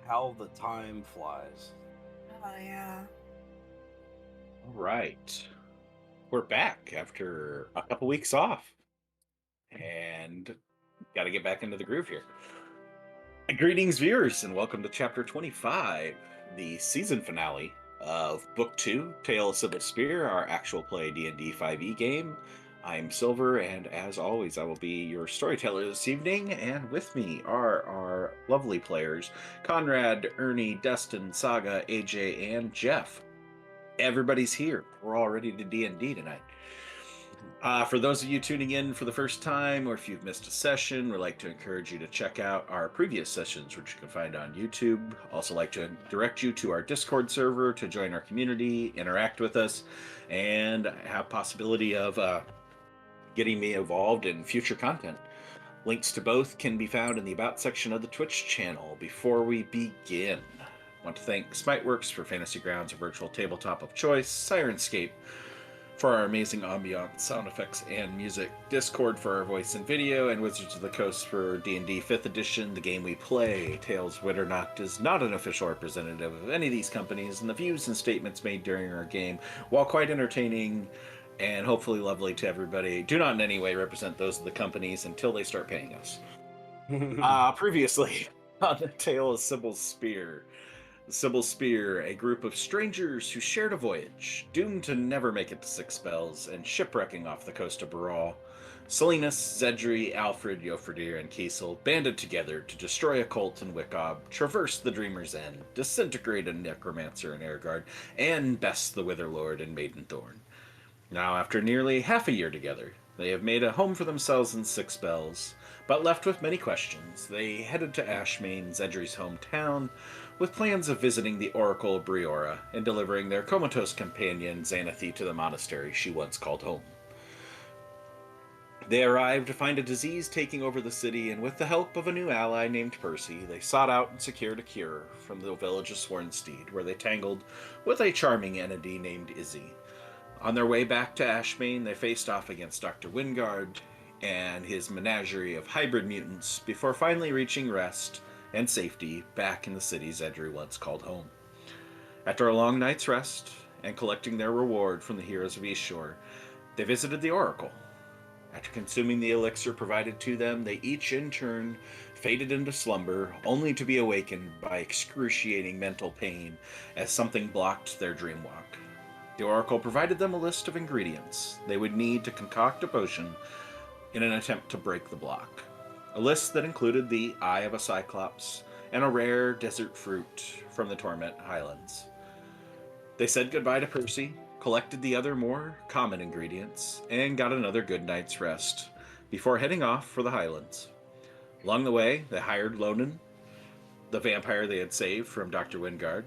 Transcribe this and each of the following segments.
How the time flies. Oh, yeah. All right. We're back after a couple weeks off and got to get back into the groove here. Greetings, viewers, and welcome to Chapter 25, the season finale of Book 2, Tale of Cybil Spear, our actual play D&D 5e game. I'm Silver, and as always, I will be your storyteller this evening, and with me are our lovely players, Conrad, Ernie, Destin, Saga, AJ, and Jeff. Everybody's here. We're all ready to D&D tonight. For those of you tuning in for the first time, or if you've missed a session, we'd like to encourage you to check out our previous sessions, which you can find on YouTube. Also like to direct you to our Discord server to join our community, interact with us, and have possibility of getting me involved in future content. Links to both can be found in the About section of the Twitch channel. Before we begin, I want to thank Smiteworks for Fantasy Grounds, a virtual tabletop of choice, Sirenscape for our amazing ambiance, sound effects, and music, Discord for our voice and video, and Wizards of the Coast for D&D 5th Edition, the game we play. Tales Wit or Not is not an official representative of any of these companies, and the views and statements made during our game, while quite entertaining and hopefully lovely to everybody, do not in any way represent those of the companies until they start paying us. Previously on the Tale of Cybil's Spear. Cybil's Spear, a group of strangers who shared a voyage, doomed to never make it to Six Bells, and shipwrecking off the coast of Briora. Salinas, Zedri, Alfred, Jofredir, and Kiesel banded together to destroy a cult in Wickob, traverse the Dreamer's End, disintegrate a necromancer in Airguard, and best the Witherlord in Maidenthorn. Now, after nearly half a year together, they have made a home for themselves in Six Bells, but left with many questions. They headed to Ashmane, Zedri's hometown, with plans of visiting the Oracle of Briora and delivering their comatose companion Xanathi to the monastery she once called home. They arrived to find a disease taking over the city, and with the help of a new ally named Percy, they sought out and secured a cure from the village of Swornsteed, where they tangled with a charming entity named Izzy. On their way back to Ashmane, they faced off against Dr. Wingard and his menagerie of hybrid mutants before finally reaching rest and safety back in the city Zedri once called home. After a long night's rest and collecting their reward from the heroes of Eastshore, they visited the Oracle. After consuming the elixir provided to them, they each in turn faded into slumber, only to be awakened by excruciating mental pain as something blocked their dreamwalk. The Oracle provided them a list of ingredients they would need to concoct a potion in an attempt to break the block. A list that included the eye of a cyclops and a rare desert fruit from the Torment Highlands. They said goodbye to Percy, collected the other more common ingredients, and got another good night's rest before heading off for the Highlands. Along the way, they hired Lonan, the vampire they had saved from Dr. Wingard,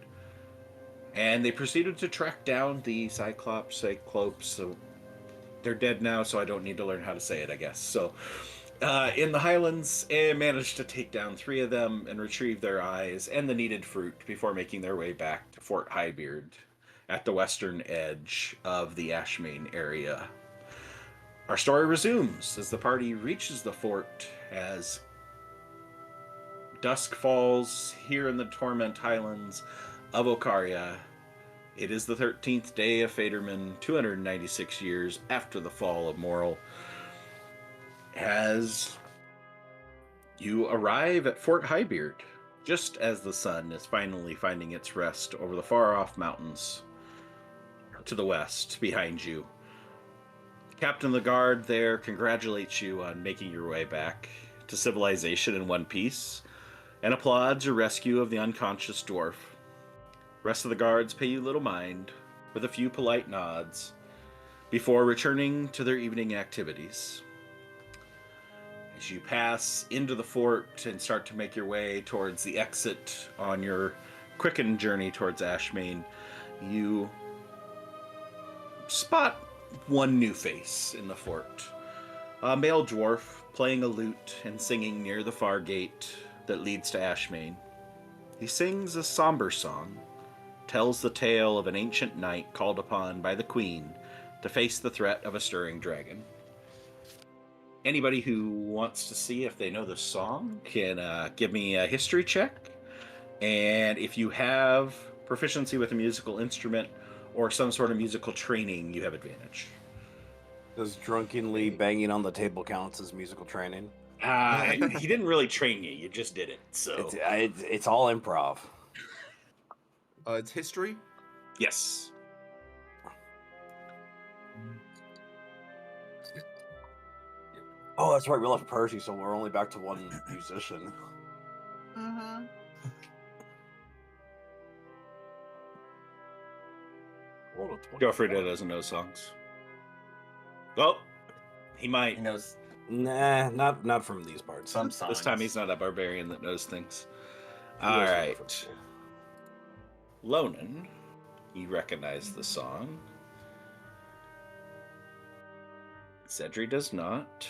and they proceeded to track down the Cyclops. So they're dead now, so I don't need to learn how to say it, I guess. So, in the Highlands, managed to take down 3 of them and retrieve their eyes and the needed fruit before making their way back to Fort Highbeard at the western edge of the Ashmane area. Our story resumes as the party reaches the fort as dusk falls here in the Torment Highlands of Okaria. It is the 13th day of Faderman, 296 years after the fall of Morel. As you arrive at Fort Highbeard, just as the sun is finally finding its rest over the far-off mountains to the west behind you. Captain of the guard there congratulates you on making your way back to civilization in one piece and applauds your rescue of the unconscious dwarf. Rest of the guards pay you little mind, with a few polite nods, before returning to their evening activities. As you pass into the fort and start to make your way towards the exit on your quickened journey towards Ashmane, you spot one new face in the fort. A male dwarf playing a lute and singing near the far gate that leads to Ashmane. He sings a somber song, tells the tale of an ancient knight called upon by the queen to face the threat of a stirring dragon. Anybody who wants to see if they know the song can give me a history check. And if you have proficiency with a musical instrument or some sort of musical training, you have advantage. Does drunkenly banging on the table counts as musical training? He didn't really train you; you just did it. So It's all improv. It's history. yes. Oh, that's right. We left Percy, so we're only back to one musician. Mm-hmm. Joffrey doesn't know songs. Well, he might. He knows Nah, not from these parts. some songs. This time he's not a barbarian that knows things. He All knows some right. references. Lonan, you recognize the song. Cedri does not.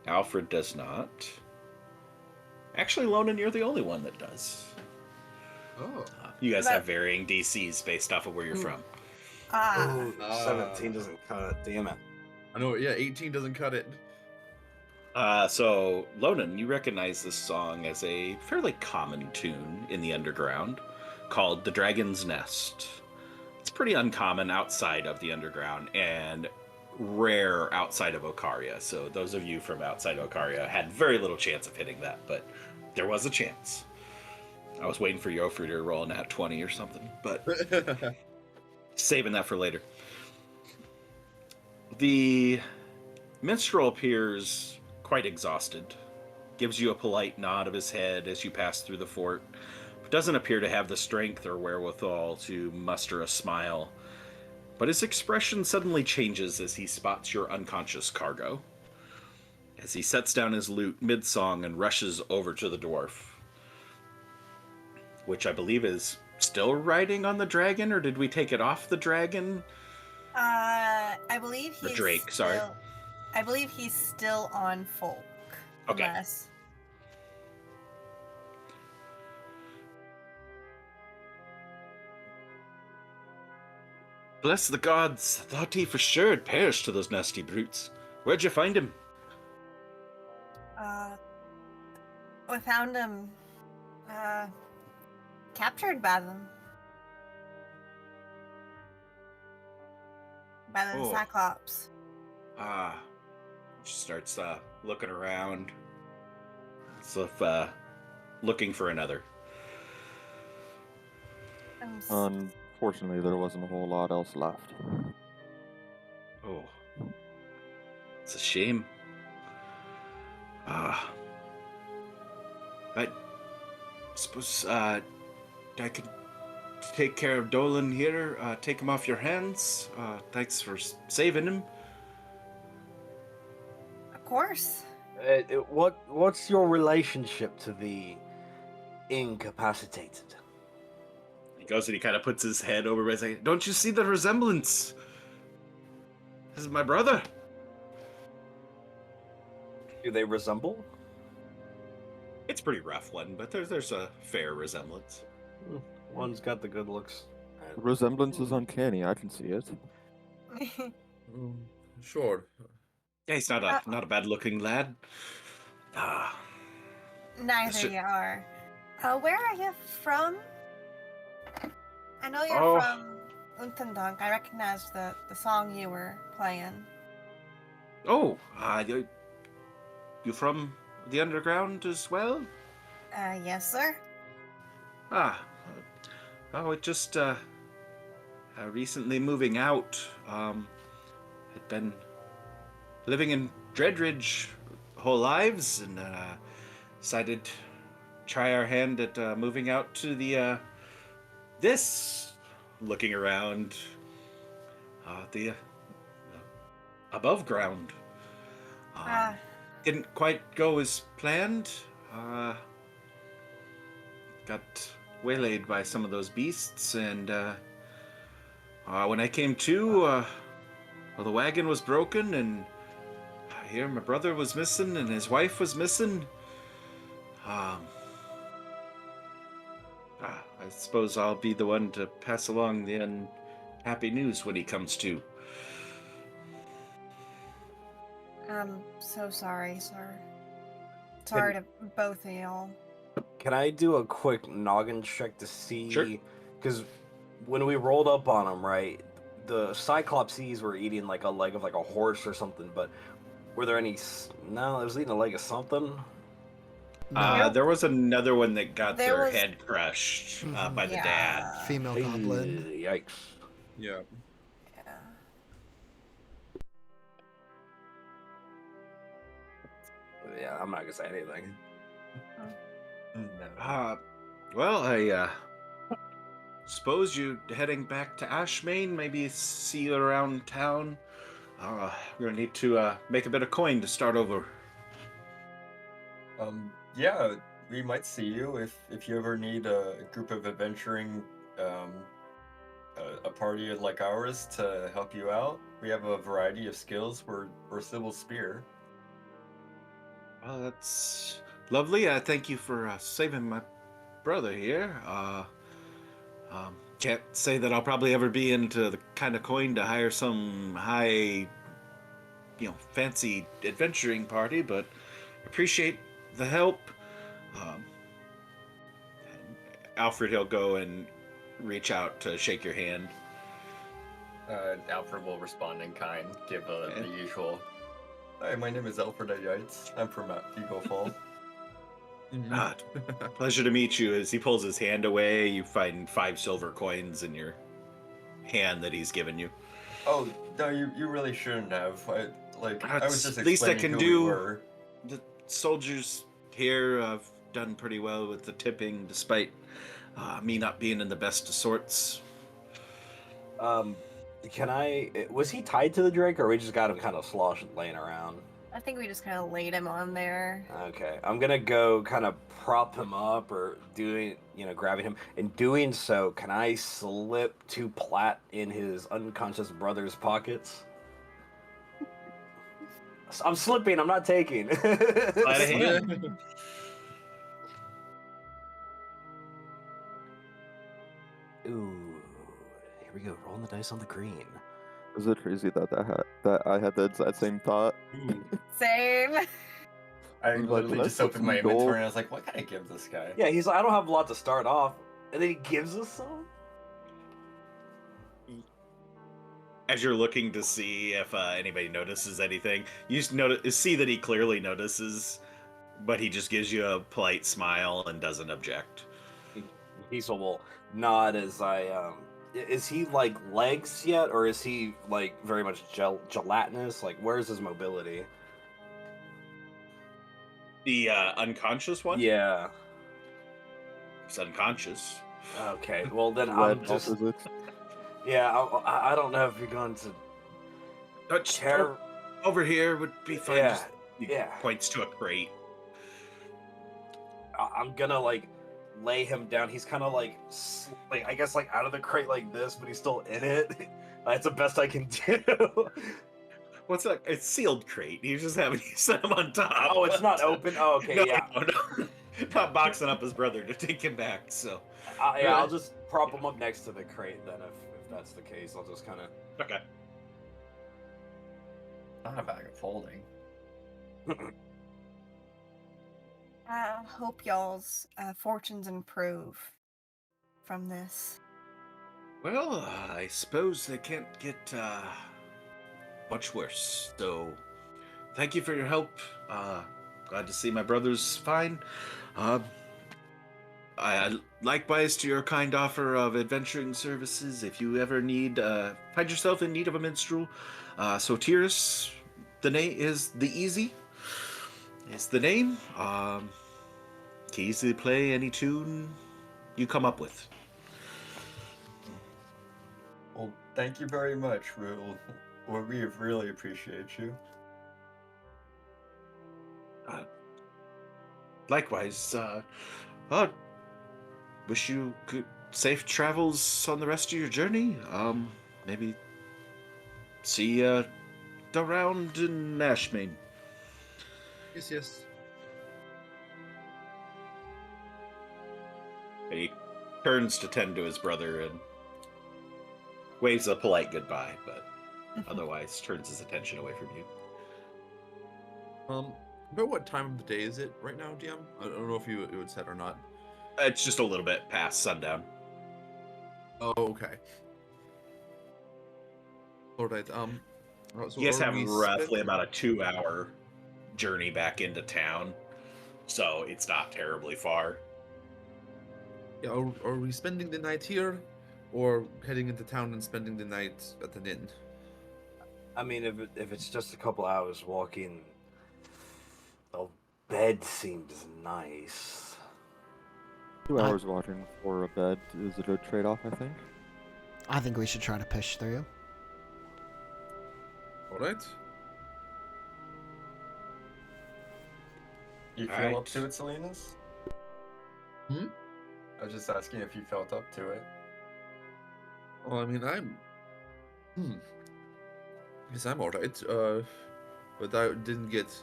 Alfred does not. Actually, Lonan, you're the only one that does. Oh. You guys have varying DCs based off of where you're from. Ooh, 17 doesn't cut it. Damn it. I know. Yeah, 18 doesn't cut it. So, Lonan, you recognize this song as a fairly common tune in the underground called The Dragon's Nest. It's pretty uncommon outside of the underground and rare outside of Okaria. So those of you from outside Okaria had very little chance of hitting that, but there was a chance. I was waiting for Joffrey to roll an at 20 or something, but saving that for later. The minstrel appears quite exhausted, gives you a polite nod of his head as you pass through the fort, but doesn't appear to have the strength or wherewithal to muster a smile. But his expression suddenly changes as he spots your unconscious cargo, as he sets down his lute mid-song and rushes over to the dwarf, which I believe is still riding on the dragon, or did we take it off the dragon? I believe he's Drake, sorry. I believe he's still on Folk. Okay. Unless... Bless the gods, thought he for sure had perished to those nasty brutes. Where'd you find him? We found him, captured by them. By the Oh. Cyclops. She starts looking around, as if looking for another. Unfortunately, there wasn't a whole lot else left. Oh, it's a shame. I suppose I can take care of Dolan here. Take him off your hands. Thanks for saving him. Of course. What's your relationship to the incapacitated? He goes and he kind of puts his head over and says, "Don't you see the resemblance? This is my brother." Do they resemble? It's a pretty rough one, but there's a fair resemblance. One's got the good looks. The resemblance is uncanny. I can see it. Sure. Yeah, he's not a bad looking lad. Neither you are. Where are you from? I know you're from Untendunk. I recognized the song you were playing. Oh, you from the underground as well? Yes, sir. It just recently moving out. Had been living in Dreadridge whole lives, and decided to try our hand at moving out to the this. Looking around, the above ground. Didn't quite go as planned. Got waylaid by some of those beasts, and when I came to, the wagon was broken, and I hear my brother was missing, and his wife was missing. I suppose I'll be the one to pass along the unhappy news when he comes to. I'm so sorry, sir. Sorry to both of y'all. Can I do a quick noggin check to see? Sure. Because when we rolled up on them, right, the Cyclopses were eating like a leg of like a horse or something. But were there any? No, it was eating a leg of something. No, There was another one that got There their was- head crushed Mhm. by the dad. female goblin. Yikes. Yeah. Yeah. Yeah, I'm not gonna say anything. No. Well, I suppose you heading back to Ashmane. Maybe see you around town. We're gonna need to make a bit of coin to start over. Yeah, we might see you if you ever need a group of adventuring, a party like ours to help you out. We have a variety of skills. We're Cybil's spear. Well, that's lovely. Thank you for saving my brother here. Can't say that I'll probably ever be into the kind of coin to hire some high, fancy adventuring party, but appreciate the help. Alfred, he'll go and reach out to shake your hand. Alfred will respond in kind, give the usual. Hi, my name is Alfred Yates. I'm from Eagle Fall. Pleasure to meet you. As he pulls his hand away, you find 5 silver coins in your hand that he's given you. Oh no, you really shouldn't have. I was just Least I explaining can who do. we were. The soldiers here have done pretty well with the tipping, despite me not being in the best of sorts. Can I? Was he tied to the Drake, or we just got him kind of sloshed laying around? I think we just kind of laid him on there. Okay, I'm gonna go kind of prop him up, or grabbing him. In doing so, can I slip 2 plat in his unconscious brother's pockets? I'm slipping. I'm not taking. Sleight of hand. Ooh, here we go. Rolling the dice on the green. Is it crazy that I had the exact same thought? Same. I I'm like, literally let's just put opened some my gold. inventory and I was like, what can I give this guy? Yeah, he's like, I don't have a lot to start off, and then he gives us some. As you're looking to see if anybody notices anything, you see that he clearly notices, but he just gives you a polite smile and doesn't object. He will nod as I Is he like legs yet, or is he like very much gelatinous? Like, where's his mobility? The unconscious one? Yeah. He's unconscious. Okay. Well, then Red I'm just. opposites. Yeah, I don't know if you're going to care. Over here would be fine. Yeah, Just, he yeah. points to a crate. I'm gonna like lay him down. He's kind of like I guess like out of the crate like this, but he's still in it. That's the best I can do. What's that? It's sealed crate. He's just having you set him on top. Oh, it's not open. Oh, okay, No, yeah. no. Not boxing up his brother to take him back. So Yeah, I'll just prop him up next to the crate then. If that's the case, I'll just kind of. okay. Not a bag of folding. I hope y'all's fortunes improve from this. Well, I suppose they can't get much worse. So, thank you for your help. Glad to see my brother's fine. I likewise to your kind offer of adventuring services. If you ever find yourself in need of a minstrel, Sotiris, the name is the Easy. Is the name. Can easily play any tune you come up with. Well, thank you very much. We really appreciate you. Likewise, wish you good, safe travels on the rest of your journey. Maybe see you around in Ashmane. Yes. And he turns to tend to his brother and waves a polite goodbye, but otherwise turns his attention away from you. About what time of the day is it right now, DM? I don't know if it would set or not. It's just a little bit past sundown. Oh, okay. All right. So You guys are have we roughly about a 2-hour journey back into town, so it's not terribly far. Yeah, are we spending the night here, or heading into town and spending the night at an inn? I mean, if it's just a couple hours walking, a bed seems nice. 2 hours walking for a bed is a good trade-off, I think. I think we should try to push through. All right. You feel up Alright. to it, Salinas? Hmm? I was just asking if you felt up to it. Well, I mean, yes, I'm all right. But I didn't get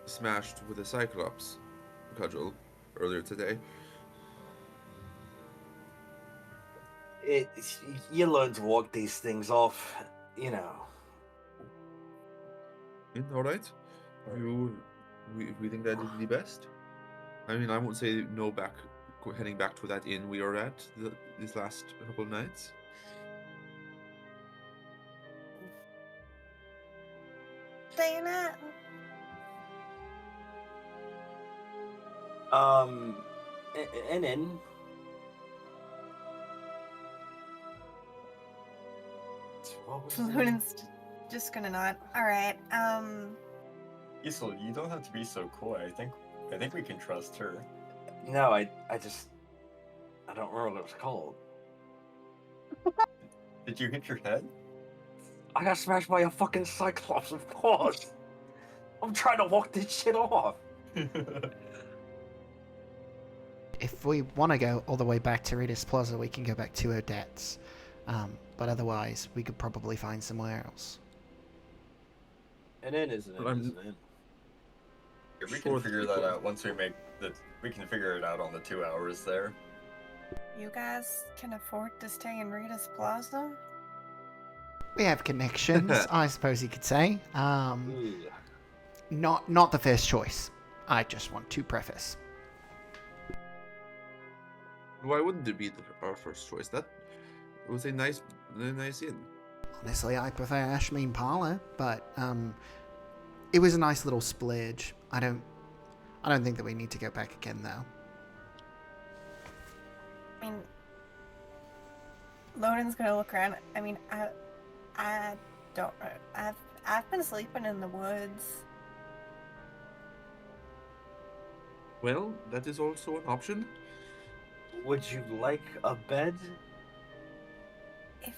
smashed with a Cyclops cudgel earlier today. You learn to walk these things off, you know. All right. We think that is the best. I mean, I won't say no heading back to that inn we were at these last couple of nights. Staying at. An inn. What was the name? Lunan's just gonna nod. All right. Isol, you don't have to be so coy. I think we can trust her. No, I don't remember what it was called. Did you hit your head? I got smashed by a fucking Cyclops, of course. I'm trying to walk this shit off. If we want to go all the way back to Ritas Plaza, we can go back to Odette's. But otherwise, we could probably find somewhere else. An inn is an inn, I'm- isn't it? We can figure that out once we can figure it out on the 2 hours there. You guys can afford to stay in Rita's Plaza? We have connections, I suppose you could say. Ooh. Not the first choice. I just want to preface. Why wouldn't it be our first choice? That was a nice inn. Honestly, I prefer Ashmane Parlor, but it was a nice little splurge. I don't think that we need to go back again, though. I mean, Lonan's gonna look around. I mean, I don't. I've been sleeping in the woods. Well, that is also an option. Would you like a bed? If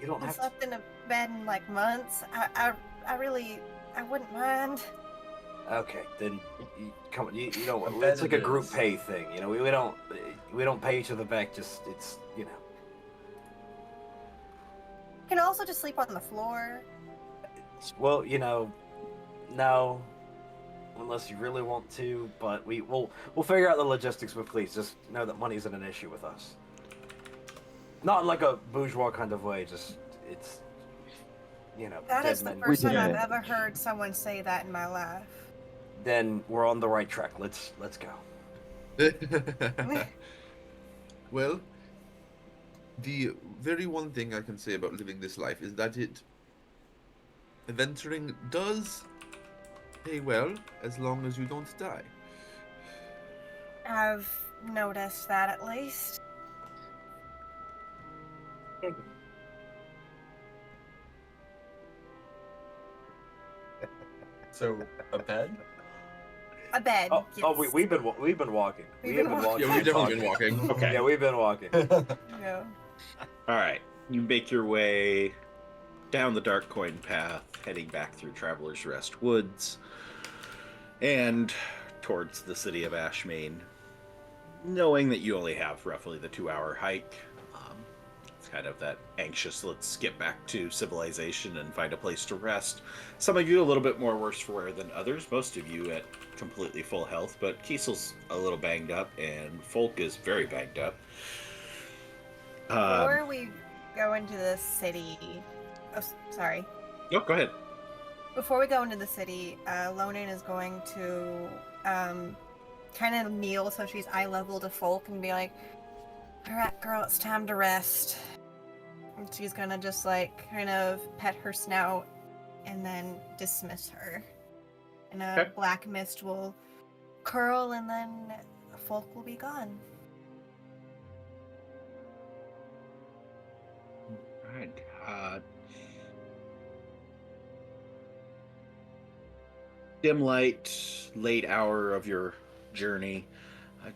You don't I have to. slept in a bed in like months, I really wouldn't mind. Okay, then come on. You know, A bed it's like a it group is. pay thing. You know, we don't pay each other back. Just it's you know. You can also just sleep on the floor. Well, you know, no, unless you really want to. But we'll figure out the logistics. But please, just know that money isn't an issue with us. Not in like a bourgeois kind of way. Just it's, you know, That dead is the men. first time did I've it. ever heard someone say that in my life. Then we're on the right track. Let's go. Well, the very one thing I can say about living this life is that adventuring does pay well as long as you don't die. I've noticed that at least. So, a bed? A bed. Oh, yes. we've been walking. We've been walking. Yeah, we've definitely been walking. Okay. Yeah, we've been walking. No. All right, you make your way down the Dark Coin path, heading back through Traveler's Rest Woods, and towards the city of Ashmane, knowing that you only have roughly the 2-hour hike. It's kind of that anxious, let's get back to civilization and find a place to rest. Some of you a little bit more worse for wear than others, most of you at completely full health, but Kiesel's a little banged up, and Folk is very banged up. Before we go into the city, sorry. No, go ahead. Before we go into the city, Lonan is going to kind of kneel so she's eye level to Folk and be like, "All right, girl, it's time to rest." And she's gonna just like kind of pet her snout and then dismiss her. And a Okay. black mist will curl, and then Folk will be gone. All right. Dim light, late hour of your journey.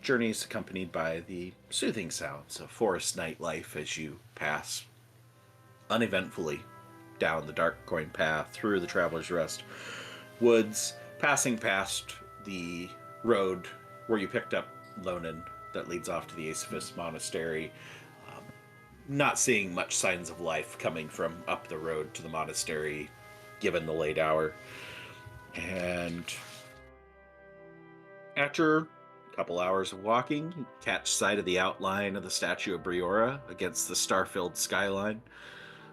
Journey is accompanied by the soothing sounds of forest nightlife as you pass uneventfully down the dark going path through the Traveler's Rest woods, passing past the road where you picked up Lonan that leads off to the Aesopus Monastery. Not seeing much signs of life coming from up the road to the monastery, given the late hour. And after a couple hours of walking, you catch sight of the outline of the statue of Briora against the star-filled skyline.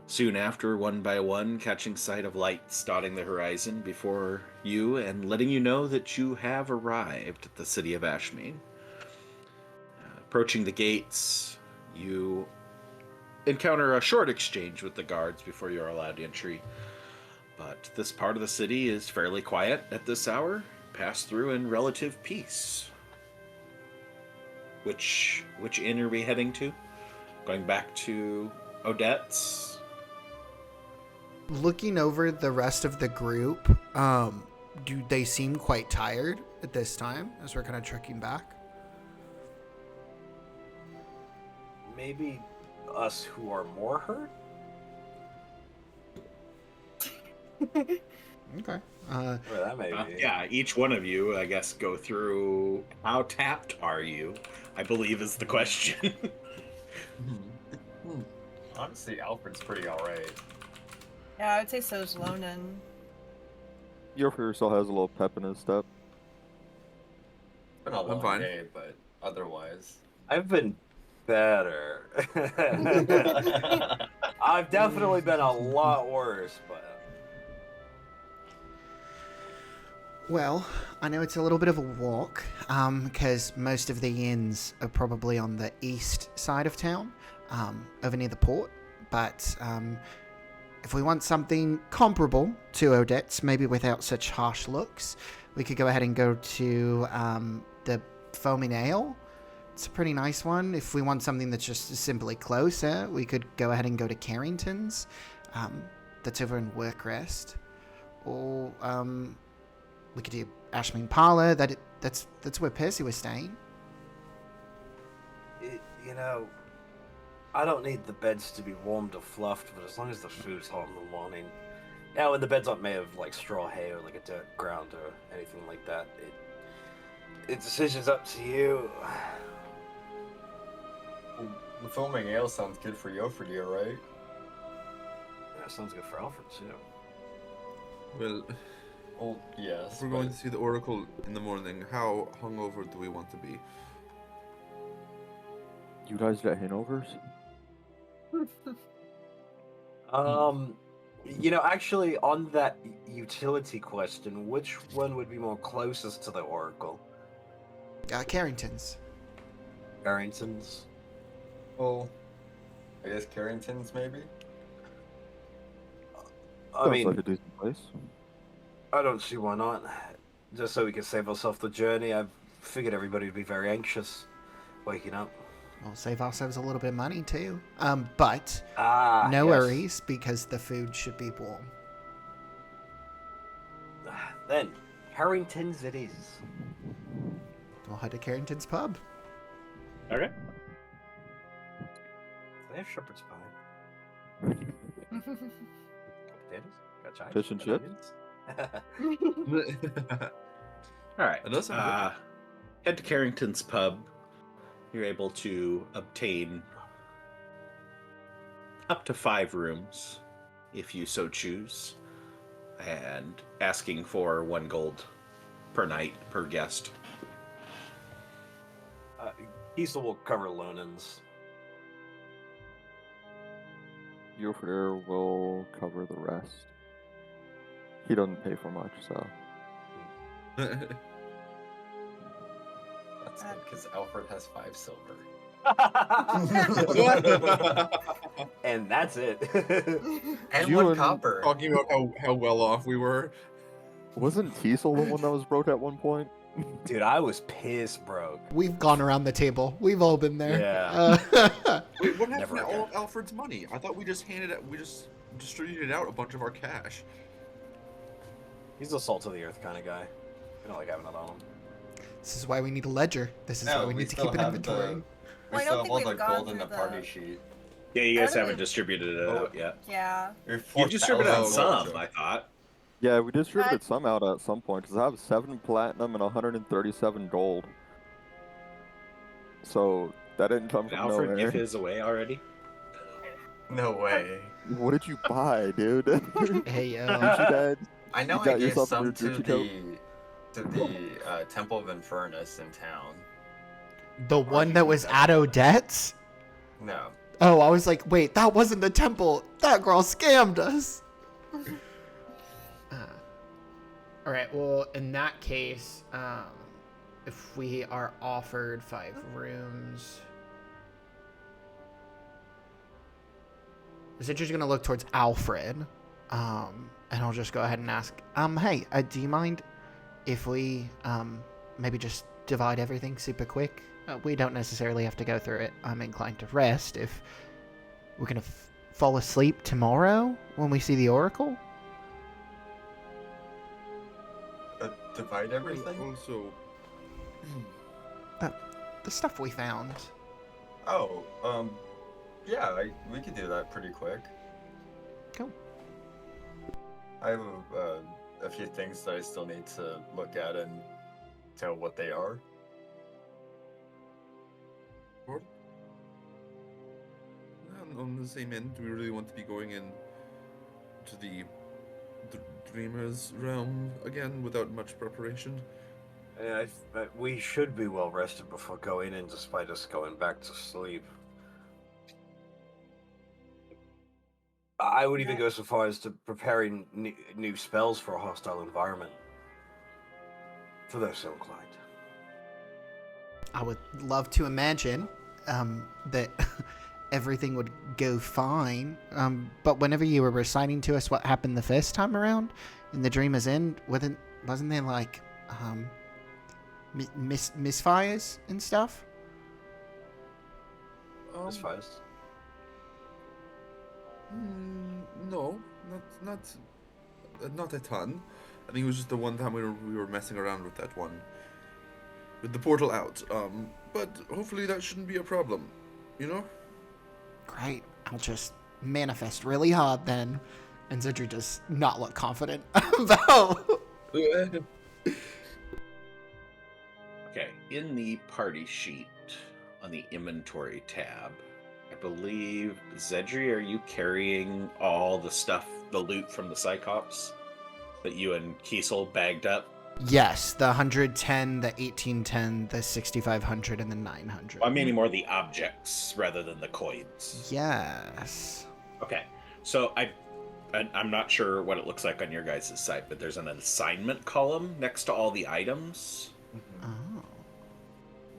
Soon after, one by one, catching sight of lights dotting the horizon before you and letting you know that you have arrived at the city of Ashmane. Approaching the gates, you encounter a short exchange with the guards before you are allowed entry. But this part of the city is fairly quiet at this hour. Pass through in relative peace. Which inn are we heading to? Going back to Odette's? Looking over the rest of the group, do they seem quite tired at this time as we're kind of trekking back? Maybe us who are more hurt? Okay. Well, that may be. Yeah, each one of you, I guess, go through how tapped are you, I believe is the question. Honestly, Alfred's pretty alright. Yeah, I would say so's Lonan. Yorfer still has a little pep in his step. Been a long fine. day, but otherwise. I've been better. I've definitely been a lot worse, but Well, I know it's a little bit of a walk, because most of the inns are probably on the east side of town, over near the port. But if we want something comparable to Odette's, maybe without such harsh looks, we could go ahead and go to the Foaming Ale. It's a pretty nice one. If we want something that's just simply closer, we could go ahead and go to Carrington's. That's over in Workrest. Or we could do Ashmane Parlor. That's where Percy was staying. you know, I don't need the beds to be warmed or fluffed, but as long as the food's hot in the morning. Now, when the beds aren't made of like straw hay or like a dirt ground or anything like that, the decision's up to you. The foaming ale sounds good for Yofridia, right? Yeah, sounds good for Alfred too. Well, Well, yes. if we're going to see the Oracle in the morning, how hungover do we want to be? You guys get hangovers? Actually, on that utility question, which one would be more closest to the Oracle? Carrington's. Barrington's? Well, I guess Carrington's maybe? I Sounds mean, like a decent place. I don't see why not. Just so we can save ourselves the journey. I figured everybody would be very anxious waking up. We'll save ourselves a little bit of money too. But yes. no worries, because the food should be warm. Then, Harrington's it is. We'll head to Carrington's pub. Okay. They have shepherd's pie. Potatoes? Got chives? Fish and got chips? onions? All right. That does sound Head to Carrington's pub. You're able to obtain up to 5 rooms, if you so choose, and asking for 1 gold per night per guest. Kiesel will cover Lonan's. Yorfer will cover the rest. He doesn't pay for much, so. That's good because Alfred has 5 silver. And that's it. And You 1 and- copper. Talking about how well off we were. Wasn't Teasel the one that was broke at one point? Dude, I was pissed broke. We've gone around the table. We've all been there. Yeah. Wait, what happened Never to all again. of Alfred's money? I thought we just distributed out a bunch of our cash. He's a salt of the earth kind of guy. We don't like having it on him. This is why we need a ledger. This is No, why we we need to still keep an have inventory. We Well, I still don't have all think the we've gone gold in the through party the- sheet. Yeah, you guys I don't haven't think- distributed it out yet. Yeah. You're You distributed 4,000 some, gold. I thought. Yeah, we distributed some out at some point, because I have 7 platinum and 137 gold. So, that didn't come Did from Alfred nowhere. give his away already? No way. What did you buy, dude? Hey, Gucci bag? I know You I got gave yourself a some new to Gucci coat? the Temple of Infernus in town. the one that was at Odette's? No. Oh, I was like, wait, that wasn't the temple. That girl scammed us. All right. Well, in that case, if we are offered 5 rooms, Zidra's gonna look towards Alfred, and I'll just go ahead and ask, hey, do you mind if we maybe just divide everything super quick? We don't necessarily have to go through it. I'm inclined to rest if we're gonna fall asleep tomorrow when we see the Oracle. Divide everything? Also, The stuff we found. Oh, yeah, we could do that pretty quick. Cool. I have a few things that I still need to look at and tell what they are. on the same end, do we really want to be going in to the Dreamer's realm again without much preparation? Yeah, we should be well rested before going in, despite us going back to sleep. I would even go so far as to preparing new spells for a hostile environment. For those so inclined. I would love to imagine that everything would go fine. But whenever you were reciting to us what happened the first time around in the Dreamer's End, wasn't there like misfires and stuff? Misfires? No, not a ton. I think it was just the one time we were messing around with that one, with the portal out. But hopefully that shouldn't be a problem, you know. Great. I'll just manifest really hard then. And Zidri does not look confident about. Okay, in the party sheet on the inventory tab, I believe, Zedri, are you carrying all the stuff, the loot from the Cyclops that you and Kiesel bagged up? Yes, the 110, the 1810, the 6500, and the 900. Well, I'm meaning more the objects rather than the coins. Yes. Okay, so I'm not sure what it looks like on your guys' site, but there's an assignment column next to all the items Oh.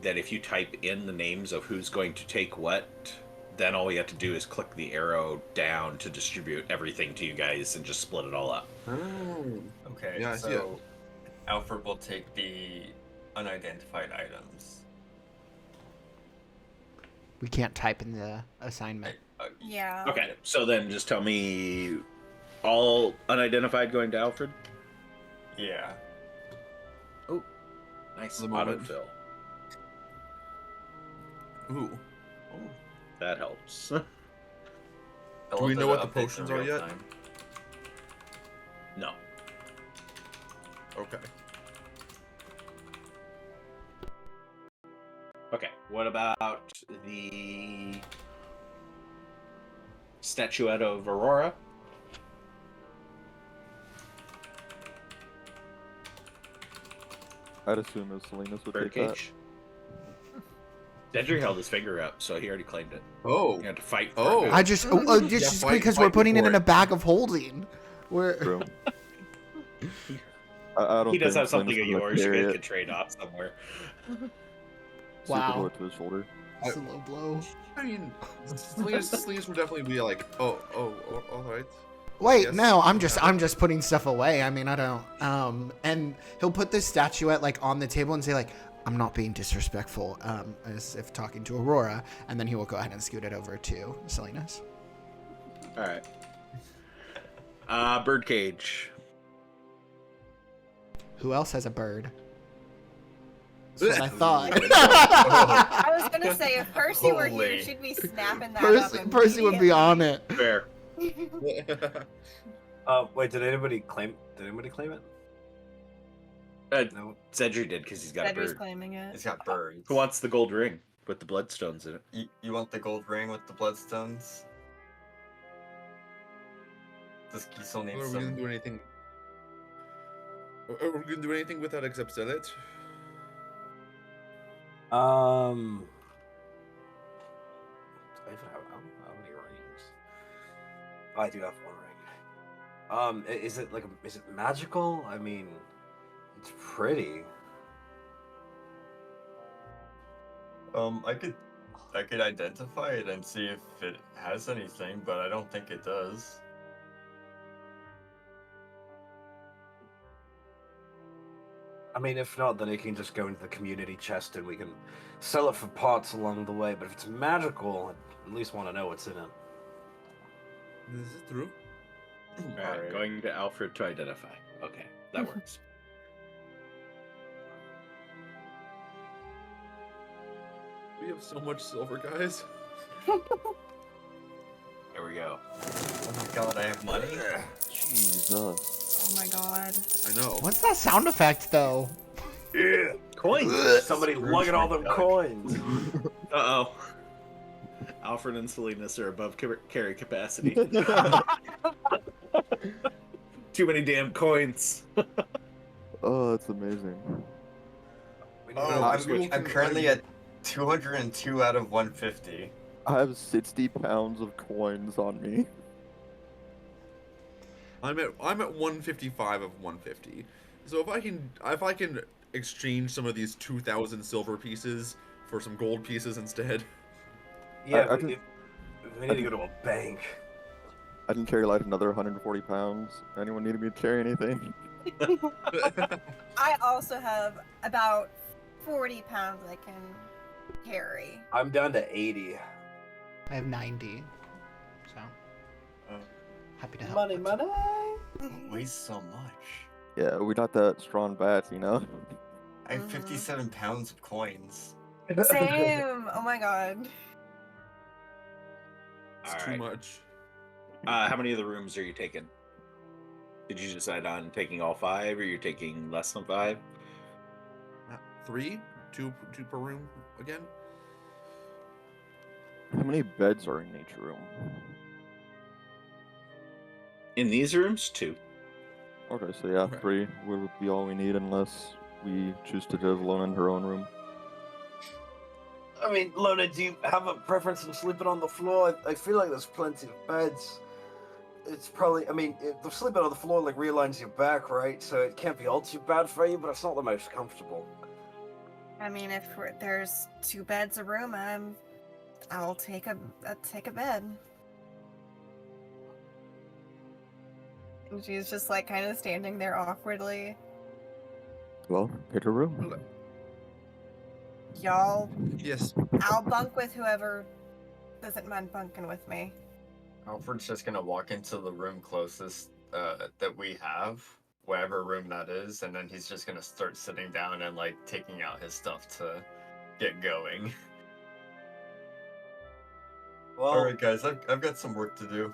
that if you type in the names of who's going to take what, then all we have to do is click the arrow down to distribute everything to you guys and just split it all up. Okay, Yeah, I see it. so Alfred will take the unidentified items. We can't type in the assignment. Yeah. Okay, so then just tell me all unidentified going to Alfred? Yeah. Nice The moment. autofill. Ooh. That helps. Do we know what the updates in potions are real yet? time. No. Okay. Okay, what about the statuette of Aurora? I'd assume if Salinas would take that. Birdcage? Dendry held his finger up, so he already claimed it. Oh. You had to fight for I it. just, Yeah, just fight- because we're fight putting it for in it. a bag of holding. We're True. I don't He does think have something Salinas of is gonna yours. You carry guys it. could trade off somewhere. Super Wow. blow it to his shoulder. It's a low blow. I mean, Salinas would definitely be like, all right. Wait, Yes, no, I'm you just have it. putting stuff away. I mean, I don't. And he'll put this statuette like on the table and say like, I'm not being disrespectful, as if talking to Aurora, and then he will go ahead and scoot it over to Salinas. All right. Birdcage. Who else has a bird? That's what I thought. I was gonna say if Percy were here, Holy. she'd be snapping that up. Percy would be on it. Fair. Wait, did anybody claim it? No. Cedric did because he's got a Cedric's bird. claiming it. He's got birds. Who wants the gold ring with the bloodstones in it? You want the gold ring with the bloodstones? Does Gisel need Are we some? gonna do anything? Are we gonna do anything with that except sell it? I even have how many rings? I do have one ring. Is it is it magical? I mean, it's pretty. I could identify it and see if it has anything, but I don't think it does. I mean, if not, then it can just go into the community chest and we can sell it for parts along the way. But if it's magical, I at least want to know what's in it. Is it true? All right, going to Alfred to identify. Okay, that works. We have so much silver, guys. There we go. Oh my god, I have money. Jesus. Oh my god. I know. What's that sound effect though? Yeah. Coins. Somebody lugging all them coins. Uh-oh. Alfred and Salinas are above carry capacity. Too many damn coins. Oh, that's amazing. Oh, we I'm currently at 202 out of 150. I have 60 pounds of coins on me. I'm at 155 of 150. So if I can exchange some of these 2,000 silver pieces for some gold pieces instead. Yeah, I we need to go to a bank. I can carry like another 140 pounds. Anyone need me to carry anything? I also have about 40 pounds I can carry. I'm down to 80. I have 90. So happy to help. Money. Weighs so much. Yeah, we got that strong bat, you know? I have 57 pounds of coins. Same. Oh my god. It's All too right. much. How many of the rooms are you taking? Did you decide on taking all 5, or you're taking less than 5? 3? 2 per room again? How many beds are in each room? In these rooms, 2. Okay, so yeah, Okay. 3 would be all we need unless we choose to live alone in her own room. I mean, Lona, do you have a preference in sleeping on the floor? I feel like there's plenty of beds. It's probably, I mean, the sleeping on the floor like realigns your back, right? So it can't be all too bad for you, but it's not the most comfortable. I mean, if there's 2 beds a room, I'll take a bed. And she's just like kind of standing there awkwardly. Well, pick a room. Y'all, Yes. I'll bunk with whoever doesn't mind bunking with me. Alfred's just gonna walk into the room closest that we have, whatever room that is, and then he's just gonna start sitting down and like taking out his stuff to get going. Well, All right, guys, I've got some work to do.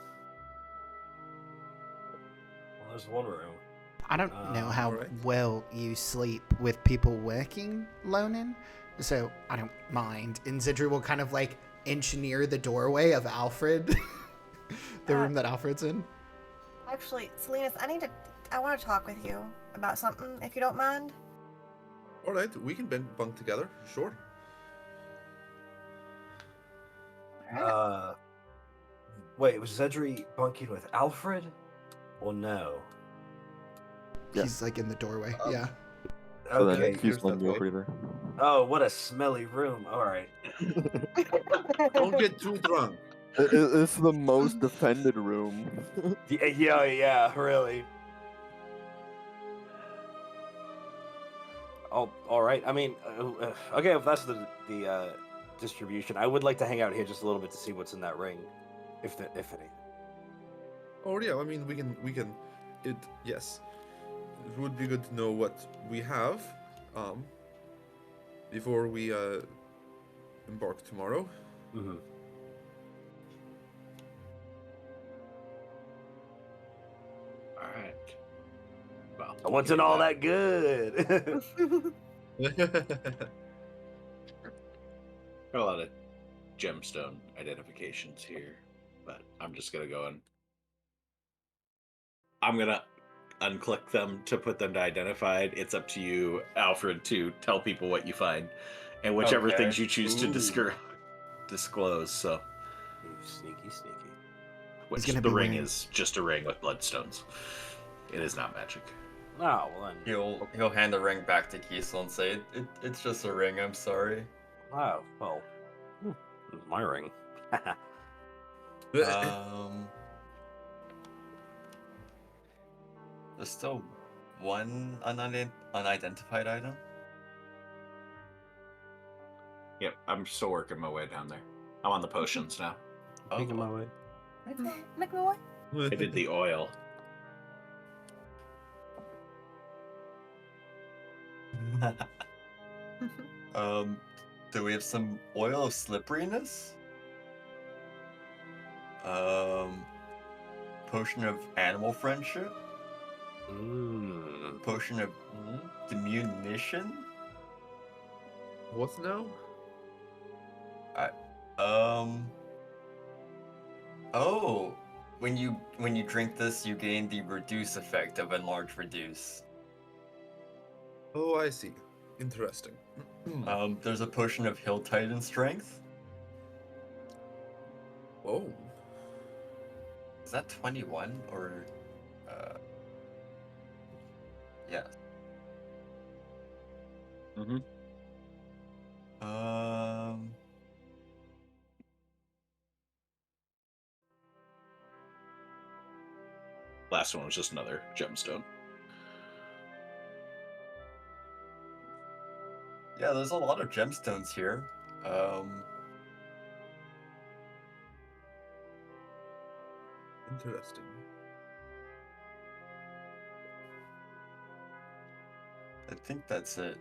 well, there's one room. I don't know how alright. well you sleep with people working, Lonin, so I don't mind. And Zidri will kind of like inch near the doorway of Alfred, the room that Alfred's in. Actually, Salinas, I want to talk with you about something, if you don't mind. Alright, we can bunk together, sure. Wait, was Zedri bunking with Alfred? Or no? Yeah. He's like in the doorway. Yeah. So Okay. then here's he's that the new way. breather. Oh, what a smelly room. All right. Don't get too drunk. It's the most defended room. Yeah, really. Oh, all right. I mean, okay, if that's the distribution, I would like to hang out here just a little bit to see what's in that ring, if any. Oh yeah, I mean we can. Yes, it would be good to know what we have, before we embark tomorrow. Mm-hmm. All right. Well, I wasn't given all that good. Got a lot of gemstone identifications here, but I'm just gonna go and I'm gonna unclick them to put them to identified. It's up to you, Alfred, to tell people what you find, and whichever Okay. things you choose to Ooh. disclose. So, Ooh, sneaky. which gonna the be ring wearing- is just a ring with bloodstones. It is not magic. Oh, well then. He'll hand the ring back to Kiesel and say, it's just a ring, I'm sorry. Oh, well. It's my ring. There's still one unidentified item. Yep, I'm still working my way down there. I'm on the potions now. Making my way. Look away. I did the oil. Do we have some oil of slipperiness? Potion of animal friendship? Potion of diminution? What now? Oh, when you drink this, you gain the reduce effect of enlarge reduce. Oh, I see. Interesting. There's a potion of hill titan strength. Oh, Is that 21 or? Yeah. Mm-hmm. Last one was just another gemstone. Yeah, there's a lot of gemstones here. interesting. I think that's it.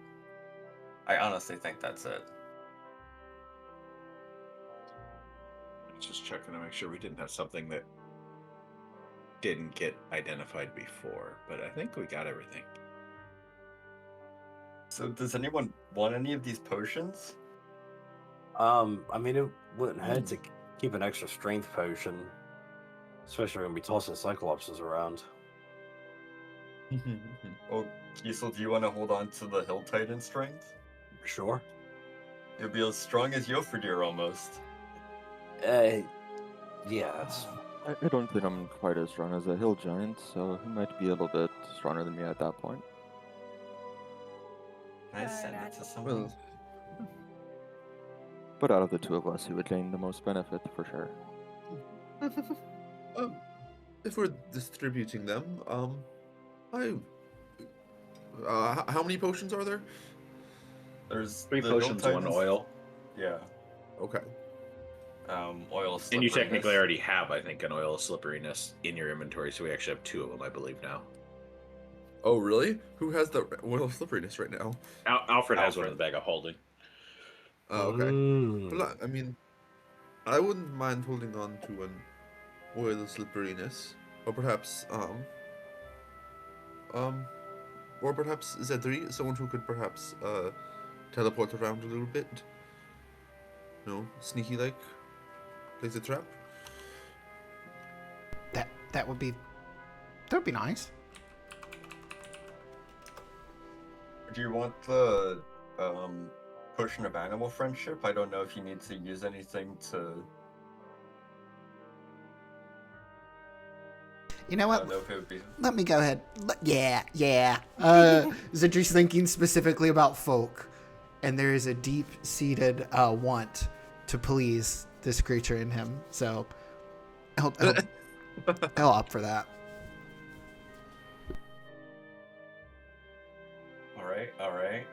I honestly think that's it. Just checking to make sure we didn't have something that didn't get identified before, but I think we got everything. So does anyone want any of these potions? I mean, it wouldn't hurt to keep an extra strength potion, especially when we tossing cyclopses around. Oh, Kiesel, do you want to hold on to the hill titan strength? Sure. You'll be as strong as Jofredir almost. Yeah, that's. I don't think I'm quite as strong as a hill giant, so he might be a little bit stronger than me at that point. Can I send it to someone? Well, But out of the two of us, he would gain the most benefit for sure. if we're distributing them, how many potions are there? There's 3 the hill potions, 1 titans. oil. Yeah. Okay. Oil. And you technically slipperiness. already have, I think, an oil of slipperiness in your inventory, so we actually have 2 of them, I believe, now. Oh, really? Who has the oil of slipperiness right now? Alfred has one in Alfred. the bag of holding. Oh, okay. Mm. Well, I mean, I wouldn't mind holding on to an oil of slipperiness, or perhaps Zedri, someone who could perhaps teleport around a little bit. You know, sneaky like, place a trap. That would be nice. Do you want the potion of animal friendship? I don't know if you need to use anything to. You know I what? don't know if it would be. Let me go ahead. Yeah. Zedri's thinking specifically about folk, and there is a deep-seated want to please this creature in him. So he'll opt for that. All right.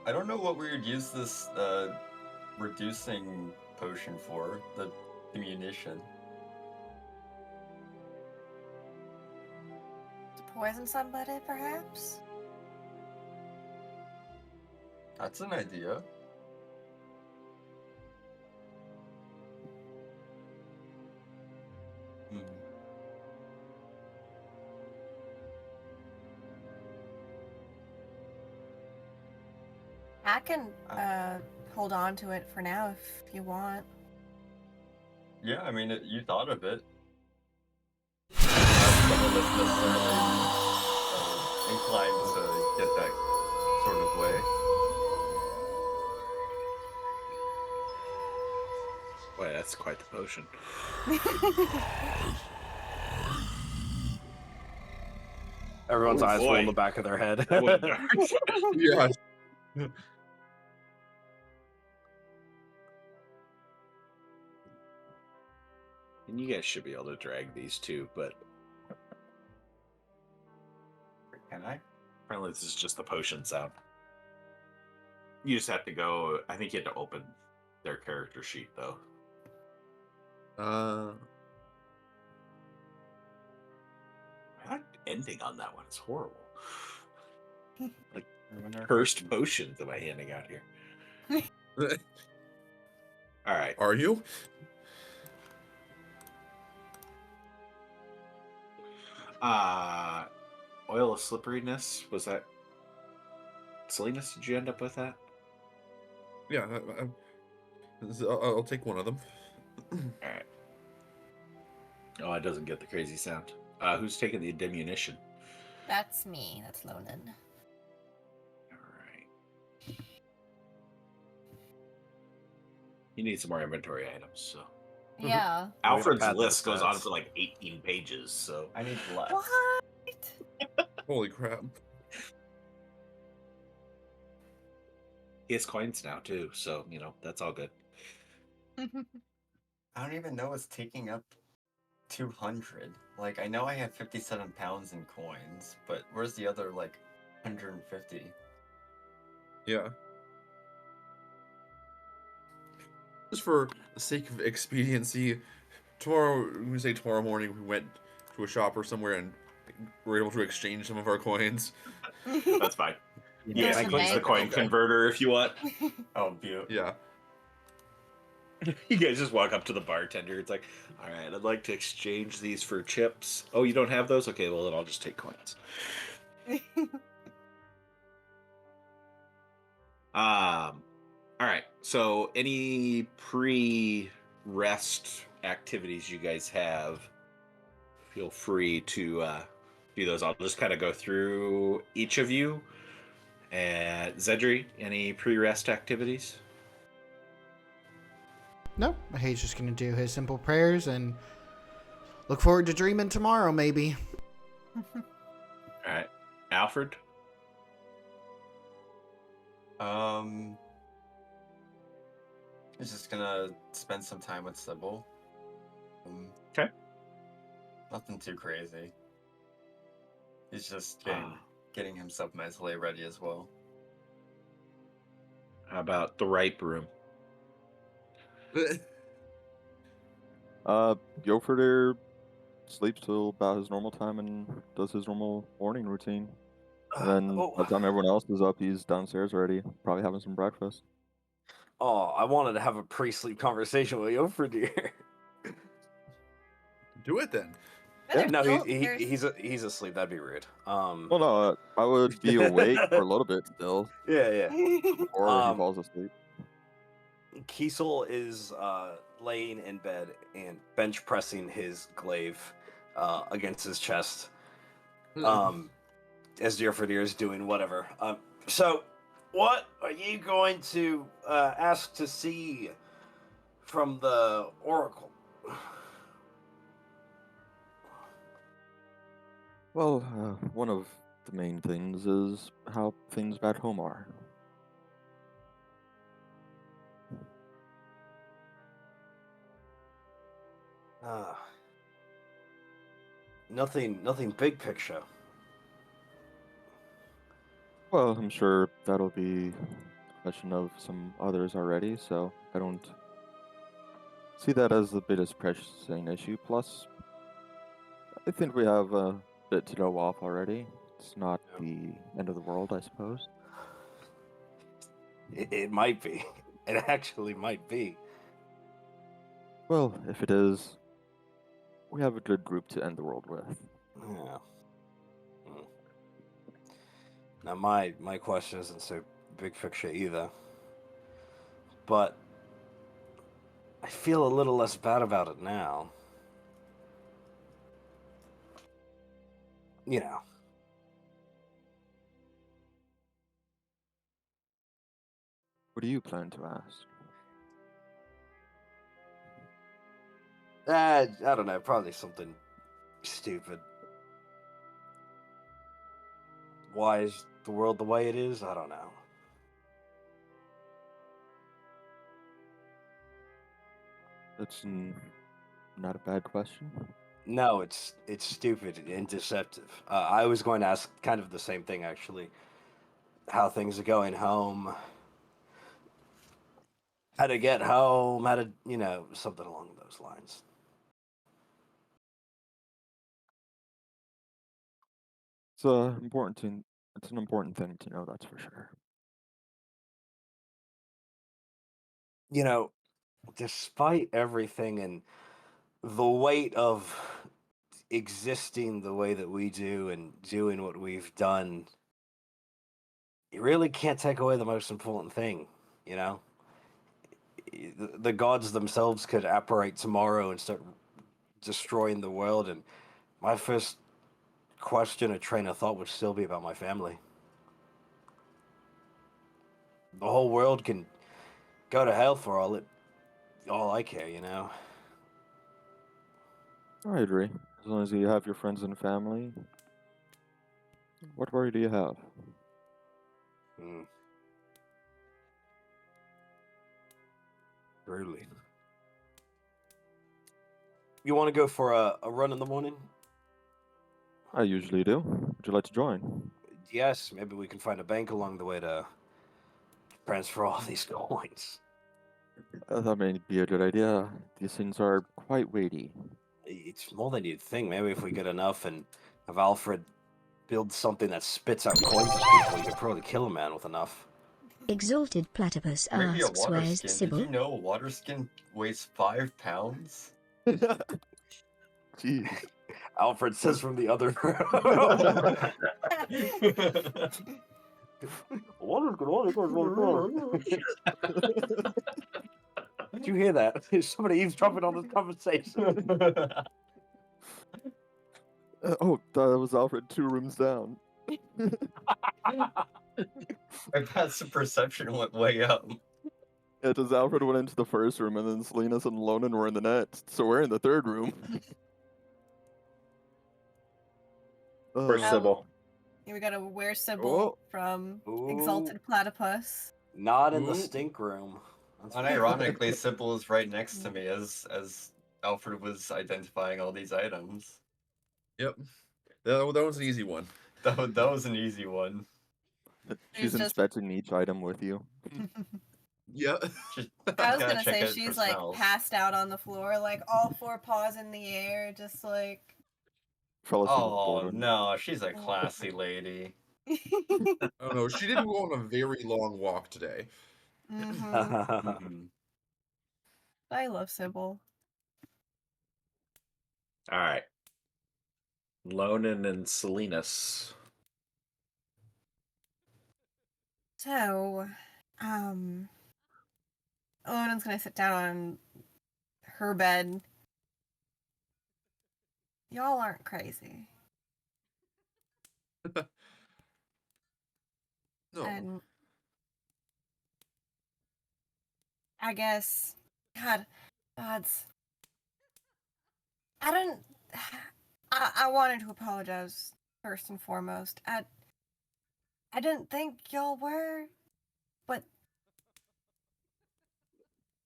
I don't know what we would use this reducing potion for, the munition. To poison somebody, perhaps? That's an idea. Hmm. I can hold on to it for now if you want. Yeah, I mean, you thought of it. Someone that's necessarily inclined to get that sort of way. Boy, that's quite the potion. Everyone's Oh, eyes roll in boy. the back of their head. That went dark. Yeah. And you guys should be able to drag these two, but Can I? apparently this is just the potion sound. You just have to go. I think you had to open their character sheet, though. That ending on that one is horrible. Like, cursed potions am I handing out here? All right. Are you? Oil of slipperiness, was that silliness? Did you end up with that? Yeah. I'll take one of them. All right. Oh, it doesn't get the crazy sound. Who's taking the diminution? That's me. That's Lonan. All right. You need some more inventory items, so. Yeah. Alfred's pad list those goes on stats. for like 18 pages, so. I need less. What? Holy crap. He has coins now, too, so, that's all good. I don't even know what's taking up 200. Like, I know I have 57 pounds in coins, but where's the other, 150? Yeah. Just for the sake of expediency, tomorrow morning we went to a shop or somewhere and were able to exchange some of our coins. That's fine. You guys There's can a use the bank. coin converter if you want. Oh, beautiful. Yeah. You guys just walk up to the bartender. It's like, all right, I'd like to exchange these for chips. Oh, you don't have those? Okay, well, then I'll just take coins. All right. So, any pre-rest activities you guys have, feel free to do those. I'll just kind of go through each of you. And Zedri, any pre-rest activities? No, he's just gonna do his simple prayers and look forward to dreaming tomorrow, maybe. All right. Alfred? He's just gonna spend some time with Cybil. Okay. Nothing too crazy. He's just Ah. getting himself mentally ready as well. How about the ripe room? Yoferder sleeps till about his normal time and does his normal morning routine. And then by the time everyone else is up, he's downstairs already, probably having some breakfast. Oh, I wanted to have a pre-sleep conversation with you for dear. Do it then. There's No, still- he's asleep. That'd be rude. Well, no, I would be awake for a little bit still, Yeah. before he falls asleep. Kiesel is laying in bed and bench pressing his glaive against his chest. As Deerfordier is doing whatever. So, what are you going to ask to see From the Oracle. Well, one of the main things is how things back home are. Ah. Nothing big picture. Well, I'm sure that'll be a question of some others already, so I don't see that as the biggest pressing issue. Plus, I think we have a bit to go off already. It's not the end of the world, I suppose. It might be. It actually might be. Well, if it is, we have a good group to end the world with. Yeah. Hmm. Now my question isn't so big picture either. But I feel a little less bad about it now. You know. What do you plan to ask? I don't know, probably something stupid. Why is the world the way it is? I don't know. That's not a bad question. No, it's stupid and deceptive. I was going to ask kind of the same thing actually. How things are going home. How to get home, how to, something along those lines. It's it's an important thing to know, that's for sure. Despite everything and the weight of existing the way that we do and doing what we've done, you really can't take away the most important thing, you know? The gods themselves could apparate tomorrow and start destroying the world, and my first question or train of thought would still be about my family. The whole world can go to hell for all I care, you know? I agree. As long as you have your friends and family, what worry do you have? Hmm. Truly. You want to go for a run in the morning? I usually do. Would you like to join? Yes, maybe we can find a bank along the way to transfer all these coins. That may be a good idea. These things are quite weighty. It's more than you'd think. Maybe if we get enough and have Alfred build something that spits out coins at people, you could probably kill a man with enough. Exalted Platypus Maybe a asks, water where's skin. Did you Cybil? know a water skin weighs 5 pounds? Jeez. Alfred says from the other room. Did you hear that? Is somebody eavesdropping on this conversation? Oh, that was Alfred 2 rooms down. My passive perception went way up. Yeah, because Alfred went into the first room, and then Salinas and Lonan were in the next, so we're in the third room. Where's Cybil? Here we got a where's Cybil Oh. from Ooh. Exalted Platypus. Not in the Ooh. stink room. That's Unironically, Cybil is right next to me as Alfred was identifying all these items. Yep. That was an easy one. That was an easy one. She's just- inspecting each item with you. Yeah. Just I was gotta gonna check say it for she's like smells. passed out on the floor, like all four paws in the air, just like. Fell asleep with Oh boredom. no, she's a classy lady. I don't know. She didn't go on a very long walk today. Mhm. I love Cybil. All right. Lonan and Salinas. So, Alonen's gonna sit down on her bed. Y'all aren't crazy. No. And I guess God, gods. I don't. I wanted to apologize first and foremost. I didn't think y'all were, but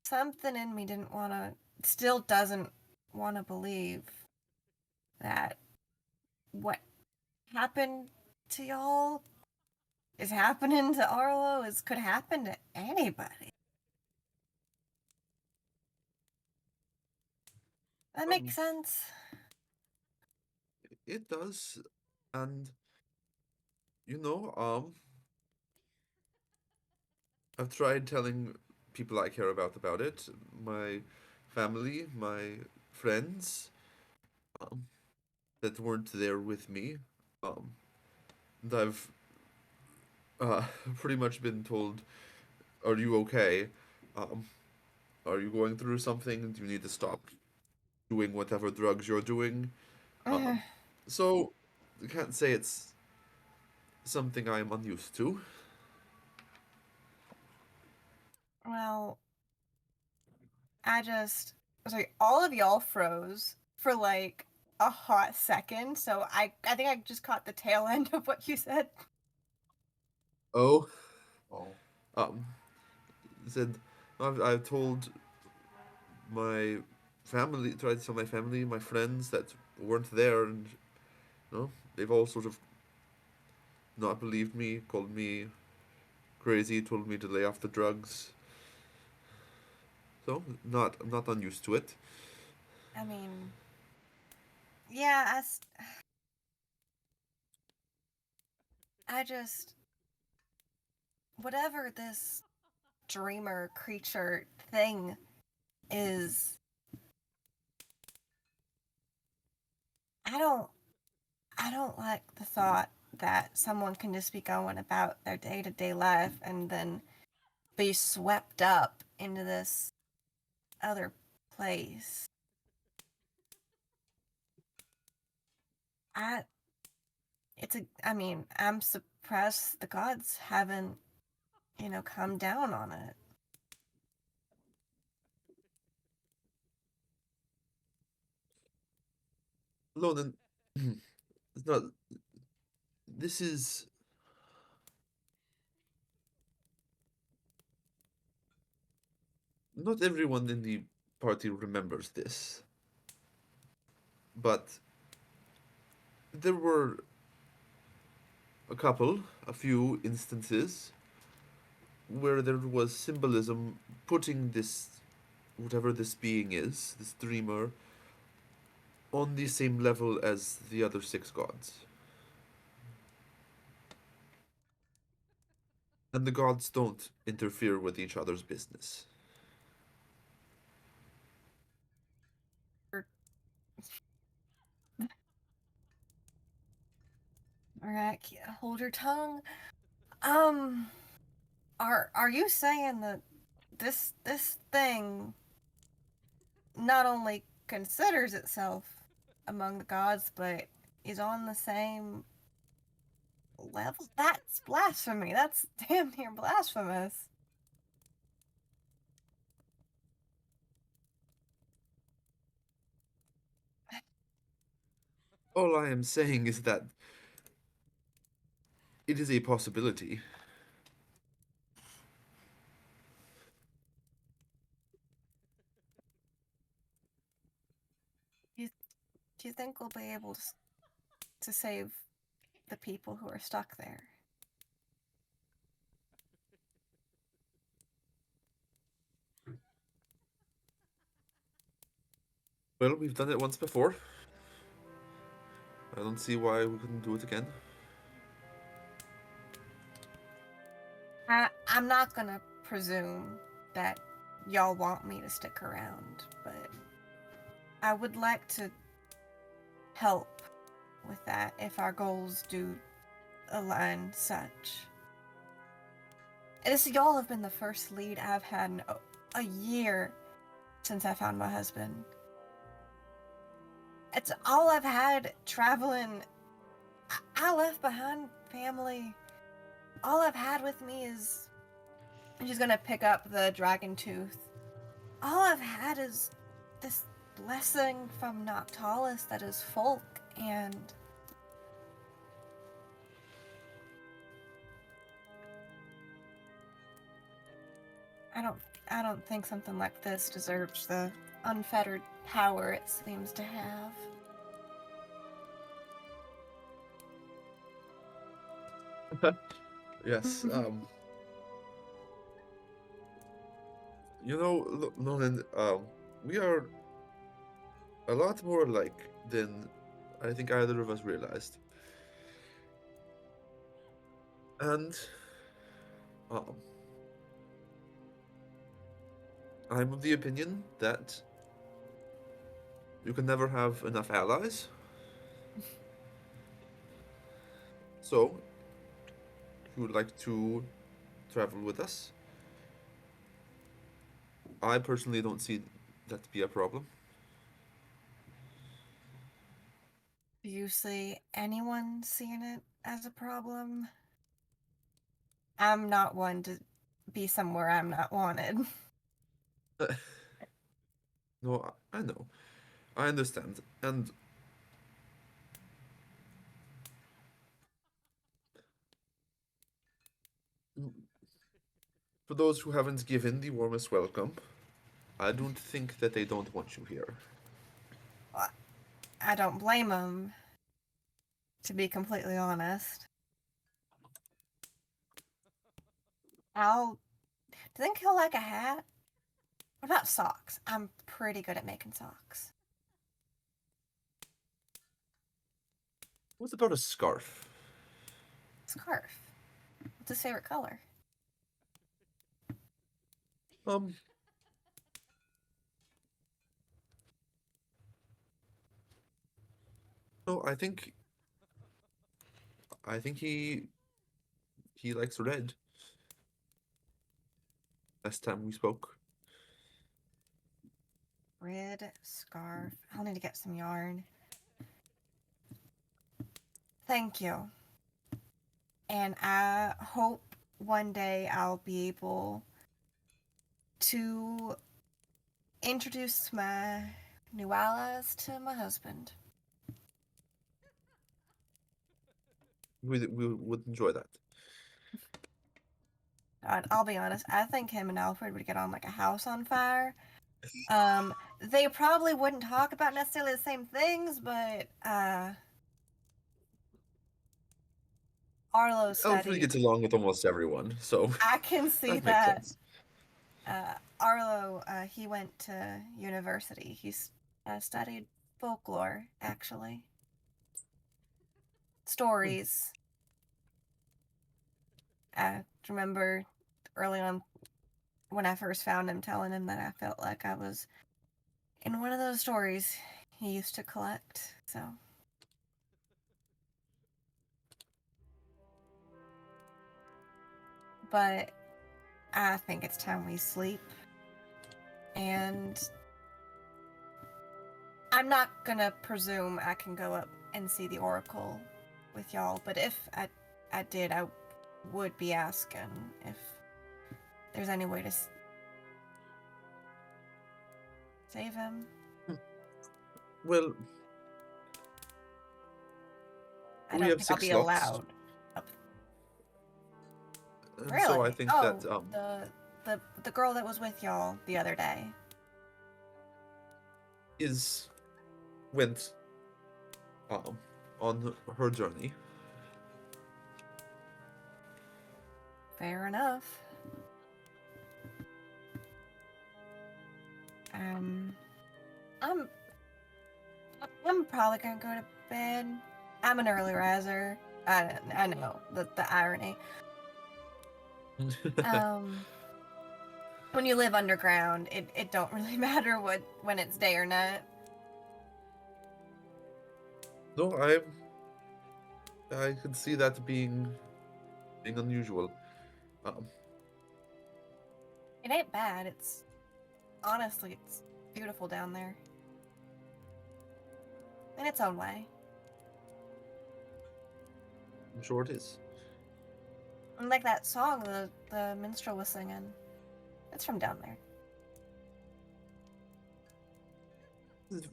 something in me didn't want to, still doesn't want to believe that what happened to y'all is happening to Arlo, could happen to anybody. That makes sense. It does, and I've tried telling people I care about it, my family, my friends, um, that weren't there with me. And I've pretty much been told, "Are you okay? Um, are you going through something? Do you need to stop doing whatever drugs you're doing?" So I can't say it's something I'm unused to. Well, sorry, all of y'all froze for like a hot second, so I think I just caught the tail end of what you said. Oh, Oh. um, said I've told my family, tried to tell my family, my friends that weren't there, and they've all sort of not believed me, called me crazy, told me to lay off the drugs. So I'm not unused to it. I mean, yeah, I just, whatever this dreamer creature thing is, I don't like the thought that someone can just be going about their day-to-day life and then be swept up into this other place. I mean, I'm surprised the gods haven't, come down on it. Lonan, it's not. This is. Not everyone in the party remembers this, but there were a few instances where there was symbolism putting this, whatever this being is, this dreamer, on the same level as the other six gods. And the gods don't interfere with each other's business. Alright, hold your tongue. Are you saying that this thing not only considers itself among the gods, but is on the same level? That's blasphemy. That's damn near blasphemous. All I am saying is that it is a possibility. Do you think we'll be able to save the people who are stuck there? Well, we've done it once before. I don't see why we couldn't do it again. I'm not gonna presume that y'all want me to stick around, but I would like to help with that if our goals do align such. Y'all have been the first lead I've had in a year since I found my husband. It's all I've had traveling. I left behind family. All I've had with me is... I'm just gonna pick up the dragon tooth all I've had is this blessing from Noctalis that is folk, and I don't think something like this deserves the unfettered power it seems to have. Yes. Nolan, we are a lot more alike than I think either of us realized. And um, I'm of the opinion that you can never have enough allies. So, if you would like to travel with us, I personally don't see that to be a problem. Do you see anyone seeing it as a problem? I'm not one to be somewhere I'm not wanted. No, I know. I understand. And for those who haven't given the warmest welcome, I don't think that they don't want you here. I don't blame them, to be completely honest. Do you think he'll like a hat? What about socks? I'm pretty good at making socks. What about a scarf? Scarf. What's his favorite color? Um, no, I think he likes red. Last time we spoke. Red scarf. I'll need to get some yarn. Thank you. And I hope one day I'll be able to introduce my new allies to my husband. We would enjoy that. I'll be honest, I think him and Alfred would get on like a house on fire. They probably wouldn't talk about necessarily the same things, but Arlo Alfred studied. gets along with almost everyone, so I can see that makes that. sense. Arlo, he went to university. He's studied folklore, actually. Stories. I remember early on when I first found him, telling him that I felt like I was in one of those stories he used to collect, so. But I think it's time we sleep. And I'm not gonna presume I can go up and see the Oracle with y'all, but if I did, I would be asking if there's any way to save him. Well, I we don't have think I'll 6 be slots. allowed. And Really? so I think that the girl that was with y'all the other day. went on her journey. Fair enough. I'm probably gonna go to bed. I'm an early riser. I know the irony. When you live underground, it don't really matter when it's day or night. No, I could see that being unusual. It ain't bad. Honestly, it's beautiful down there. In its own way. I'm sure it is. And like that song the minstrel was singing. It's from down there.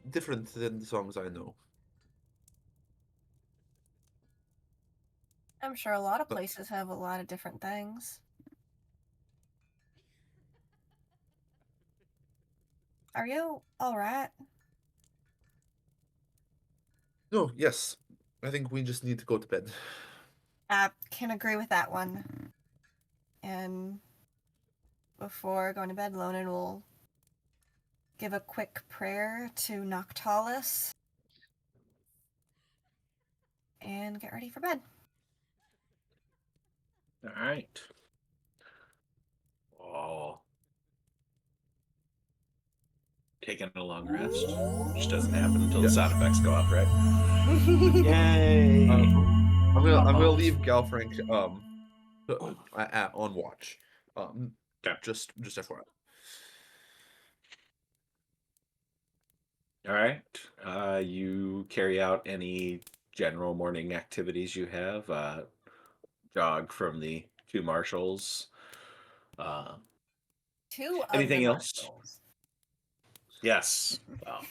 different than the songs I know. I'm sure a lot of places have a lot of different things. Are you alright? No, yes. I think we just need to go to bed. I can agree with that one. And before going to bed, Lonan will give a quick prayer to Noctalis and get ready for bed. All right. Oh. Taking a long rest. Which doesn't happen until the sound effects go up, right? Yay! I'm gonna leave Galfrank on watch. Okay. Just FYI. All right. You carry out any general morning activities you have. Jog from the two marshals. Two of Anything the else? marshals. Yes. Well,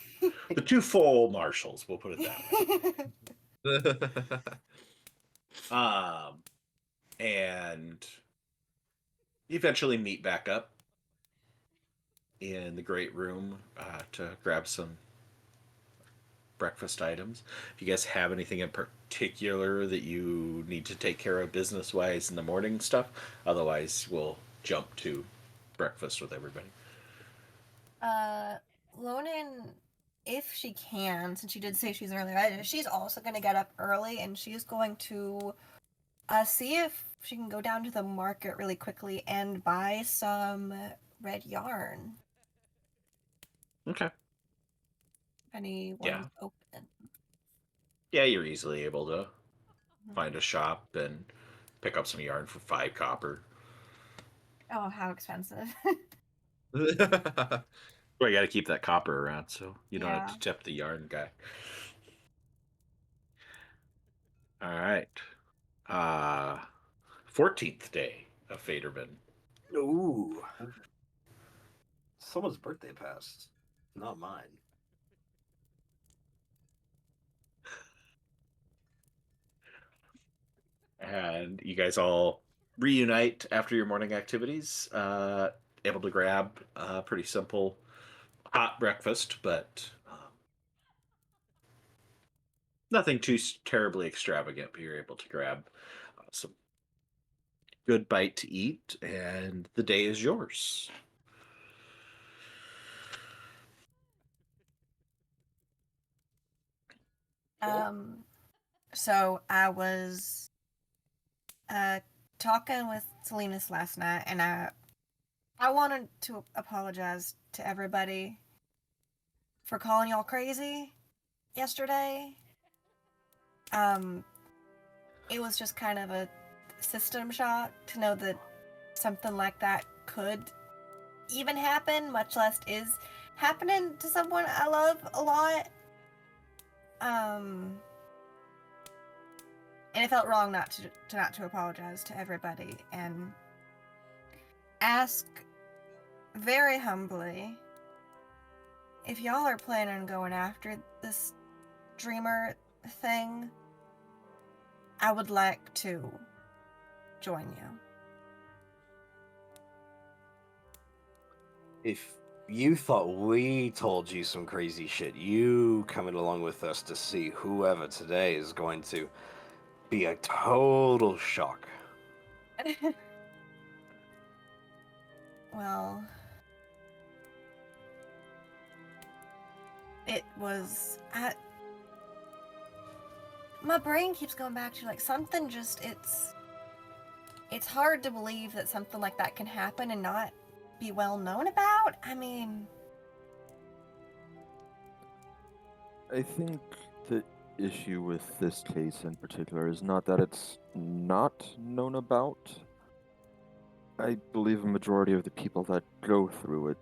the two full marshals, we'll put it that way. And you eventually meet back up in the great room to grab some breakfast items. If you guys have anything in particular that you need to take care of business wise in the morning stuff, otherwise we'll jump to breakfast with everybody. Lonan, if she can, since she did say she's early, she's also going to get up early and she's going to see if she can go down to the market really quickly and buy some red yarn. Okay. Anyone's Yeah. open. Yeah, you're easily able to find a shop and pick up some yarn for 5 copper. Oh, how expensive. Well, you got to keep that copper around, so you don't have Yeah. to tip the yarn guy. All right. 14th day of Faderman. Ooh. Someone's birthday passed. Not mine. And you guys all reunite after your morning activities. Able to grab a pretty simple hot breakfast, but nothing too terribly extravagant. But you're able to grab some good bite to eat, and the day is yours. So I was talking with Salinas last night, and I wanted to apologize to everybody for calling y'all crazy yesterday. It was just kind of a system shock to know that something like that could even happen, much less is happening to someone I love a lot. And it felt wrong not to apologize to everybody and ask very humbly if y'all are planning on going after this dreamer thing. I would like to join you. If you thought we told you some crazy shit, you coming along with us to see whoever today is going to be a total shock. Well, it was my brain keeps going back to like something just it's hard to believe that something like that can happen and not be well known about. I mean, I think the issue with this case in particular is not that it's not known about. I believe a majority of the people that go through it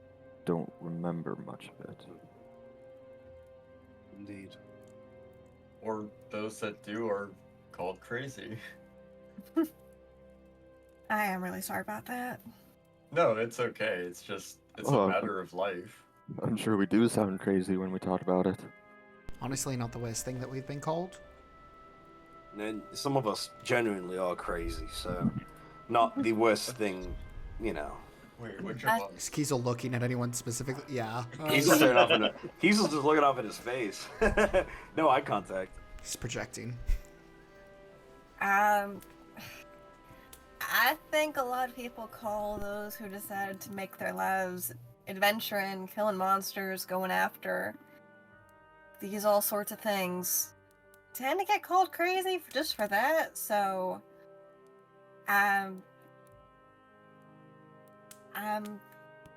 don't remember much of it. Indeed. Or those that do are called crazy. I am really sorry about that. No, it's okay. It's just, it's a matter of life. I'm sure we do sound crazy when we talk about it. Honestly, not the worst thing that we've been called. And some of us genuinely are crazy, so not the worst thing, you know. Wait, which Uh, of us? He's looking at anyone specifically. Yeah. He's just staring off in a, he's just looking off in his face. No eye contact. He's projecting. I think a lot of people call those who decide to make their lives adventuring, killing monsters, going after these all sorts of things, tend to get called crazy just for that. So, I'm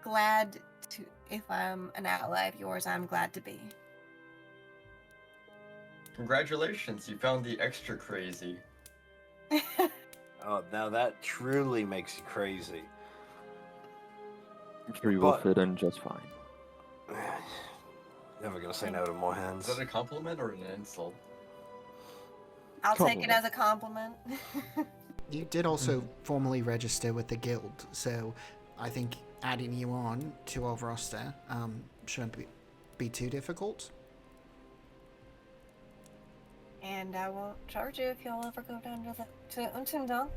glad to, if I'm an ally of yours, I'm glad to be. Congratulations, you found the extra crazy. Oh, now that truly makes you crazy. I'm sure you will But- fit in just fine. Never gonna say no to more hands. Is that a compliment or an insult? I'll take it Compliment. as a compliment. You did also formally register with the guild, so I think adding you on to our roster shouldn't be too difficult. And I won't charge you if y'all ever go down to Untendunk.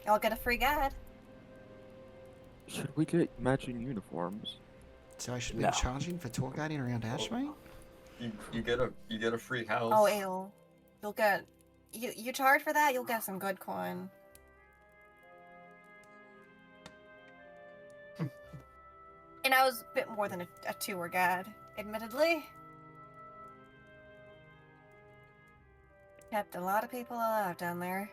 Y'all get a free guide. Should we get matching uniforms? So I should be No. charging for tour guiding around Ashmane? You get a free house. Oh, you'll get you charge for that. You'll get some good coin. And I was a bit more than a tour guide, admittedly. Kept a lot of people alive down there.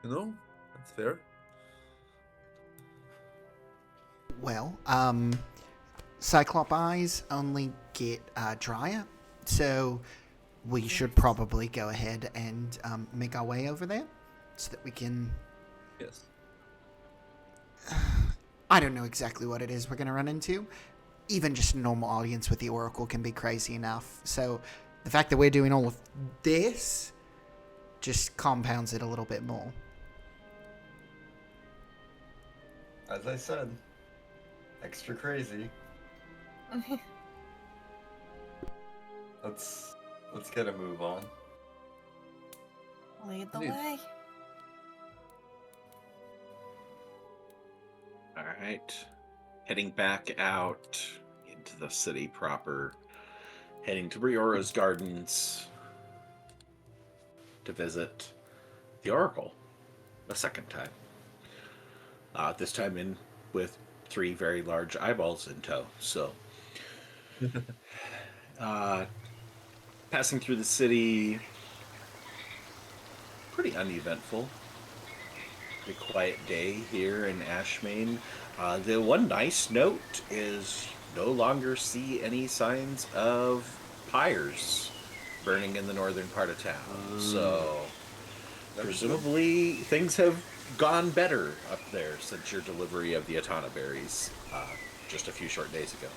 You know, that's fair. Well, Cyclop eyes only get drier, so we should probably go ahead and make our way over there so that we can. Yes. I don't know exactly what it is we're going to run into. Even just a normal audience with the Oracle can be crazy enough. So the fact that we're doing all of this just compounds it a little bit more. As I said, extra crazy. Let's get a move on. Lead the Indeed. way. All right. Heading back out into the city proper. Heading to Briora's gardens to visit the Oracle a second time. This time in with 3 very large eyeballs in tow. So, passing through the city, pretty uneventful. Pretty quiet day here in Ashmane. The one nice note is no longer see any signs of pyres burning in the northern part of town. So, presumably things have gone better up there since your delivery of the Atana berries just a few short days ago.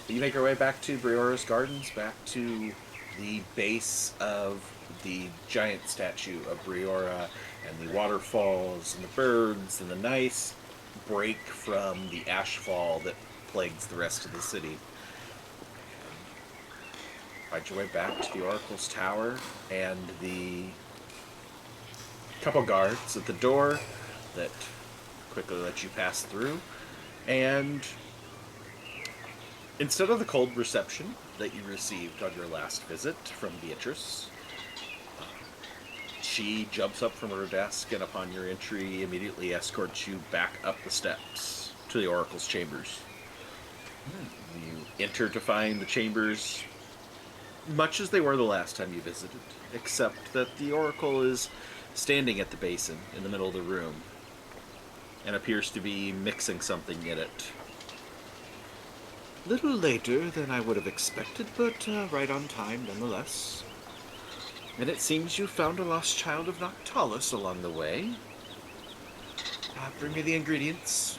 But you make your way back to Briora's gardens, back to the base of the giant statue of Briora, and the waterfalls and the birds and the nice break from the ashfall that plagues the rest of the city. Find your way back to the Oracle's tower and the couple guards at the door that quickly let you pass through. And instead of the cold reception that you received on your last visit from Beatrice, she jumps up from her desk and upon your entry immediately escorts you back up the steps to the Oracle's chambers. You enter to find the chambers much as they were the last time you visited, except that the Oracle is standing at the basin in the middle of the room and appears to be mixing something in it. Little later than I would have expected, but right on time nonetheless. And it seems you found a lost child of Noctalis along the way. Bring me the ingredients.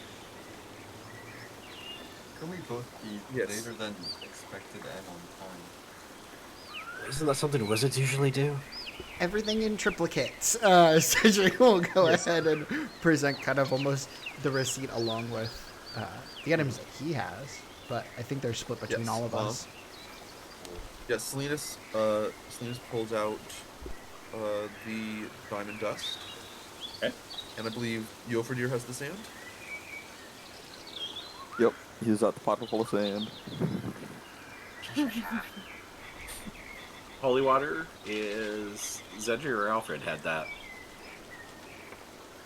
Can we both be Yes. later than expected and on time? Isn't that something wizards usually do? everything in triplicates. Cedric will go ahead and present kind of almost the receipt along with the items that he has, but I think they're split between all of us. Yes, Salinas pulls out the diamond dust. Okay. And I believe Yofordir has the sand. Yep, he's got the pot full of sand. Holy water is Zedri or Alfred had that.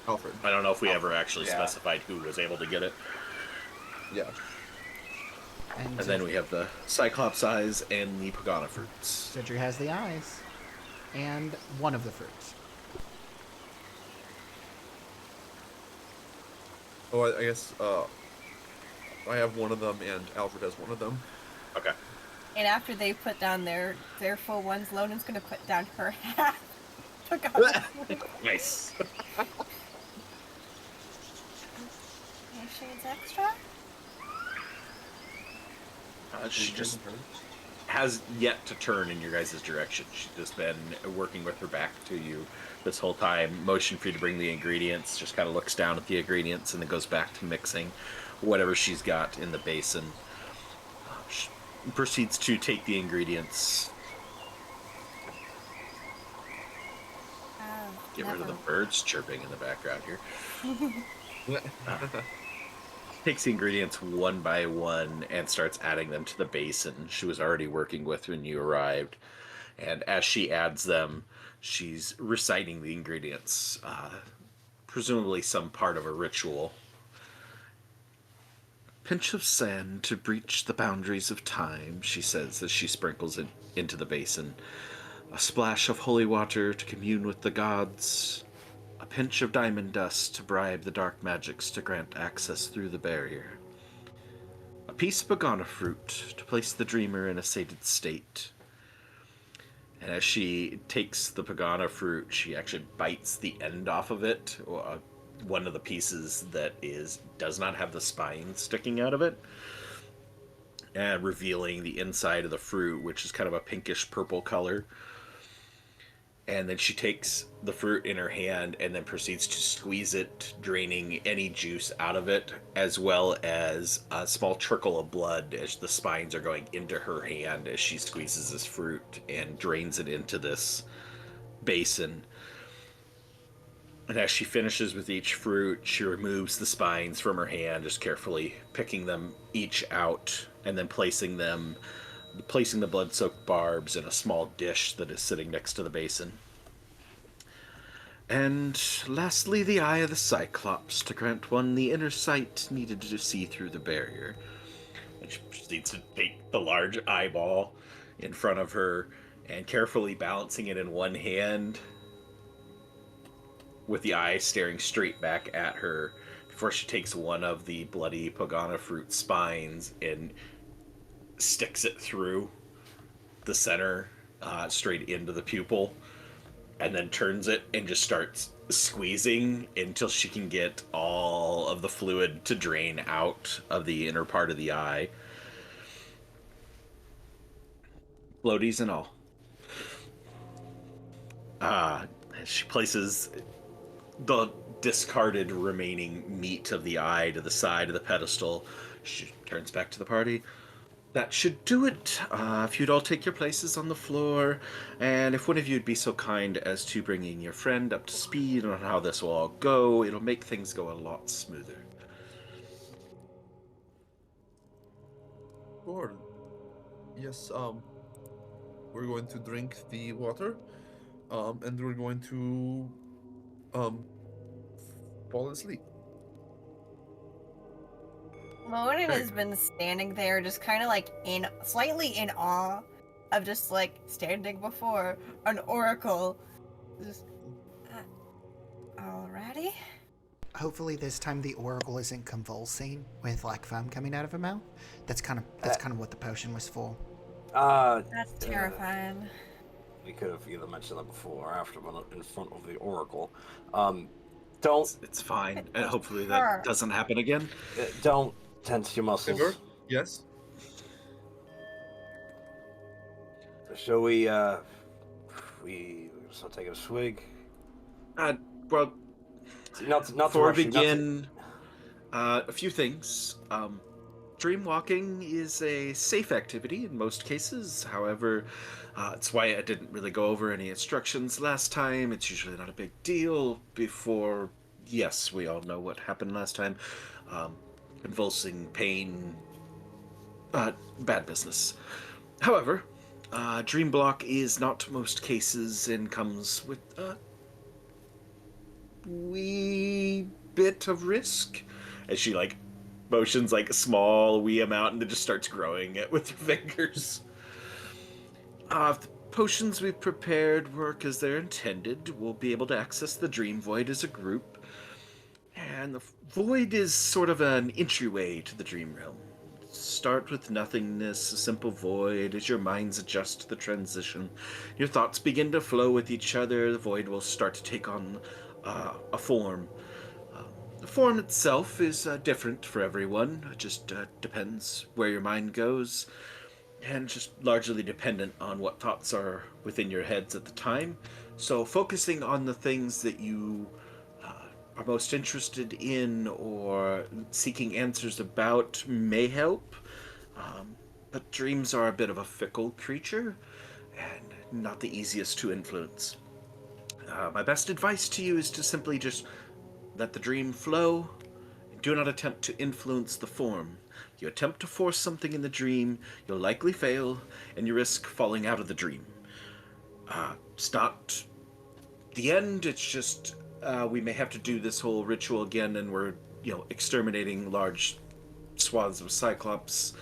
Alfred. I don't know if we ever actually specified who was able to get it. Yeah. And then we have the Cyclops eyes and the Pagana fruits. Cedric has the eyes and one of the fruits. Oh, I guess I have one of them, and Alfred has one of them. Okay. And after they put down their full ones, Lonan's gonna put down her half. Nice. Shades extra? She just has yet to turn in your guys' direction. She's just been working with her back to you this whole time. Motion for you to bring the ingredients. Just kind of looks down at the ingredients and then goes back to mixing whatever she's got in the basin. She proceeds to take the ingredients. Get rid of the birds chirping in the background here. Takes the ingredients one by one and starts adding them to the basin she was already working with when you arrived. And as she adds them, she's reciting the ingredients, presumably some part of a ritual. Pinch of sand to breach the boundaries of time, she says as she sprinkles it into the basin. A splash of holy water to commune with the gods. A pinch of diamond dust to bribe the dark magics to grant access through the barrier. A piece of Pagana fruit to place the dreamer in a sated state. And as she takes the Pagana fruit, she actually bites the end off of it, one of the pieces that does not have the spine sticking out of it, and revealing the inside of the fruit, which is kind of a pinkish purple color. And then she takes the fruit in her hand and then proceeds to squeeze it, draining any juice out of it, as well as a small trickle of blood as the spines are going into her hand as she squeezes this fruit and drains it into this basin. And as she finishes with each fruit, she removes the spines from her hand, just carefully picking them each out and then placing the blood-soaked barbs in a small dish that is sitting next to the basin. And lastly, the eye of the Cyclops, to grant one the inner sight needed to see through the barrier. And she proceeds to take the large eyeball in front of her and carefully balancing it in one hand with the eye staring straight back at her before she takes one of the bloody Pagana fruit spines and sticks it through the center, straight into the pupil, and then turns it and just starts squeezing until she can get all of the fluid to drain out of the inner part of the eye. Floaties and all. She places the discarded remaining meat of the eye to the side of the pedestal. She turns back to the party. That should do it. If you'd all take your places on the floor, and if one of you'd be so kind as to bringing your friend up to speed on how this will all go, it'll make things go a lot smoother. Sure. Yes, we're going to drink the water, and we're going to, fall asleep. Lonan has been standing there just kind of like slightly in awe of just like standing before an oracle. Just, alrighty. Hopefully this time the oracle isn't convulsing with like foam coming out of her mouth. That's kind of what the potion was for. That's terrifying. We could have either mentioned that before or after, but in front of the oracle. Don't. It's fine. And hopefully that doesn't happen again. Don't tense your muscles. Ever? Yes. Shall we So take a swig. Well, Not to before we rush you, not to- begin, a few things. Dreamwalking is a safe activity in most cases. However, it's why I didn't really go over any instructions last time. It's usually not a big deal before. Yes, we all know what happened last time. Convulsing pain, bad business. However, dream block is not most cases and comes with a wee bit of risk. As she motions a small wee amount and then just starts growing it with her fingers. If the potions we've prepared work as they're intended, we'll be able to access the dream void as a group. And the void is sort of an entryway to the dream realm. Start with nothingness, a simple void. As your minds adjust to the transition, your thoughts begin to flow with each other. The void will start to take on a form. The form itself is different for everyone. It just depends where your mind goes, and just largely dependent on what thoughts are within your heads at the time. So focusing on the things that you are most interested in or seeking answers about may help. But dreams are a bit of a fickle creature and not the easiest to influence. My best advice to you is to simply just let the dream flow and do not attempt to influence the form. You attempt to force something in the dream, you'll likely fail, and you risk falling out of the dream. It's not the end, it's just we may have to do this whole ritual again, and we're, exterminating large swaths of Cyclops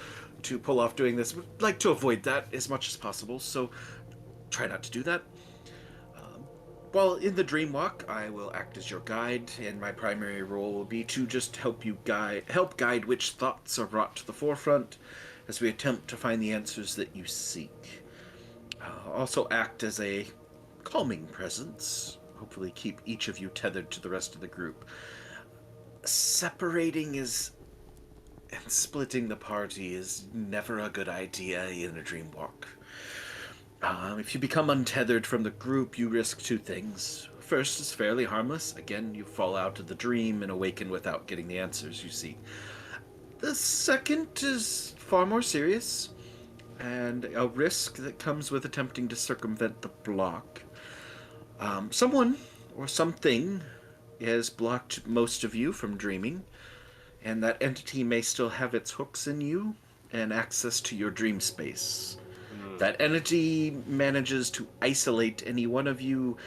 to pull off doing this. We'd like to avoid that as much as possible, so try not to do that. While in the dream walk, I will act as your guide, and my primary role will be to just help guide which thoughts are brought to the forefront as we attempt to find the answers that you seek. I'll also act as a calming presence, hopefully keep each of you tethered to the rest of the group. Separating and splitting the party is never a good idea in a dream walk. If you become untethered from the group, you risk two things. First is fairly harmless. Again, you fall out of the dream and awaken without getting the answers you seek. The second is far more serious, and a risk that comes with attempting to circumvent the block. Someone or something has blocked most of you from dreaming, and that entity may still have its hooks in you and access to your dream space. That entity manages to isolate any one of you.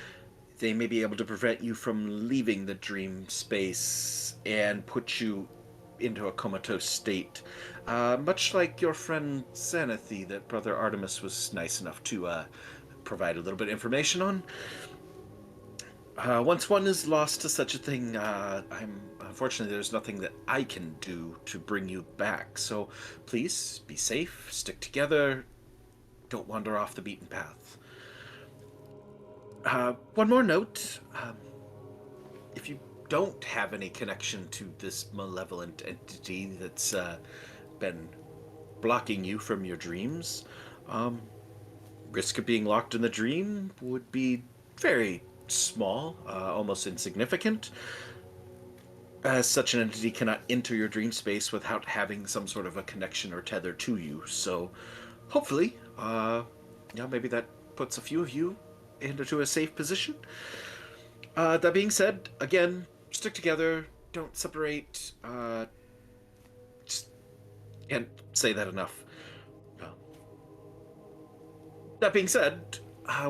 They may be able to prevent you from leaving the dream space and put you into a comatose state. Much like your friend Xanathy that Brother Artemis was nice enough to provide a little bit of information on. Once one is lost to such a thing, unfortunately there's nothing that I can do to bring you back. So please be safe, stick together, don't wander off the beaten path. One more note. If you don't have any connection to this malevolent entity that's been blocking you from your dreams, risk of being locked in the dream would be very small, almost insignificant, as such an entity cannot enter your dream space without having some sort of a connection or tether to you. So hopefully, maybe that puts a few of you into a safe position. That being said, again, stick together, don't separate. Just can't say that enough. That being said,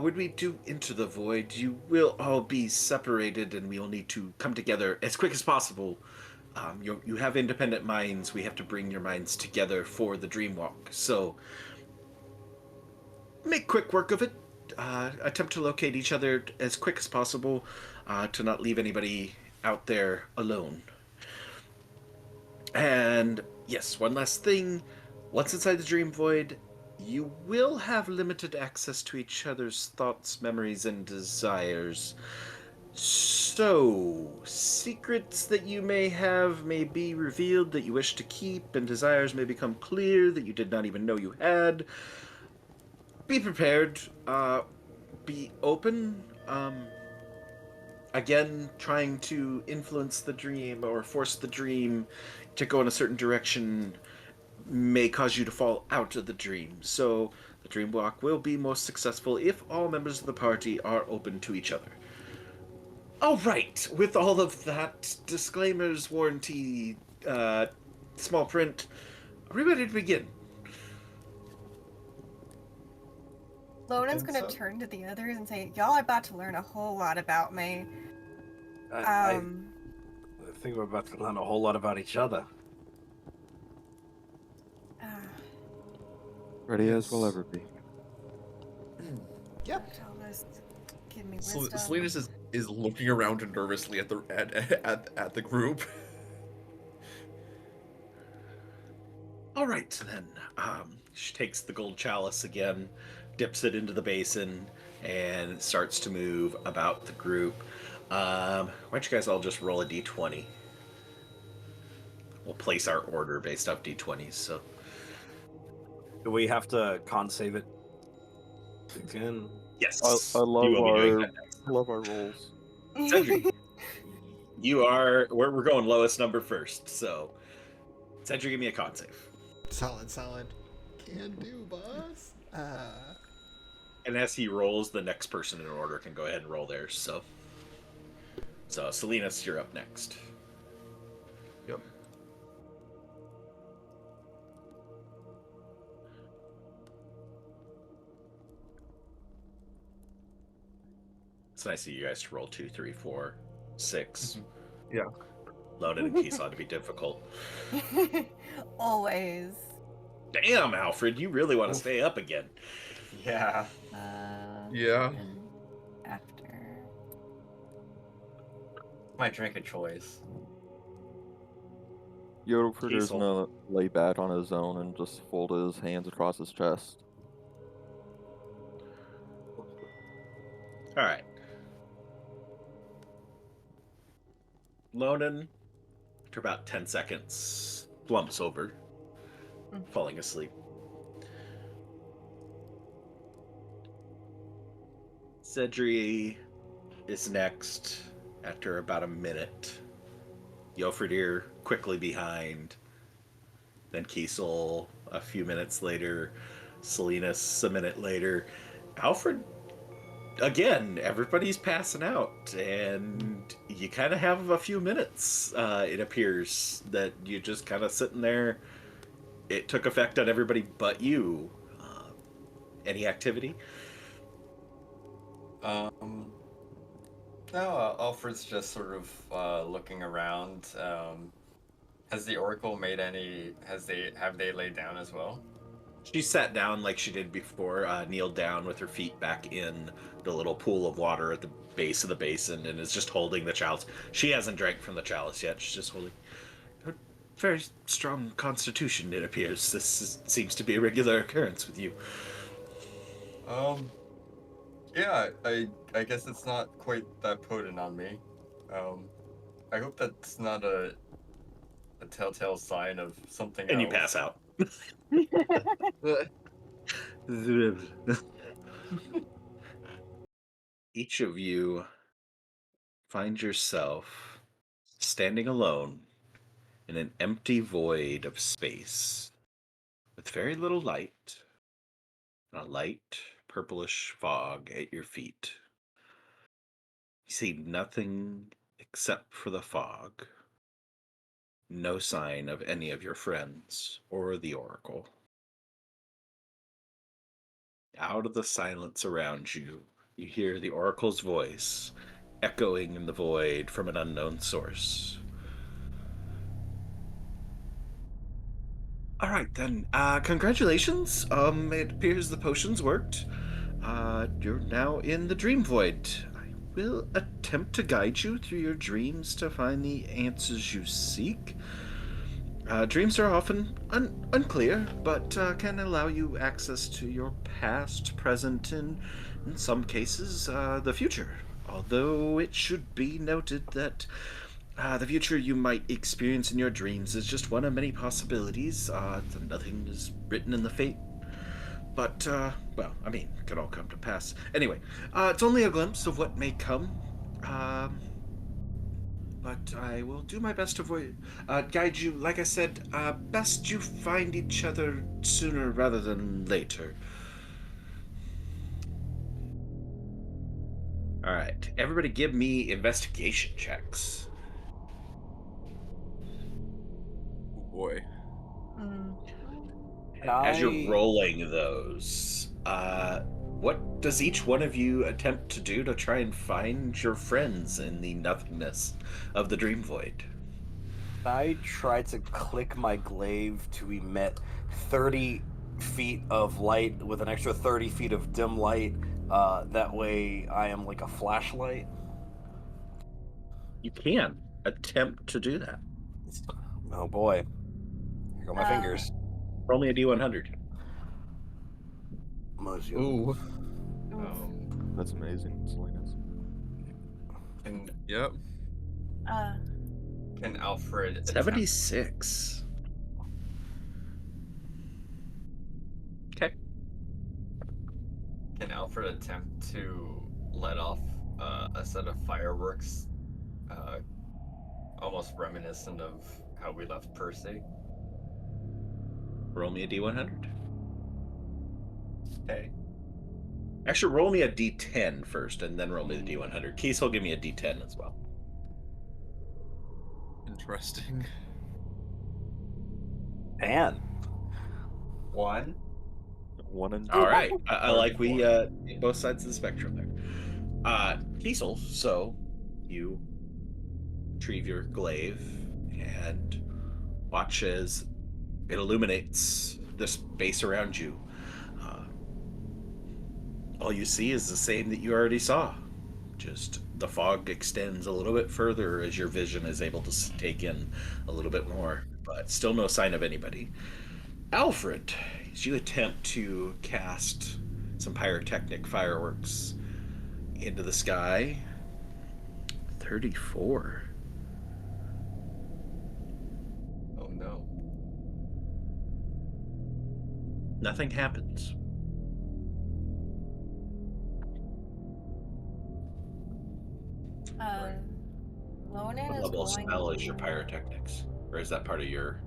when we do enter the void, you will all be separated, and we will need to come together as quick as possible. You have independent minds. We have to bring your minds together for the dream walk. So make quick work of it. Attempt to locate each other as quick as possible to not leave anybody out there alone. And yes, one last thing. Once inside the dream void, you will have limited access to each other's thoughts, memories, and desires. So, secrets that you may have may be revealed that you wish to keep, and desires may become clear that you did not even know you had. Be prepared. Be open. Again, trying to influence the dream or force the dream to go in a certain direction may cause you to fall out of the dream. So the dream walk will be most successful if all members of the party are open to each other. All right, with all of that disclaimers, warranty, small print, are we ready to begin? Lonan's think gonna so. turn to the others and say, "Y'all are about to learn a whole lot about me." I think we're about to learn a whole lot about each other. Uh, Ready as we'll ever be. Yep. tell us, give me wisdom. Salinas is looking around nervously at the group. All right, then. She takes the gold chalice again, dips it into the basin, and starts to move about the group. Why don't you guys all just roll a d20? We'll place our order based off d20s, so... Do we have to con save it again? Yes. I you will be doing that next. love our rolls. Cedric, you are... We're going lowest number first, so... Cedric, give me a con save. Solid. Can do, boss. And as he rolls, the next person in order can go ahead and roll theirs, so... So, Salinas, you're up next. Yep. It's nice of you guys to roll 2, 3, 4, 6. Yeah. Loaded and Keys ought to be difficult. Always. Damn, Alfred, you really want to stay up again. Yeah. Yeah. And after. Might drink a choice. Yodelford is Kiesel. gonna lay back on his own and just fold his hands across his chest. All right. Lonan, after about 10 seconds, plumps over, falling asleep. Cedri is next after about a minute. Yofredir quickly behind. Then Kiesel a few minutes later. Salinas a minute later. Alfred, again, everybody's passing out. And you kind of have a few minutes, it appears, that you're just kind of sitting there. It took effect on everybody but you. Any activity? No, Alfred's just sort of looking around. Has the Oracle made any? Have they laid down as well? She sat down like she did before, kneeled down with her feet back in the little pool of water at the base of the basin, and is just holding the chalice. She hasn't drank from the chalice yet. She's just holding a very strong constitution, it appears. Seems to be a regular occurrence with you. Yeah, I guess it's not quite that potent on me. I hope that's not a telltale sign of something And else. you pass out. Each of you find yourself standing alone in an empty void of space with very little light and a light purplish fog at your feet. You see nothing except for the fog. No sign of any of your friends or the Oracle. Out of the silence around you, you hear the Oracle's voice echoing in the void from an unknown source. All right, then. Congratulations. It appears the potions worked. You're now in the dream void. I will attempt to guide you through your dreams to find the answers you seek. Dreams are often unclear, but can allow you access to your past, present, and in some cases, the future. Although it should be noted that the future you might experience in your dreams is just one of many possibilities. Nothing is written in the fate. But, well, I mean, it could all come to pass. Anyway, it's only a glimpse of what may come. But I will do my best to guide you. Like I said, best you find each other sooner rather than later. All right, everybody, give me investigation checks. Oh boy. Mm. And as you're rolling those, what does each one of you attempt to do to try and find your friends in the nothingness of the dream void? I try to click my glaive to emit 30 feet of light with an extra 30 feet of dim light. That way I am like a flashlight. You can attempt to do that. Oh boy. Here go my fingers. Roll me a d100. Ooh. That's amazing, Salinas. Can Yep. can Alfred attempt- 76. Okay. Can Alfred attempt to let off a set of fireworks, almost reminiscent of how we left Percy? Roll me a d100. Okay. Actually, roll me a d10 first, and then roll me the d100. Keith will give me a d10 as well. Interesting. One. 1 and 2. All right. I like we both sides of the spectrum there. Kiesel, so you retrieve your glaive and watch as it illuminates the space around you. All you see is the same that you already saw. Just the fog extends a little bit further as your vision is able to take in a little bit more, but still no sign of anybody. Alfred, as you attempt to cast some pyrotechnic fireworks into the sky, 34. Oh no. Nothing happens. Lonan What is level of going. spell is your pyrotechnics? Or is that part of your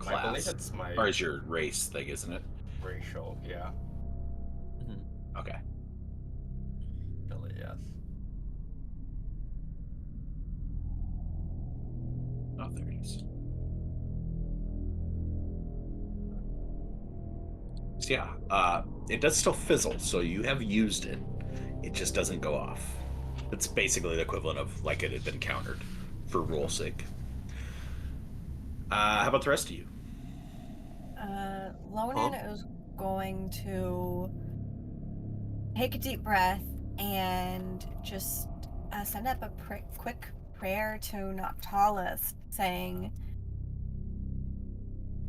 I believe class? it's my Or is your race thing, isn't it? racial, yeah. Okay. Really, yes. Oh, there it is. So yeah, it does still fizzle, so you have used it. It just doesn't go off. It's basically the equivalent of like it had been countered for rule's sake. How about the rest of you? Lonan is going to take a deep breath and just send up a quick prayer to Noctalis, saying,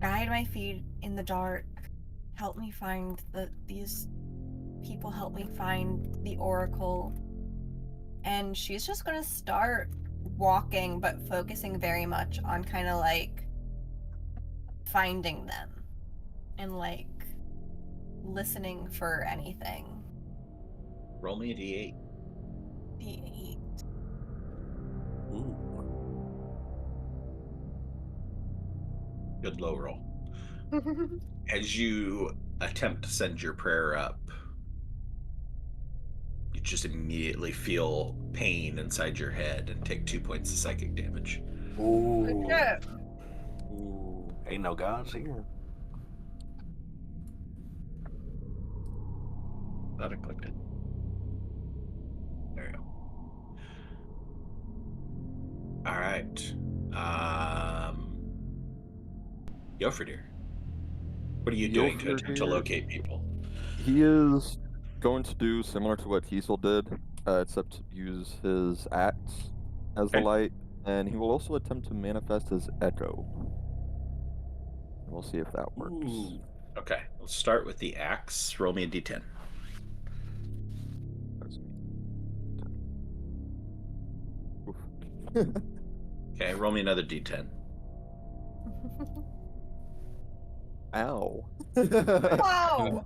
"Guide my feet in the dark. Help me find these people. Help me find the Oracle." And she's just going to start walking, but focusing very much on kind of like finding them and like listening for anything. Roll me a d8. D8. Ooh. Good low roll. As you attempt to send your prayer up, you just immediately feel pain inside your head and take 2 points of psychic damage. Ooh. Yeah. Ooh. Ain't no gods here. Thought I clicked it. There you go. All right. Yofridir, what are you doing to attempt to Yofridir- locate people? He is going to do similar to what Kiesel did, except to use his axe as the Okay. light, and he will also attempt to manifest his echo. We'll see if that works. Ooh. Okay, let's start with the axe. Roll me a d10. That's me. Oof. Okay, roll me another d10. Ow. Wow!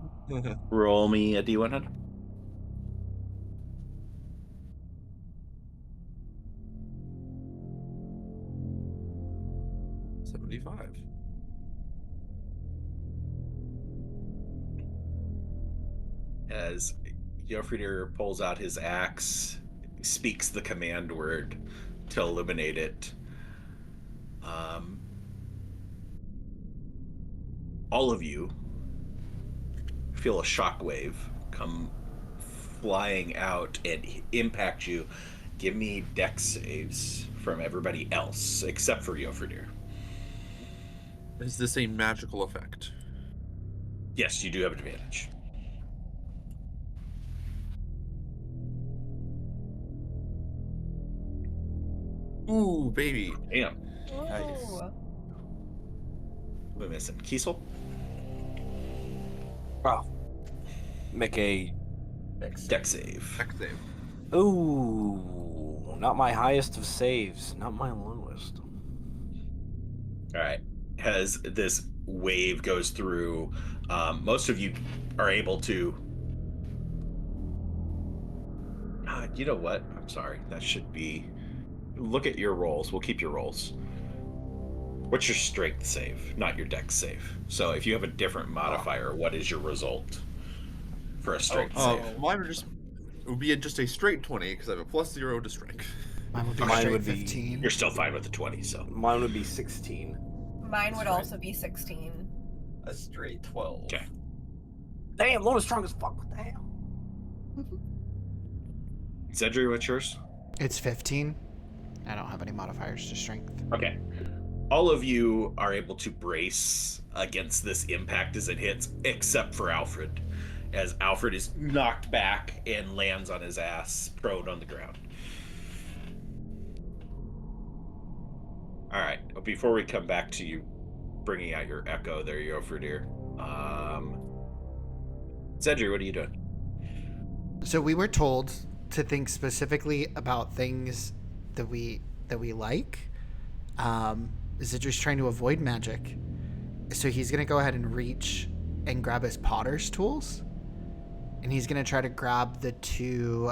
Roll me a D100. $75. As Jofridir pulls out his axe, speaks the command word to illuminate it. All of you feel a shockwave come flying out and impact you. Give me dex saves from everybody else except for Jofridir. Is this a magical effect? Yes, you do have advantage. Ooh, baby. Damn. Nice. Ooh. We're missing Kiesel. Wow. Make a. Dex save. Dex save. Ooh, not my highest of saves, not my lowest. All right. As this wave goes through, most of you are able to. You know what? I'm sorry. That should be. Look at your rolls. We'll keep your rolls. What's your strength save, not your dex save? So if you have a different modifier, what is your result for a strength save? Mine would be just a straight 20 because I have a +0 to strength. Mine would be Mine straight would be- 15. You're still fine with the 20, so. Mine would be 16. Mine That's would right. also be 16. A straight 12. Okay. Damn, Lona's strong as fuck. What the hell? Zedri, what's yours? It's 15. I don't have any modifiers to strength. Okay. All of you are able to brace against this impact as it hits, except for Alfred, as Alfred is knocked back and lands on his ass, prone on the ground. All right. But before we come back to you bringing out your echo, there you go, Frudier. Zedri, what are you doing? So we were told to think specifically about things that we like. Zidri's trying to avoid magic, so he's gonna go ahead and reach and grab his potter's tools, and he's gonna try to grab the two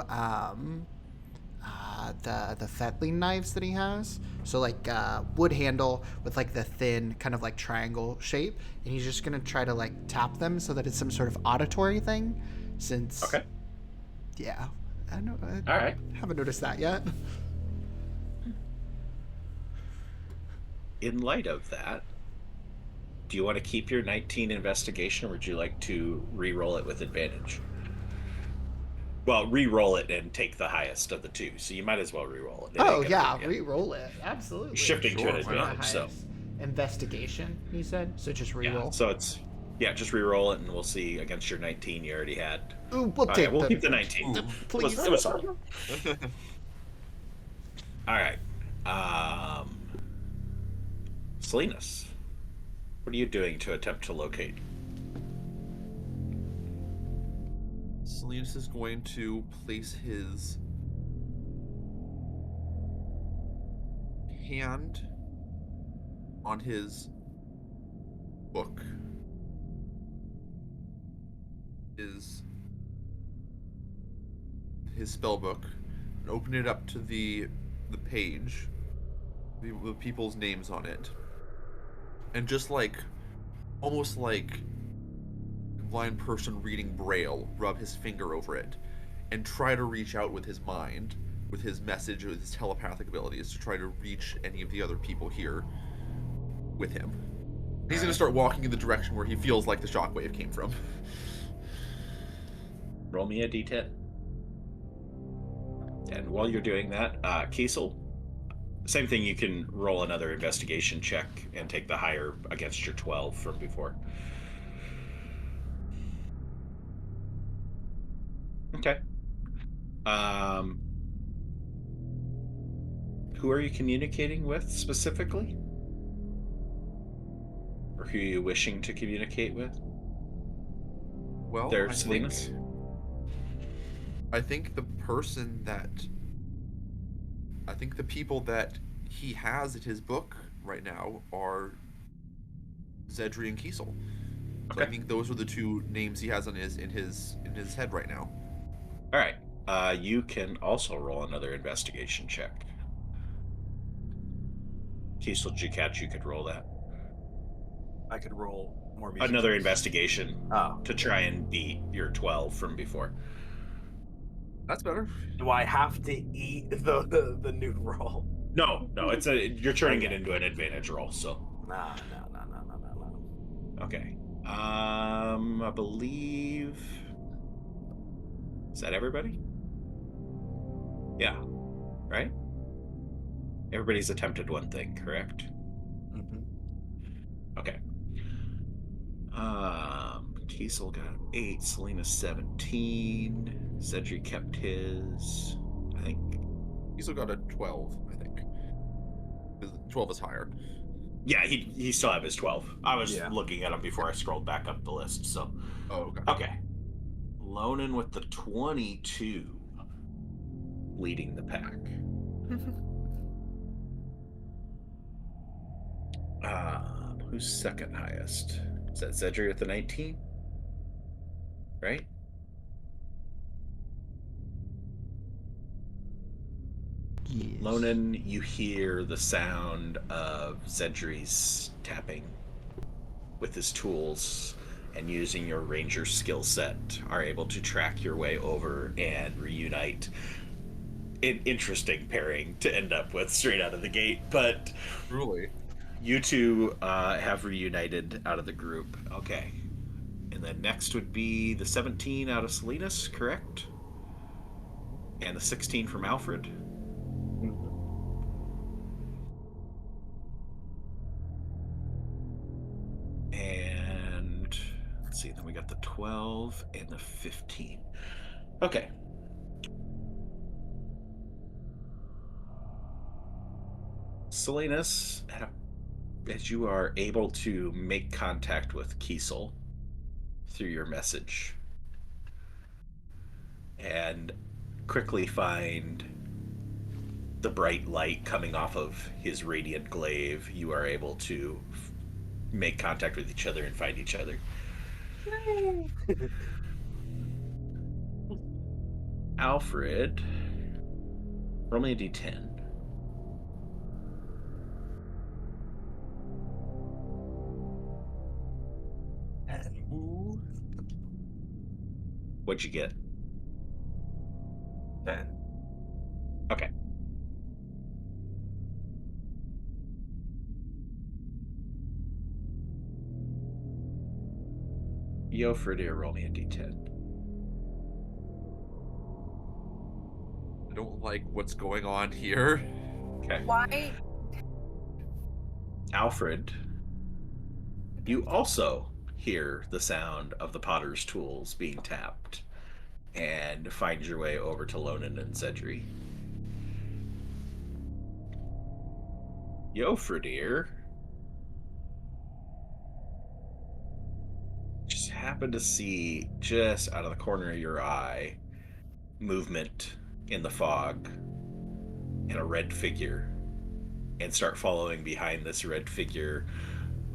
the Fetling knives that he has. So like wood handle with like the thin kind of like triangle shape, and he's just gonna try to like tap them so that it's some sort of auditory thing. Since Okay. yeah, I know. All right. Haven't noticed that yet. In light of that, do you want to keep your 19 investigation, or would you like to re-roll it with advantage? Well, re-roll it and take the highest of the two, so you might as well re-roll it. It ain't Oh gonna yeah, be- yeah. re-roll it. Absolutely. Shifting to an Sure, why not? advantage, so Investigation, he said. So just re-roll. yeah, so it's just re-roll it, and we'll see against your 19 you already had. Ooh, we'll All take right, we'll the, keep the 19. please. It was solid. All right, Salinas, what are you doing to attempt to locate? Salinas is going to place his hand on his book. His spell book, and open it up to the page with people's names on it, and just like almost like a blind person reading Braille, rub his finger over it and try to reach out with his mind, with his message, with his telepathic abilities, to try to reach any of the other people here with him. He's going to start walking in the direction where he feels like the shockwave came from. Roll me a d10. And while you're doing that, Kiesel, same thing, you can roll another investigation check and take the higher against your 12 from before. Okay. Who are you communicating with specifically? Or who are you wishing to communicate with? Well, There, Salinas? I think the people that he has in his book right now are Zedri and Kiesel. So I think those are the two names he has on in his head right now. All right. You can also roll another investigation check. Kiesel Jukatch, you could roll that. I could roll more music. Another checks. investigation Oh. to try and beat your 12 from before. That's better. Do I have to eat the new roll? No, it's you're turning it Okay. into an advantage roll, so. No. Okay. I believe. Is that everybody? Yeah. Right? Everybody's attempted one thing, correct? Mm-hmm. Okay. Kiesel got 8, Selena 17, Cedric kept his, I think. He still got a 12, I think. 12 is higher. Yeah, he still have his 12. I was Yeah. looking at him before I scrolled back up the list, so. Oh, okay. Okay. Lonan with the 22, leading the pack. Who's second highest? Is that Cedric with the 19? Right? Yes. Lonan, you hear the sound of Zedri's tapping with his tools, and using your ranger skill set are able to track your way over and reunite. An interesting pairing to end up with straight out of the gate, but Truly. you two have reunited out of the group. Okay. And then next would be the 17 out of Salinas, correct? And the 16 from Alfred. And let's see, then we got the 12 and the 15. Okay. Salinas, as you are able to make contact with Kiesel through your message and quickly find the bright light coming off of his radiant glaive, you are able to make contact with each other and find each other. Alfred, roll me a d10. What'd you get? 10. Okay. Yofredir, roll me a d10. I don't like what's going on here. Okay. Why? Alfred, you also hear the sound of the potter's tools being tapped and find your way over to Lonan and Cedri. Yofredir, just happen to see, just out of the corner of your eye, movement in the fog and a red figure, and start following behind this red figure.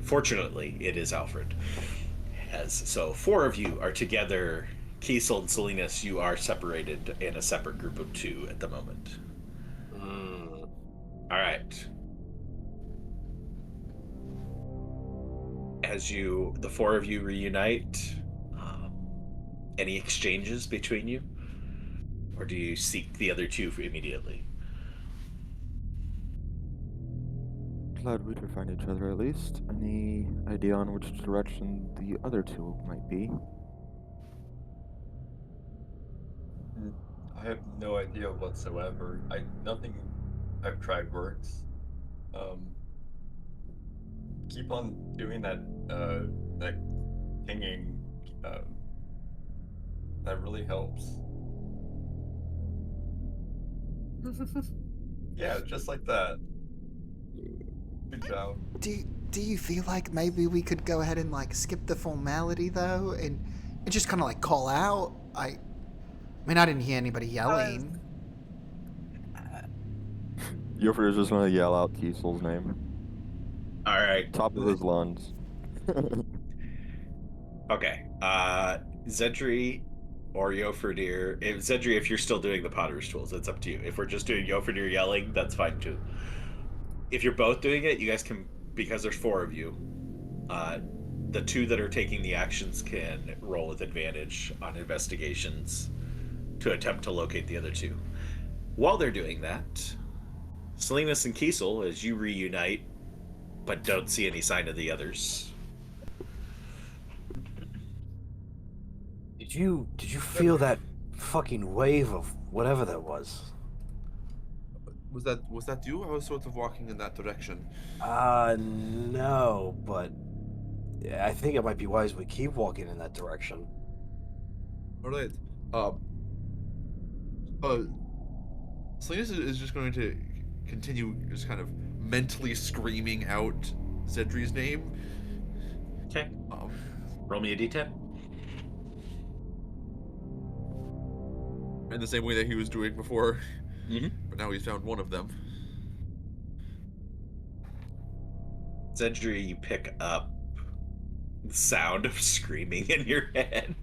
Fortunately, it is Alfred. So 4 of you are together. Kiesel and Salinas, you are separated in a separate group of 2 at the moment. All right. As the 4 of you reunite, any exchanges between you? Or do you seek the other 2 immediately? Glad we could find each other at least. Any idea on which direction the other 2 might be? I have no idea whatsoever. Nothing I've tried works. Keep on doing that pinging. That really helps. Yeah, just like that. Good job. Do you feel like maybe we could go ahead and like skip the formality though and just kind of like call out? I mean, I didn't hear anybody yelling. Yofredir's just gonna yell out Kiesel's name. All right. Top of his lungs. Okay. Zedri or Yoferdir. Zedri, if you're still doing the Potter's Tools, it's up to you. If we're just doing Yoferdir yelling, that's fine too. If you're both doing it, you guys can, because there's 4 of you, the 2 that are taking the actions can roll with advantage on investigations to attempt to locate the other 2. While they're doing that, Salinas and Kiesel, as you reunite, but don't see any sign of the others. Did you feel that fucking wave of whatever that was? Was that you? I was sort of walking in that direction. No, but I think it might be wise we keep walking in that direction. All right. Salinas is just going to continue just kind of mentally screaming out Zedri's name. Okay. Roll me a d10. In the same way that he was doing before. Mm-hmm. But now he's found one of them. Zedri, you pick up the sound of screaming in your head.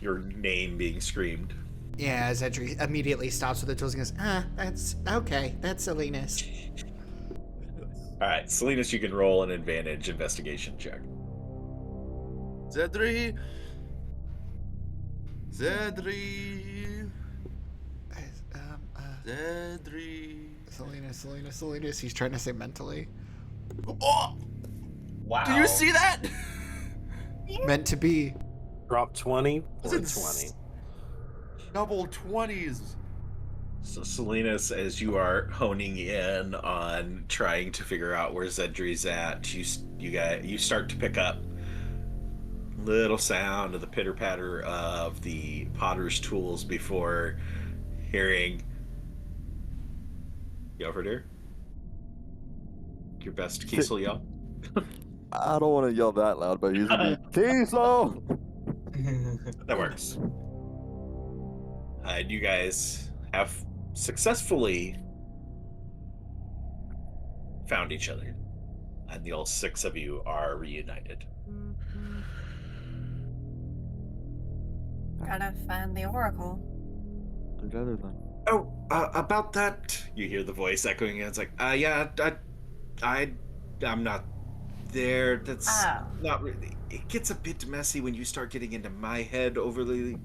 Your name being screamed. Yeah, Zedri immediately stops with the tools and goes, that's okay. That's Salinas. Alright, Salinas, you can roll an advantage investigation check. Zedri! Salinas. He's trying to say mentally. Oh! Wow. Do you see that? Meant to be. Drop 20 or This 20. is double 20s. So Salinas, as you are honing in on trying to figure out where Zedri's at, you start to pick up little sound of the pitter patter of the potter's tools before hearing Yoverdir. Your best Kiesel yell. I don't want to yell that loud, but he's gonna be Kiesel. That works. And you guys have successfully found each other, and the all 6 of you are reunited. Gotta find the Oracle. Together then. Oh, about that, you hear the voice echoing. And it's like, yeah, I'm not there. That's not really. It gets a bit messy when you start getting into my head overly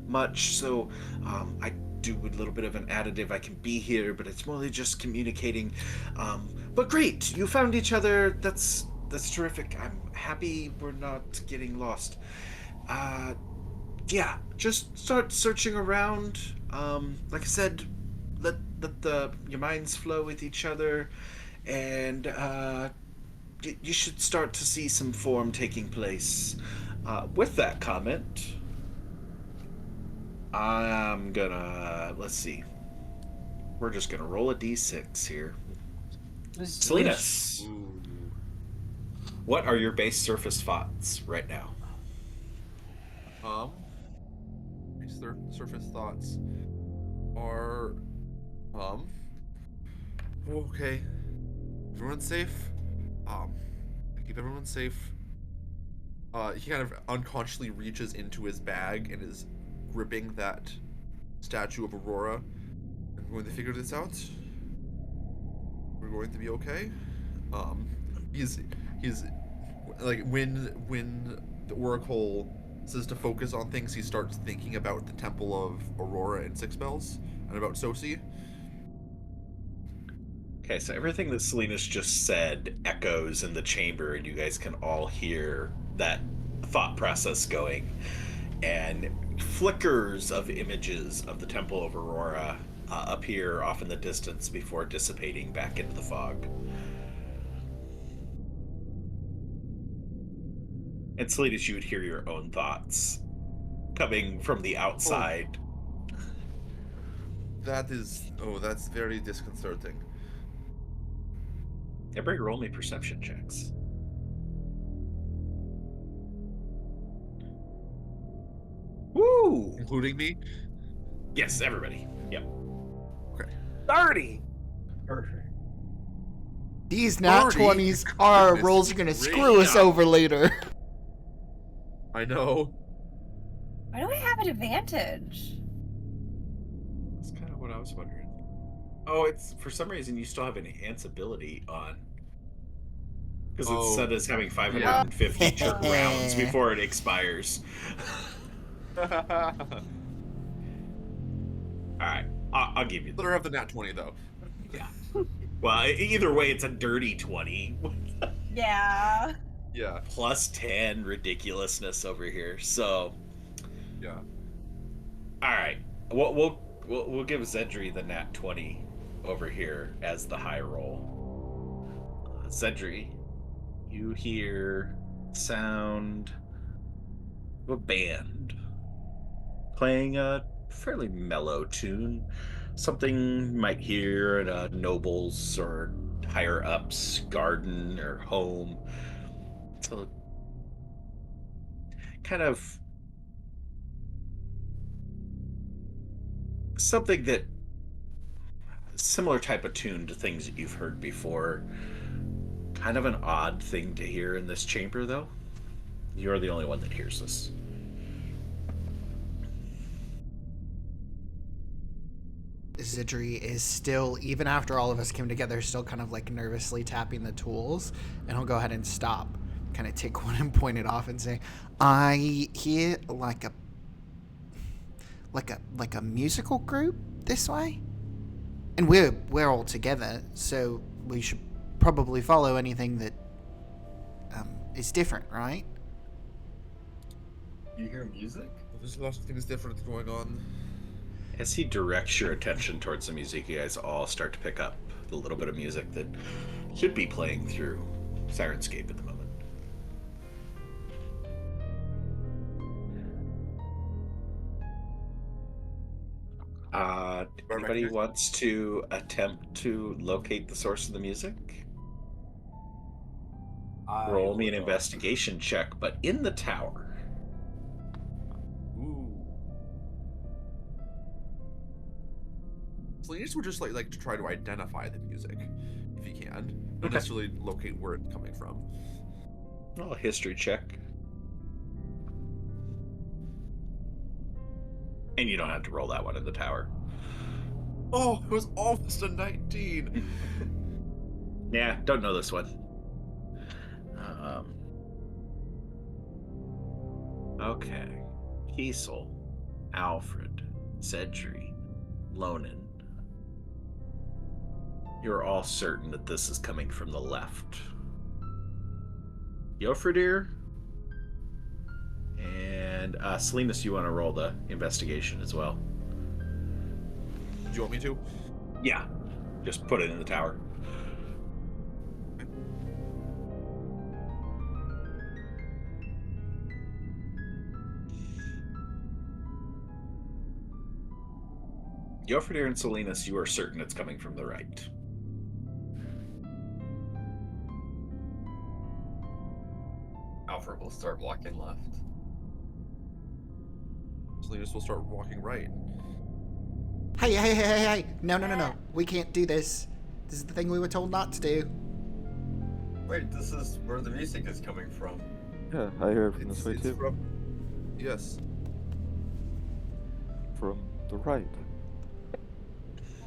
much. So, I do a little bit of an additive. I can be here, but it's mostly just communicating. But great, you found each other. That's terrific. I'm happy we're not getting lost. Yeah, just start searching around. Like I said, let your minds flow with each other, and you should start to see some form taking place. With that comment, I'm gonna, let's see. We're just gonna roll a d6 here. Salinas, what are your base surface thoughts right now? Surface thoughts are, okay. Everyone's safe. Keep everyone safe. He kind of unconsciously reaches into his bag and is gripping that statue of Aurora. We're going to figure this out. We're going to be okay. He's like when the Oracle says to focus on things, he starts thinking about the Temple of Aurora and Six Bells and about Sosi. Okay, so everything that Salinas just said echoes in the chamber, and you guys can all hear that thought process going. And flickers of images of the Temple of Aurora appear off in the distance before dissipating back into the fog. And Salinas, you would hear your own thoughts coming from the outside. That's very disconcerting. Everybody roll me perception checks. Woo! Including me? Yes, everybody. Yep. Okay. 30! Perfect. These nat 30? 20s are Goodness rolls are gonna gracious. screw us over later. I know. Why do I have an advantage? That's kind of what I was wondering. Oh, it's for some reason you still have an enhance ability on. Because it's Oh, set as having yeah. 550 Oh. rounds before it expires. Better Alright, I'll give you that. have the nat 20 though. Yeah. Well, either way, it's a dirty 20. Yeah. Yeah. Plus 10 ridiculousness over here. So, Yeah. alright. We'll give Zedri the nat 20 over here as the high roll. Zedri, you hear sound of a band playing a fairly mellow tune. Something you might hear in a noble's or higher up's garden or home. It's a kind of something that similar type of tune to things that you've heard before. Kind of an odd thing to hear in this chamber, though. You're the only one that hears this. Zidri is still, even after all of us came together, still kind of like nervously tapping the tools, and he'll go ahead and stop, kind of take one and point it off and say, "I hear like a musical group this way, and we're all together, so we should probably follow anything that is different, right?" You hear music? Well, there's lots of things different going on. As he directs your attention towards the music, you guys all start to pick up the little bit of music that should be playing through Sirenscape at the moment. Anybody wants to attempt to locate the source of the music? Roll me an investigation check, but in the tower. Ooh. Salinas would just like to try to identify the music, if he can. Not Okay. necessarily locate where it's coming from. Roll a history check. And you don't have to roll that one in the tower. Oh, it was almost a 19. Yeah, don't know this one. Okay. Kiesel, Alfred, Zedri, Lonan. You're all certain that this is coming from the left. Yofredir and Salinas, you want to roll the investigation as well? Do you want me to? Yeah. Just put it in the tower. Yofredir and Salinas, you are certain it's coming from the right. Alfred will start walking left. Salinas will start walking right. Hey. No. We can't do this. This is the thing we were told not to do. Wait, this is where the music is coming from. Yeah, I hear it from this way It's too. from... Yes. From the right.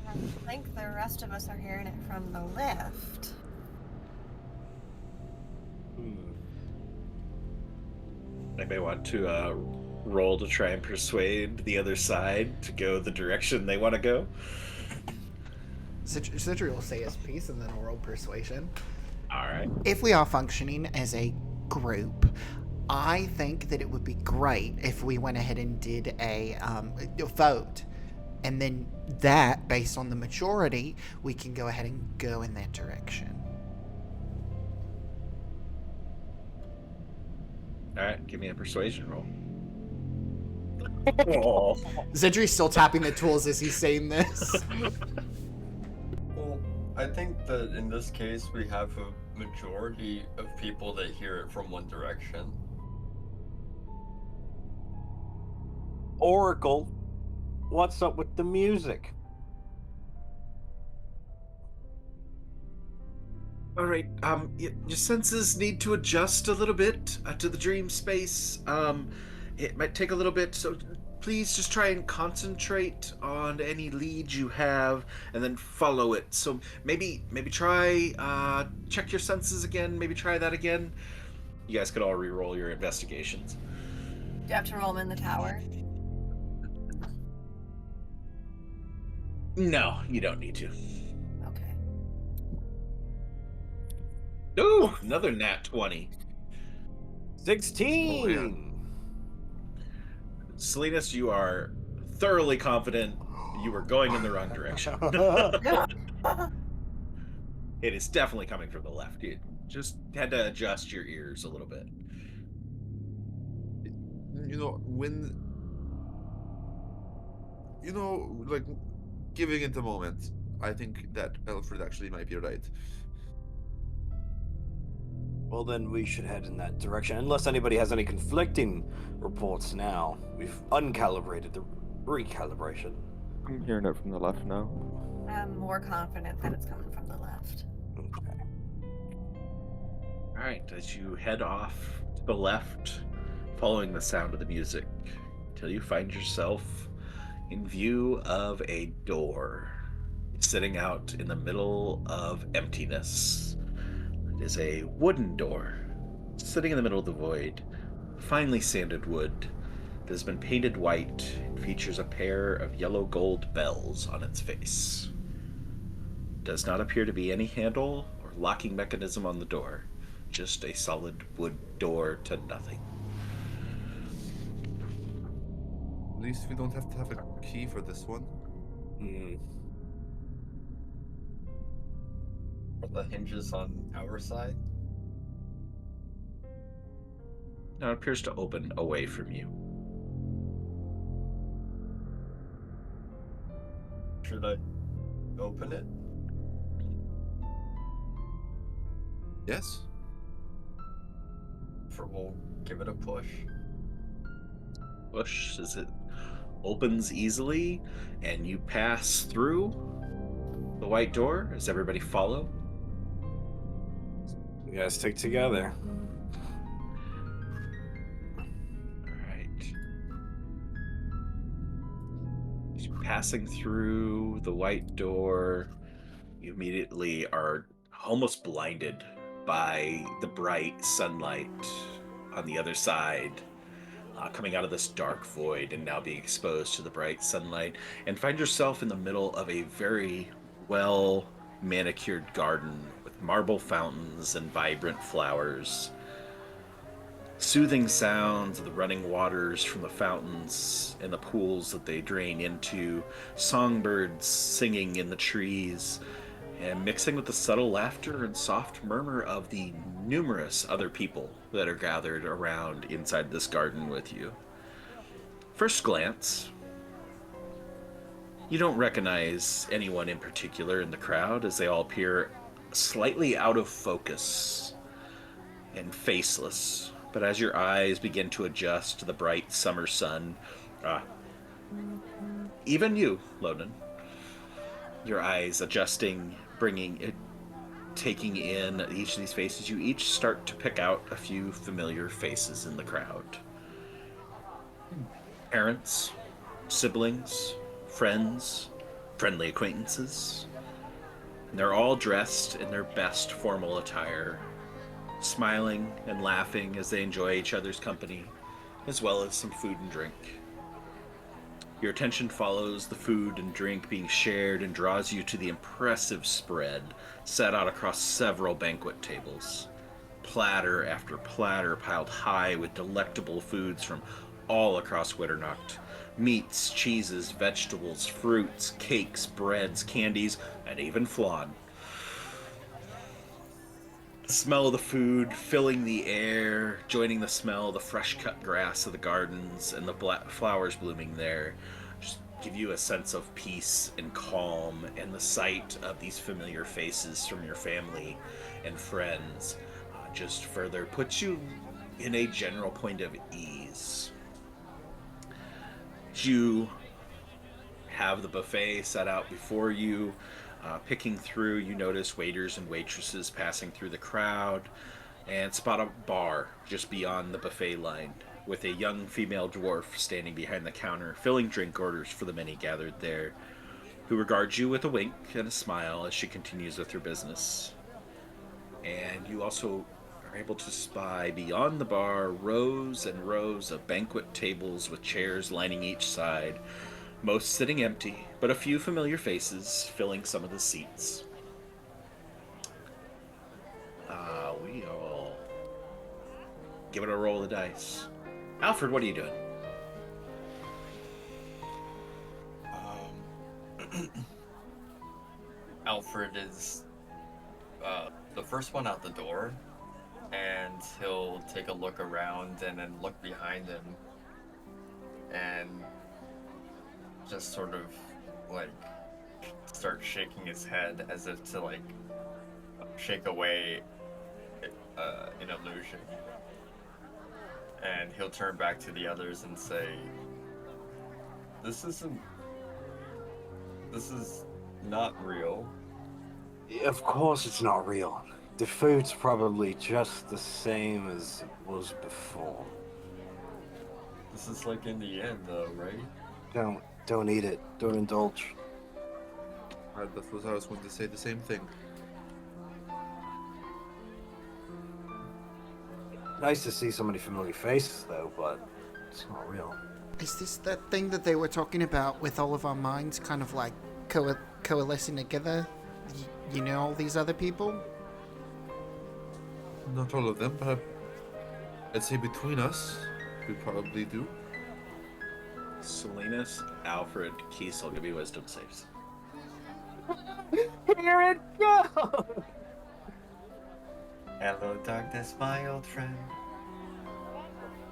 I think the rest of us are hearing it from the left. Anybody want to roll to try and persuade the other side to go the direction they want to go? Zidri will say his piece and then I'll roll persuasion. All right. If we are functioning as a group, I think that it would be great if we went ahead and did a vote. And then that, based on the majority, we can go ahead and go in that direction. All right, give me a persuasion roll. Zidri's still tapping the tools as he's saying this. Well, I think that in this case we have a majority of people that hear it from one direction. Oracle, what's up with the music? All right. Your senses need to adjust a little bit to the dream space. It might take a little bit, so please just try and concentrate on any leads you have, and then follow it. So maybe try check your senses again. Maybe try that again. You guys could all re-roll your investigations. Do you have to roll them in the tower? No, you don't need to. Okay. Ooh, another nat 20. 16. Salinas, you are thoroughly confident you were going in the wrong direction. It is definitely coming from the left. You just had to adjust your ears a little bit. Like giving it a moment, I think that Alfred actually might be right. Well, then we should head in that direction, unless anybody has any conflicting reports now. We've uncalibrated the recalibration. I'm hearing it from the left now. I'm more confident that it's coming from the left. Okay. All right, as you head off to the left, following the sound of the music, till you find yourself in view of a door sitting out in the middle of emptiness. It is a wooden door sitting in the middle of the void, finely sanded wood that has been painted white and features a pair of yellow gold bells on its face. Does not appear to be any handle or locking mechanism on the door, just a solid wood door to nothing. At least we don't have to have a key for this one. Are the hinges on our side? Now it appears to open away from you. Should I open it? Yes. We'll give it a push. Push as it opens easily, and you pass through the white door. Does everybody follow? You guys stick together. Alright. As you're passing through the white door, you immediately are almost blinded by the bright sunlight on the other side, coming out of this dark void and now being exposed to the bright sunlight, and find yourself in the middle of a very well manicured garden with marble fountains and vibrant flowers. Soothing sounds of the running waters from the fountains and the pools that they drain into, songbirds singing in the trees, and mixing with the subtle laughter and soft murmur of the numerous other people that are gathered around inside this garden with you. First glance, you don't recognize anyone in particular in the crowd, as they all appear slightly out of focus and faceless. But as your eyes begin to adjust to the bright summer sun, even you, Loden, your eyes adjusting, taking in each of these faces, you each start to pick out a few familiar faces in the crowd. Parents, siblings, friends, friendly acquaintances. And they're all dressed in their best formal attire, smiling and laughing as they enjoy each other's company, as well as some food and drink. Your attention follows the food and drink being shared and draws you to the impressive spread set out across several banquet tables. Platter after platter piled high with delectable foods from all across Witternacht. Meats, cheeses, vegetables, fruits, cakes, breads, candies, and even flan. The smell of the food filling the air, joining the smell of the fresh-cut grass of the gardens and the flowers blooming there, just give you a sense of peace and calm, and the sight of these familiar faces from your family and friends just further puts you in a general point of ease. You have the buffet set out before you. Picking through, you notice waiters and waitresses passing through the crowd and spot a bar just beyond the buffet line with a young female dwarf standing behind the counter filling drink orders for the many gathered there, who regards you with a wink and a smile as she continues with her business. And you also are able to spy beyond the bar rows and rows of banquet tables with chairs lining each side, most sitting empty, but a few familiar faces filling some of the seats. We'll give it a roll of the dice. Alfred, what are you doing? Alfred is the first one out the door, and he'll take a look around and then look behind him and just sort of like start shaking his head as if to like shake away an illusion. And he'll turn back to the others and say, this is not real. Of course it's not real. The food's probably just the same as it was before. This is like in the end though, right? Don't eat it. Don't indulge. That was I was going to say the same thing. Nice to see so many familiar faces though, but it's not real. Is this that thing that they were talking about with all of our minds kind of like coalescing together? You know all these other people? Not all of them, but I'd say between us, we probably do. Salinas, Alfred, Kiesel, give me wisdom saves. Here it goes! Hello, darkness, my old friend.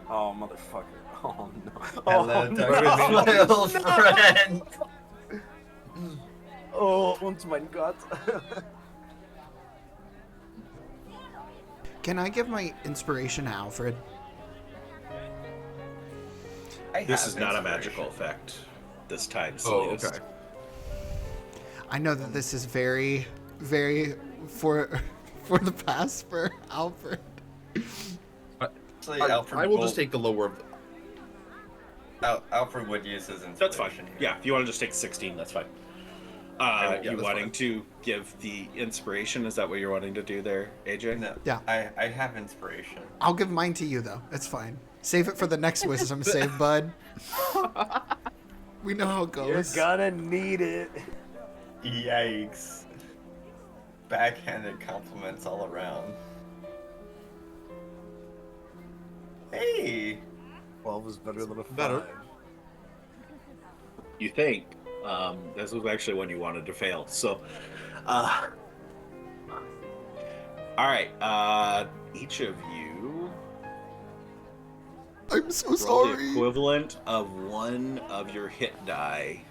Oh, motherfucker. Oh, no. Hello, Oh, darkness, no. my old friend. Oh, und mein Gott. Can I give my inspiration to Alfred? This is not a magical effect this time, Oh, Salinas. okay. I know that this is very, very for the past for Alfred. Actually, I Alfred will just take the lower of Alfred would use his inspiration. That's fine. Yeah, if you want to just take 16, that's fine. yeah, you that's wanting fine. to give the inspiration? Is that what you're wanting to do there, AJ? No, Yeah. I have inspiration. I'll give mine to you though. It's fine. Save it for the next wisdom save, bud. We know how it You're goes. gonna need it. Yikes. Backhanded compliments all around. Hey! 12 is better than a 5. Better. You think. This was actually one you wanted to fail. So, alright, each of you I'm so roll the sorry. equivalent of one of your hit die.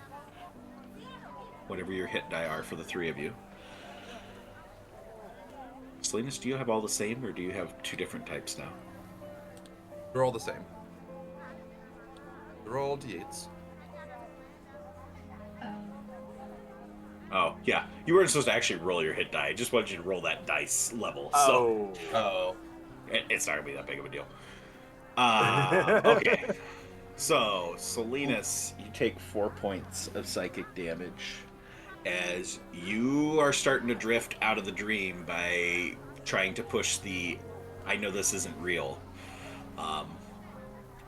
Whatever your hit die are for the three of you. Salinas, do you have all the same, or do you have two different types now? They're all the same. They're all D8s. Oh, yeah. You weren't supposed to actually roll your hit die. I just wanted you to roll that dice level. Oh. Oh. It's not going to be that big of a deal. Okay. So, Salinas, you take 4 points of psychic damage as you are starting to drift out of the dream by trying to push the I know this isn't real.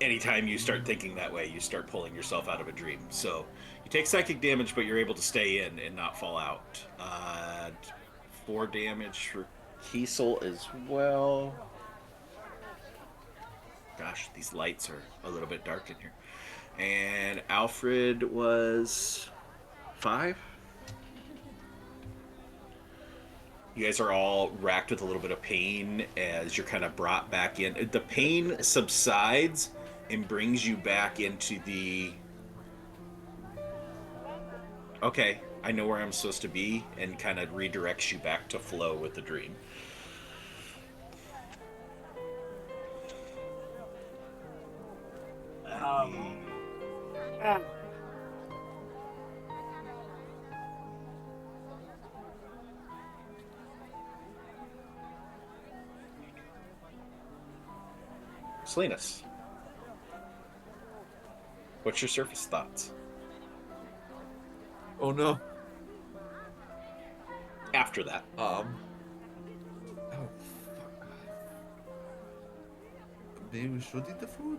Anytime you start thinking that way, you start pulling yourself out of a dream. So you take psychic damage, but you're able to stay in and not fall out. 4 damage for Kiesel as well. Gosh, these lights are a little bit dark in here. And Alfred was 5. You guys are all racked with a little bit of pain as you're kind of brought back in. The pain subsides and brings you back into the... Okay, I know where I'm supposed to be, and kind of redirects you back to flow with the dream. Salinas, what's your surface thoughts? Oh no. After that. Oh, fuck. Maybe we should eat the food?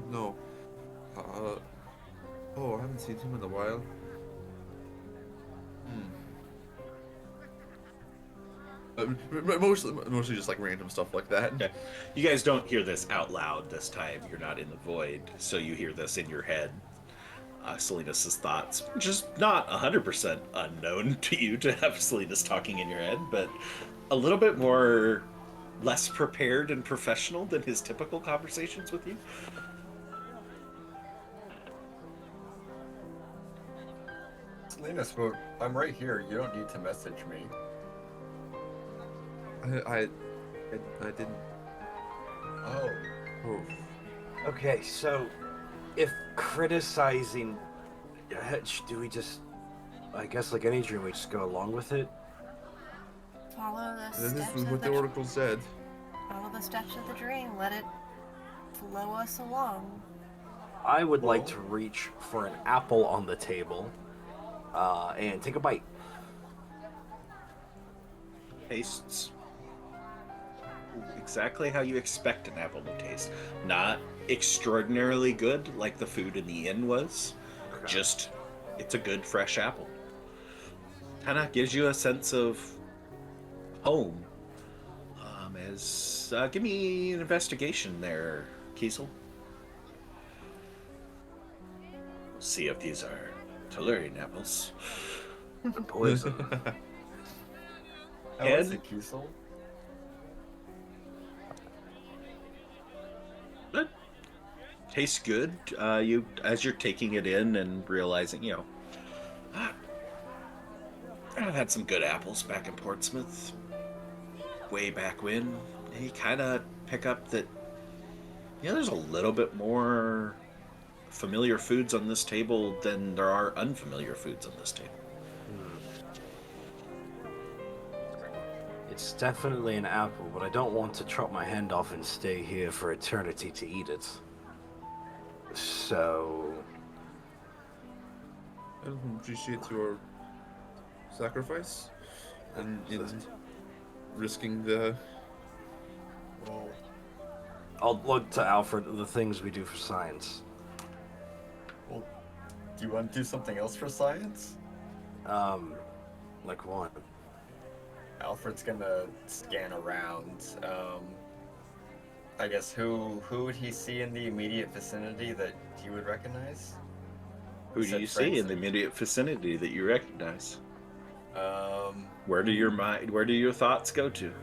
No. Oh, I haven't seen him in a while. Mostly just like random stuff like that. Okay. You guys don't hear this out loud this time. You're not in the void, so you hear this in your head. Salinas' thoughts, which is not 100% unknown to you to have Salinas talking in your head, but a little bit more less prepared and professional than his typical conversations with you. Salinas, well, I'm right here. You don't need to message me. I didn't. Oh. Oh. Okay, so if criticizing, do we just? I guess like any dream, we just go along with it. Follow the This steps was of what the Oracle said. follow the steps of the dream. Let it flow us along. I would like to reach for an apple on the table, and take a bite. Tastes exactly how you expect an apple to taste. Not extraordinarily good like the food in the inn was. Okay. Just, it's a good fresh apple. Kind of gives you a sense of home. Give me an investigation there, Kiesel. See if these are Tellurian apples. Poison. How is Ed? it, Kiesel? It tastes good. As you're taking it in and realizing, I've had some good apples back in Portsmouth. Way back when. And you kind of pick up that, there's a little bit more familiar foods on this table than there are unfamiliar foods on this table. It's definitely an apple, but I don't want to chop my hand off and stay here for eternity to eat it. So... I appreciate your sacrifice and in risking the. Well, I'll look to Alfred at the things we do for science. do you want to do something else for science? Like what? Alfred's gonna scan around. I guess who would he see in the immediate vicinity that he would recognize? Who do you see in the immediate vicinity that you recognize? Where do your thoughts go to?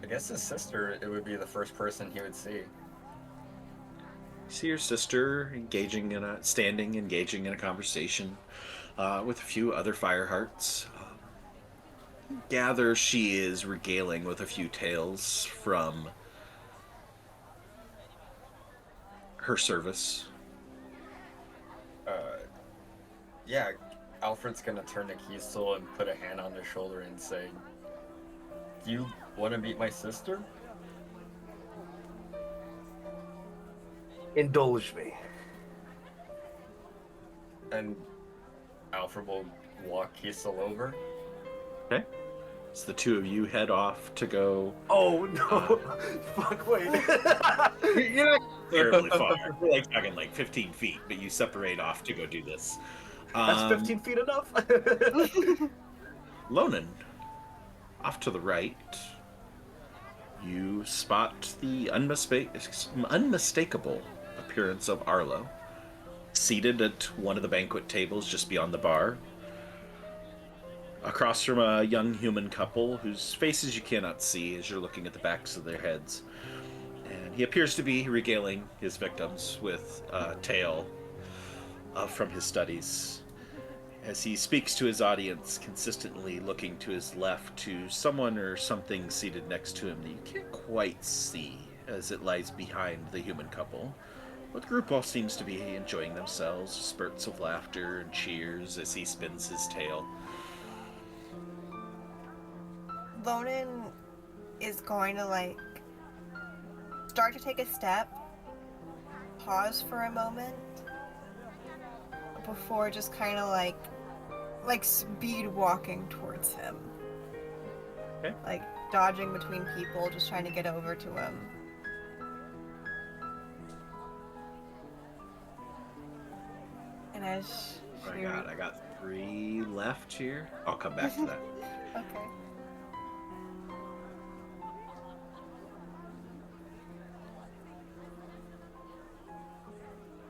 I guess his sister. It would be the first person he would see. You see your sister engaging in a conversation with a few other Firehearts. Gather she is regaling with a few tales from her service. Yeah, Alfred's gonna turn to Kiesel and put a hand on his shoulder and say, "Do you want to meet my sister?" Indulge me. And Alfred will walk Kiesel over. Okay. So the two of you head off to go. Oh no! Fuck, wait. You're not terribly far. You're talking 15 feet, but you separate off to go do this. That's 15 feet enough? Lonan, off to the right, you spot the unmistakable appearance of Arlo, seated at one of the banquet tables just beyond the bar, across from a young human couple whose faces you cannot see as you're looking at the backs of their heads. And he appears to be regaling his victims with a tale from his studies, as he speaks to his audience, consistently looking to his left to someone or something seated next to him that you can't quite see as it lies behind the human couple. But the group all seems to be enjoying themselves, spurts of laughter and cheers as he spins his tale. Lonan is going to like start to take a step, pause for a moment before just kind of like speed walking towards him. Okay. Like dodging between people, just trying to get over to him. And as she... I got 3 left here. I'll come back to that. Okay.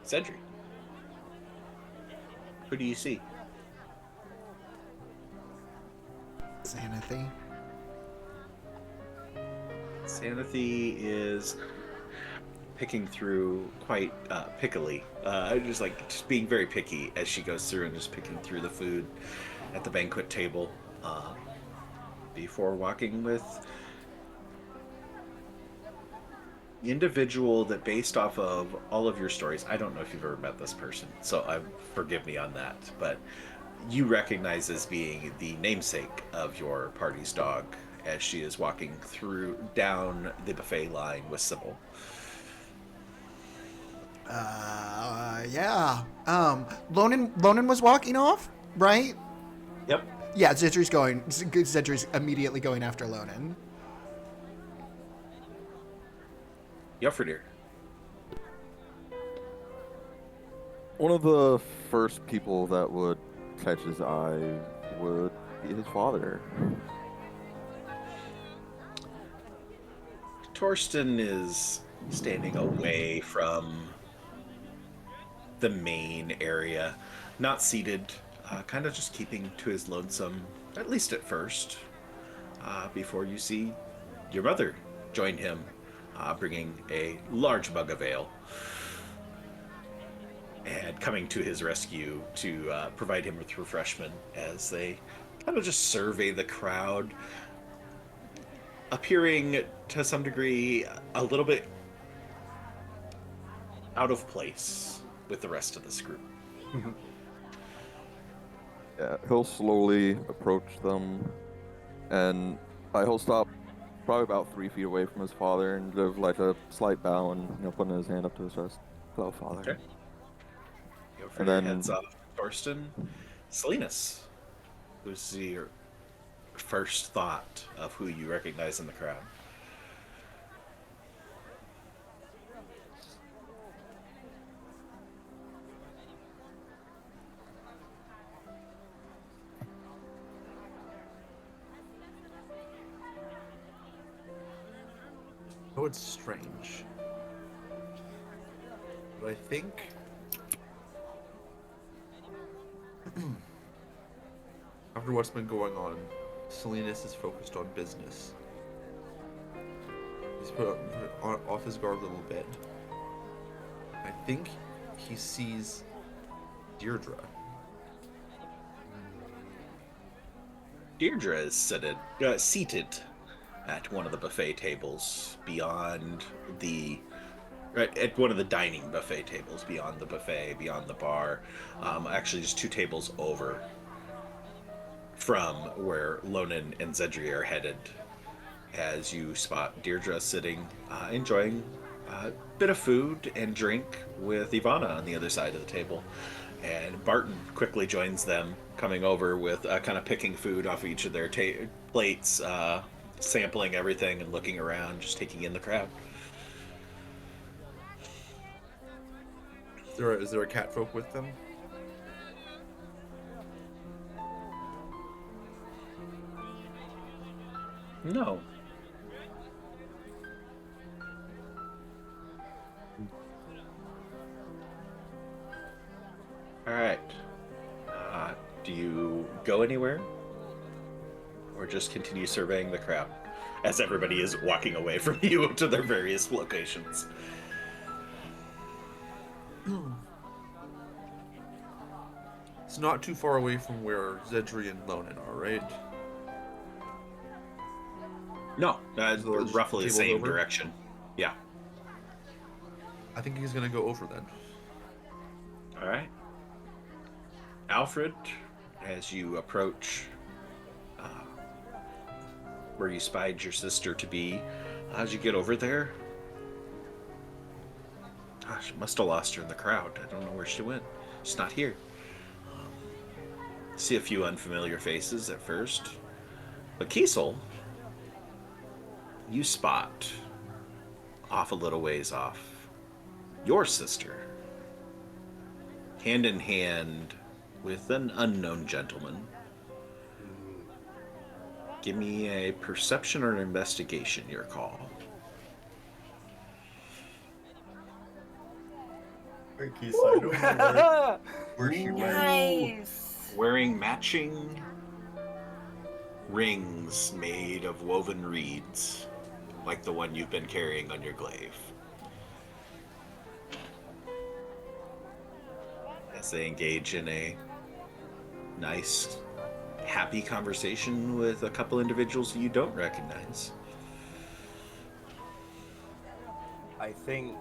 Cedric. Who do you see? Xanathy. Xanathy is picking through quite pickily. Just being very picky as she goes through and just picking through the food at the banquet table before walking with the individual that, based off of all of your stories, I don't know if you've ever met this person, so forgive me on that, but you recognize as being the namesake of your party's dog as she is walking down the buffet line with Cybil. Yeah. Lonan was walking off, right? Yep. Yeah, Zedri's immediately going after Lonan. Yofredir. One of the first people that would catch his eye would be his father. Torsten is standing away from the main area, not seated, kind of just keeping to his lonesome, at least at first, before you see your mother join him, bringing a large mug of ale and coming to his rescue to provide him with refreshment as they kind of just survey the crowd, appearing to some degree a little bit out of place with the rest of this group. Yeah, he'll slowly approach them, and he'll stop probably about 3 feet away from his father and give like a slight bow and putting his hand up to his chest. Hello, father. Okay. Go for And your then- heads off, Torsten. Salinas, who's your first thought of who you recognize in the crowd? Oh, it's strange. But I think after what's been going on, Salinas is focused on business. He's put off his guard a little bit. I think he sees Deirdre. Deirdre is seated at one of the buffet tables beyond the... at one of the dining buffet tables beyond the buffet, beyond the bar. Actually, just 2 tables over from where Lonan and Zedri are headed, as you spot Deirdre sitting, enjoying a bit of food and drink with Ivana on the other side of the table. And Barton quickly joins them, coming over with kind of picking food off each of their plates, sampling everything and looking around, just taking in the crowd. Is there a catfolk with them? No. All right. Do you go anywhere? Or just continue surveying the crowd as everybody is walking away from you to their various locations? It's not too far away from where Zedri and Lonan are, right? No, So it's roughly the tables same over? direction. Yeah. I think he's gonna go over then. All right. Alfred, as you approach where you spied your sister to be. How'd you get over there? Gosh, must have lost her in the crowd. I don't know where she went. She's not here. See a few unfamiliar faces at first. But Kiesel, you spot off a little ways off your sister, hand in hand with an unknown gentleman. Give me a perception or an investigation, your call. Okay, so I don't know where she went. Nice. Wearing matching rings made of woven reeds, like the one you've been carrying on your glaive. As they engage in a nice, happy conversation with a couple individuals you don't recognize. I think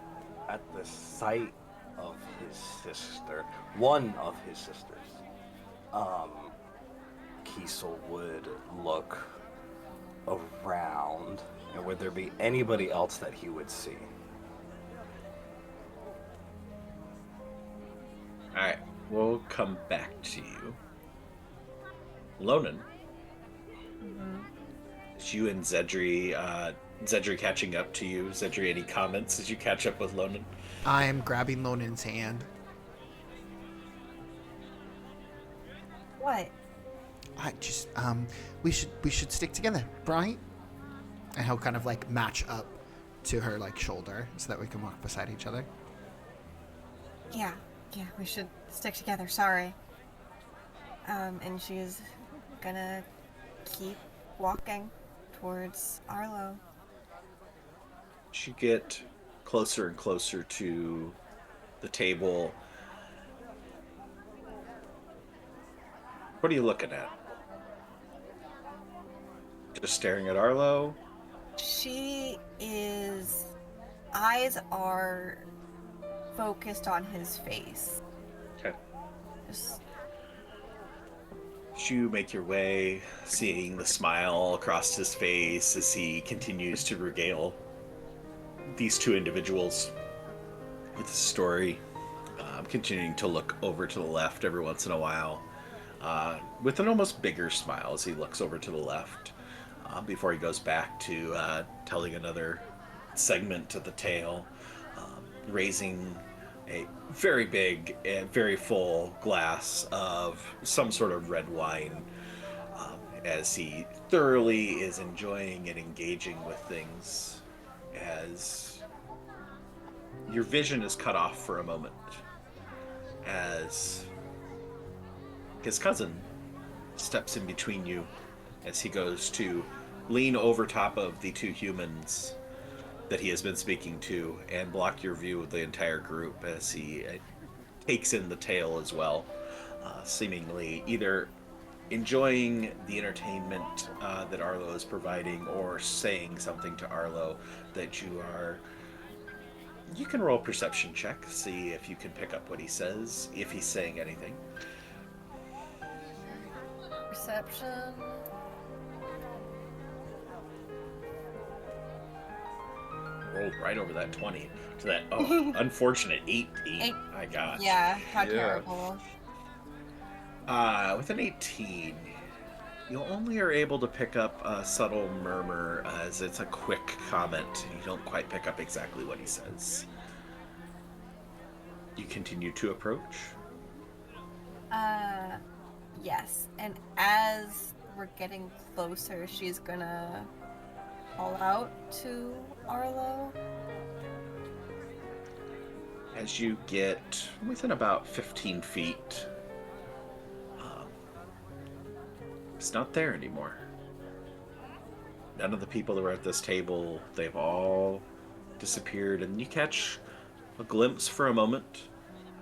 at the sight of his sister, one of his sisters, Kiesel would look around, and would there be anybody else that he would see? Alright, we'll come back to you. Lonan. It's you and Zedri, Zedri catching up to you. Zedri, any comments as you catch up with Lonan? I am grabbing Lonan's hand. What? I just, we should stick together, right? And he'll kind of like match up to her like shoulder so that we can walk beside each other. Yeah, we should stick together. Sorry. And she's gonna keep walking towards Arlo. As you get closer and closer to the table, what are you looking at? Just staring at Arlo? Eyes are focused on his face. Okay. Just As you make your way, seeing the smile across his face as he continues to regale these two individuals with the story, continuing to look over to the left every once in a while, with an almost bigger smile as he looks over to the left, before he goes back to telling another segment to the tale, raising a very big and very full glass of some sort of red wine, as he thoroughly is enjoying and engaging with things, as your vision is cut off for a moment as his cousin steps in between you as he goes to lean over top of the two humans that he has been speaking to and block your view of the entire group as he takes in the tale as well, seemingly either enjoying the entertainment that Arlo is providing or saying something to Arlo that you can roll a perception check, see if you can pick up what he says, if he's saying anything. perception. Rolled right over that 20 to that unfortunate 18. My gosh. Yeah, how terrible. With an 18, you only are able to pick up a subtle murmur as it's a quick comment. You don't quite pick up exactly what he says. You continue to approach. Yes. And as we're getting closer, she's gonna call out to Arlo. As you get within about 15 feet, it's not there anymore. None of the people that were at this table, they've all disappeared, and you catch a glimpse for a moment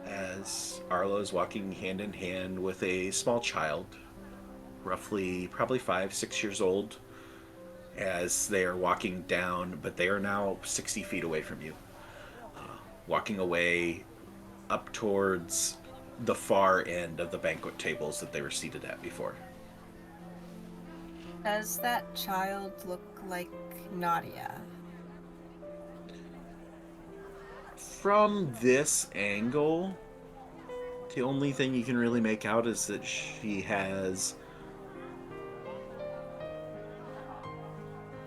as Arlo is walking hand in hand with a small child, roughly probably 5-6 years old, as they are walking down, but they are now 60 feet away from you, walking away up towards the far end of the banquet tables that they were seated at before. Does that child look like Nadia? From this angle, the only thing you can really make out is that she has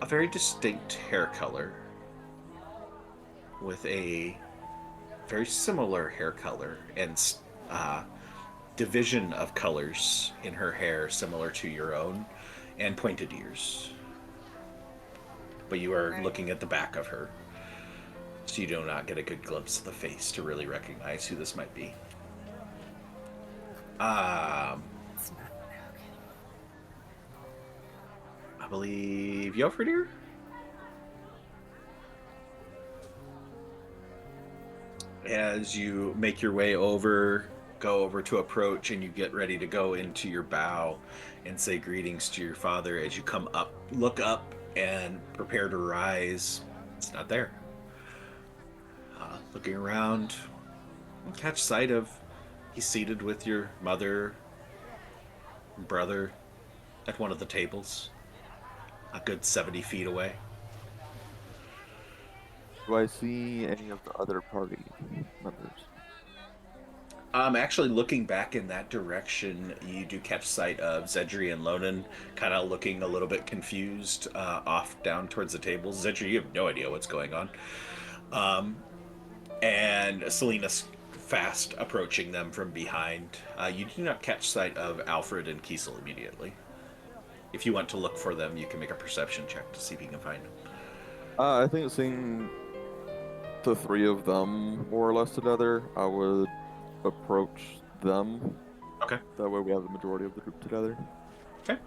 a very distinct hair color with a very similar hair color and division of colors in her hair similar to your own, and pointed ears. But you are looking at the back of her, so you do not get a good glimpse of the face to really recognize who this might be. It's not. Okay. I believe Jofridir? As you make your way over, go over to approach, and you get ready to go into your bow and say greetings to your father, as you come up, look up, and prepare to rise. It's not there. Looking around, you catch sight of he's seated with your mother and brother at one of the tables, a good 70 feet away. Do I see any of the other party members? Actually, looking back in that direction, you do catch sight of Zedri and Lonan kind of looking a little bit confused off down towards the tables. Zedri, you have no idea what's going on. And Selena's fast approaching them from behind. You do not catch sight of Alfred and Kiesel immediately. If you want to look for them, you can make a perception check to see if you can find them. I think seeing the three of them more or less together, I would approach them. Okay. That way we have the majority of the group together. Okay.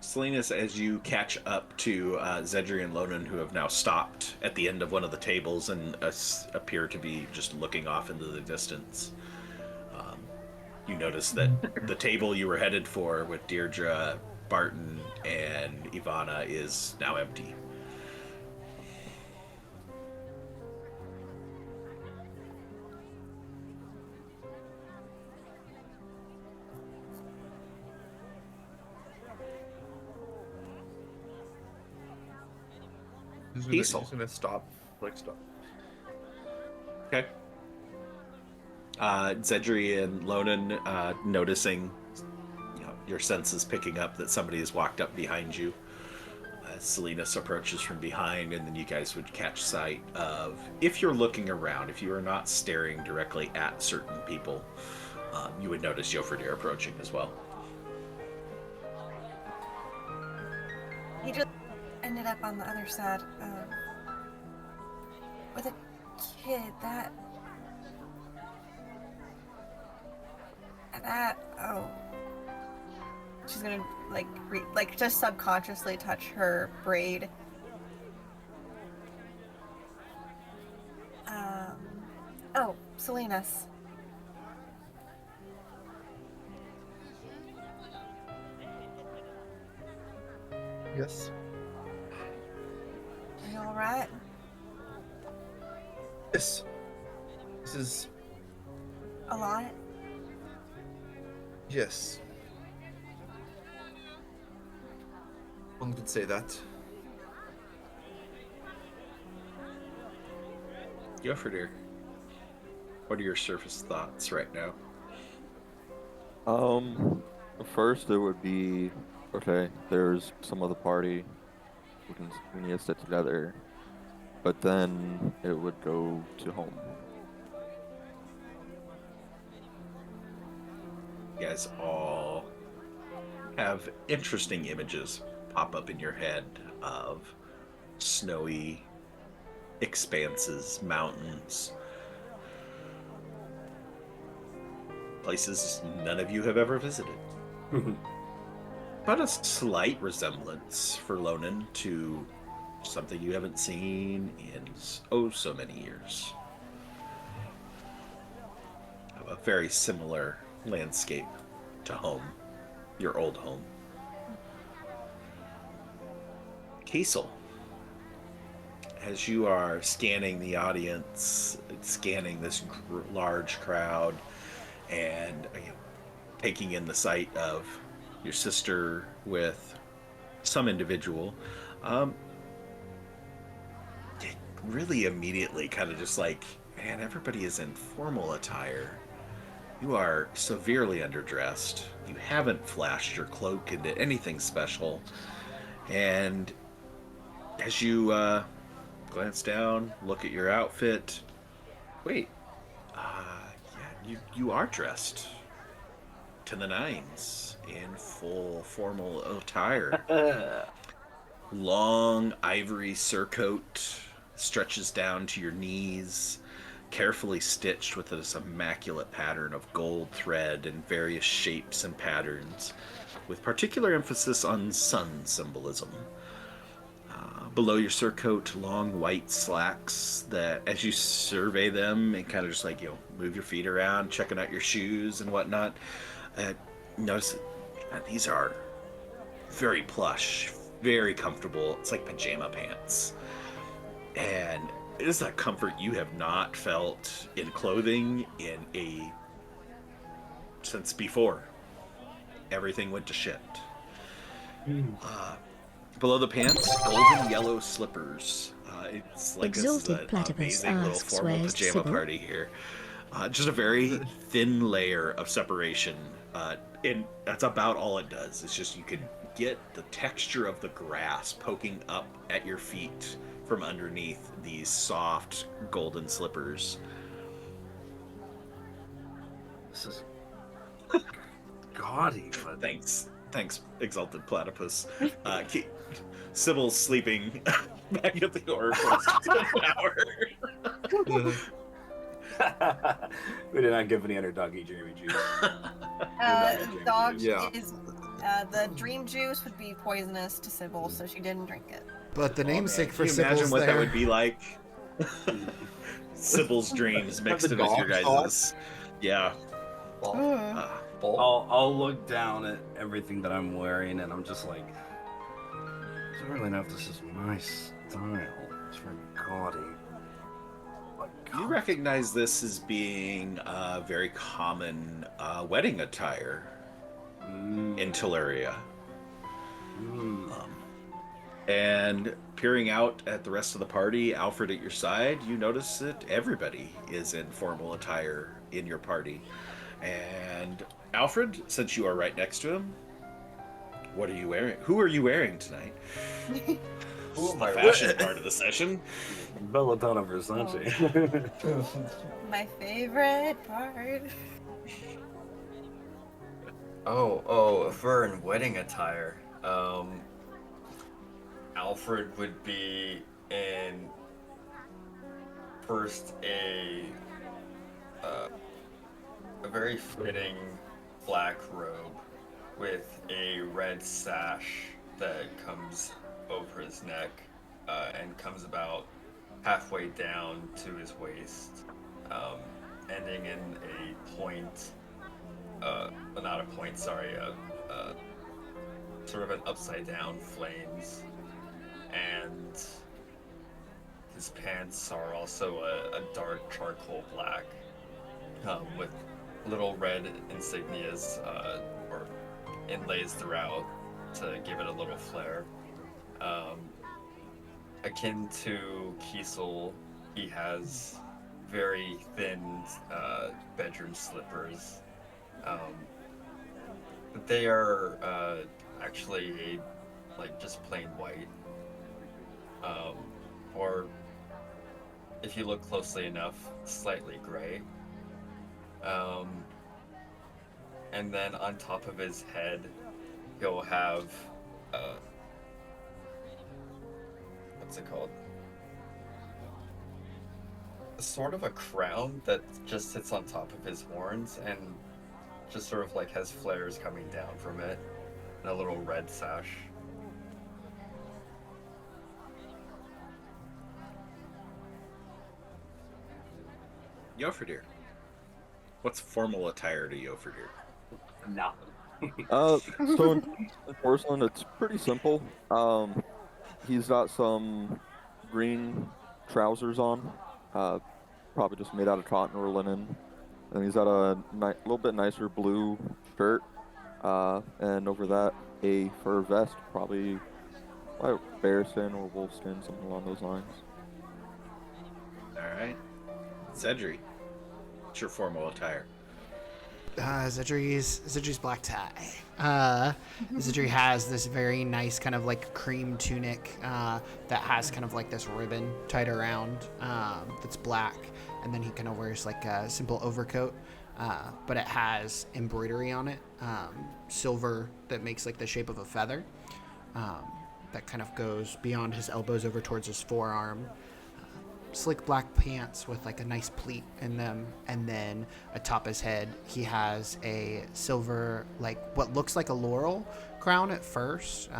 Selena's, as you catch up to Zedri and Lonan, who have now stopped at the end of one of the tables and appear to be just looking off into the distance, you notice that the table you were headed for with Deirdre, Barton, and Ivana is now empty. He's gonna stop. Stop. Okay. Zedri and Lonan, noticing, your senses picking up that somebody has walked up behind you. Selena's approaches from behind, and then you guys would catch sight of, if you're looking around, if you are not staring directly at certain people, you would notice Jofridir approaching as well. He just ended up on the other side with a kid that oh, she's gonna just subconsciously touch her braid. Oh, Selena's. Yes. Are you alright? Yes. This is. A lot? Yes. One could say that. Jofridir, what are your surface thoughts right now? First it would be, okay, there's some of the party. We need to sit together. But then it would go to home. You guys all have interesting images pop up in your head of snowy expanses, mountains, places none of you have ever visited. But a slight resemblance for Lonan to something you haven't seen in so many years. A very similar landscape to home, your old home. Kiesel, as you are scanning the audience, scanning this large crowd, and taking in the sight of your sister with some individual, it really immediately kind of just like, man, everybody is in formal attire. You are severely underdressed. You haven't flashed your cloak into anything special. And as you glance down, look at your outfit, wait, yeah, you are dressed to the nines in full formal attire. Long ivory surcoat stretches down to your knees, carefully stitched with this immaculate pattern of gold thread in various shapes and patterns, with particular emphasis on sun symbolism. Below your surcoat, long white slacks that, as you survey them and kind of just like, move your feet around, checking out your shoes and whatnot, notice that these are very plush, very comfortable. It's like pajama pants. And it is a comfort you have not felt in clothing since before everything went to shit. Below the pants, golden yellow slippers. It's like Exalted this is Platypus amazing little asks, formal "Where's pajama Cybil?" party here. Just a very thin layer of separation, and that's about all it does. It's just you can get the texture of the grass poking up at your feet from underneath these soft golden slippers. This is gaudy, but Thanks, Exalted Platypus. Sybil's sleeping back at the Oracle Tower. we did not give any other doggy dreamy juice. Dog Yeah. is the dream juice would be poisonous to Cybil, so she didn't drink it. But the namesake for Can you imagine Sybil's what there. that would be like? Sybil's dreams mixed in with your guys's. Yeah. Mm. I'll look down at everything that I'm wearing, and I'm just like, I don't really know if this is my style. It's very gaudy. But You God, recognize this as being very common wedding attire in Teleria. And peering out at the rest of the party, Alfred at your side, you notice that everybody is in formal attire in your party. And Alfred, since you are right next to him, what are you wearing? Who are you wearing tonight? Who am The I fashion wearing? part of the session. Belladonna Versace. My favorite part. Oh, if we're in wedding attire, Alfred would be in first a very fitting black robe with a red sash that comes over his neck and comes about halfway down to his waist, ending in a point. Not a point, sorry, sort of an upside down flames. And his pants are also a dark charcoal black, with little red insignias or inlays throughout to give it a little flair. Akin to Kiesel, he has very thin bedroom slippers. They are actually like just plain white. Or if you look closely enough, slightly gray. And then on top of his head, he'll have what's it called? Sort of a crown that just sits on top of his horns and just sort of like has flares coming down from it, and a little red sash. Yoferdir. What's formal attire to Yoferdir? No. So in porcelain, it's pretty simple. He's got some green trousers on, probably just made out of cotton or linen. And he's got a little bit nicer blue shirt, and over that a fur vest, probably like bearskin or wolfskin, something along those lines. All right. Cedric, what's your formal attire? Zedri's black tie. Zedri has this very nice kind of like cream tunic that has kind of like this ribbon tied around that's black, and then he kind of wears like a simple overcoat, but it has embroidery on it, silver that makes like the shape of a feather, that kind of goes beyond his elbows over towards his forearm. Slick black pants with like a nice pleat in them, and then atop his head he has a silver, like what looks like a laurel crown at first,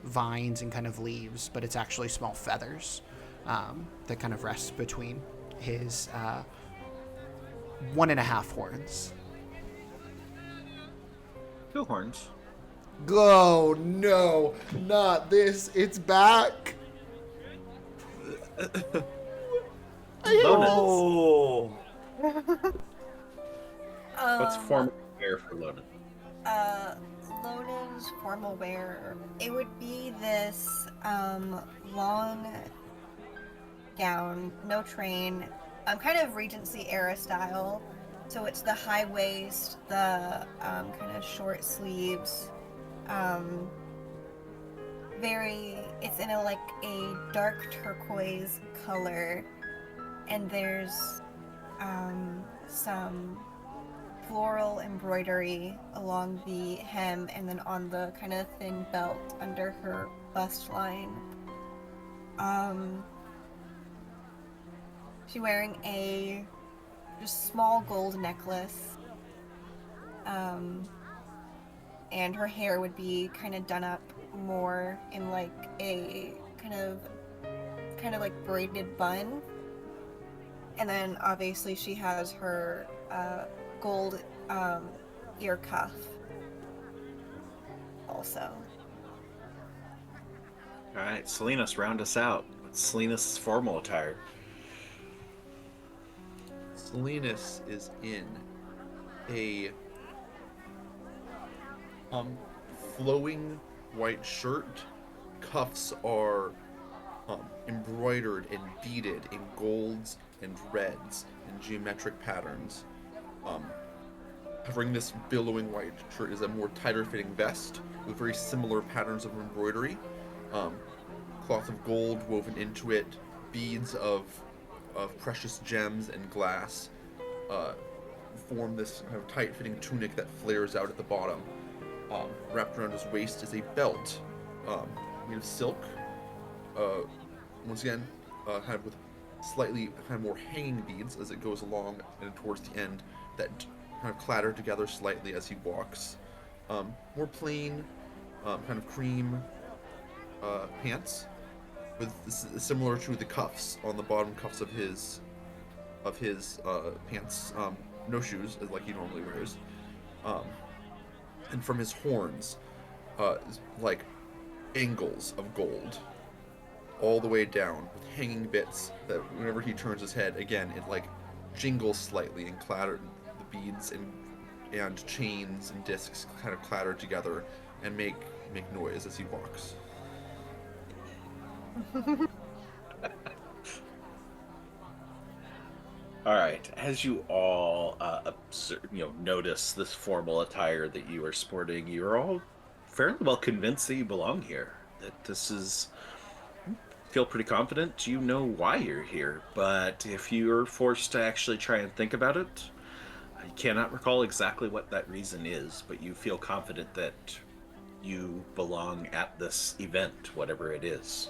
vines and kind of leaves, but it's actually small feathers that kind of rest between his 1.5 horns. 2 horns. Oh no, not this, it's back. Oh. What's formal wear for Lonan? Lonan's formal wear, it would be this long gown, no train, kind of Regency era style. So it's the high waist, the kind of short sleeves, it's in a dark turquoise color, and there's some floral embroidery along the hem and then on the kind of thin belt under her bust line. She's wearing a just small gold necklace, and her hair would be kind of done up more in like a kind of like braided bun. And then obviously she has her gold ear cuff also. All right, Salinas, round us out. What's Salinas' formal attire? Salinas is in a flowing white shirt. Cuffs are embroidered and beaded in golds and reds and geometric patterns. Covering this billowing white shirt is a more tighter fitting vest with very similar patterns of embroidery. Cloth of gold woven into it, beads of precious gems and glass form this kind of tight fitting tunic that flares out at the bottom. Wrapped around his waist is a belt made of silk. Once again, kind of with slightly kind of more hanging beads as it goes along and towards the end that kind of clatter together slightly as he walks. More plain, kind of cream pants, with similar to the cuffs on the bottom cuffs of his pants. No shoes, as like he normally wears. And from his horns, like angles of gold all the way down with hanging bits that whenever he turns his head, again, it like jingles slightly and clatter. The beads and chains and discs kind of clatter together and make noise as he walks. All right, as you all notice this formal attire that you are sporting, you're all fairly well convinced that you belong here. That this is, feel pretty confident you know why you're here. But if you're forced to actually try and think about it, I cannot recall exactly what that reason is. But you feel confident that you belong at this event, whatever it is.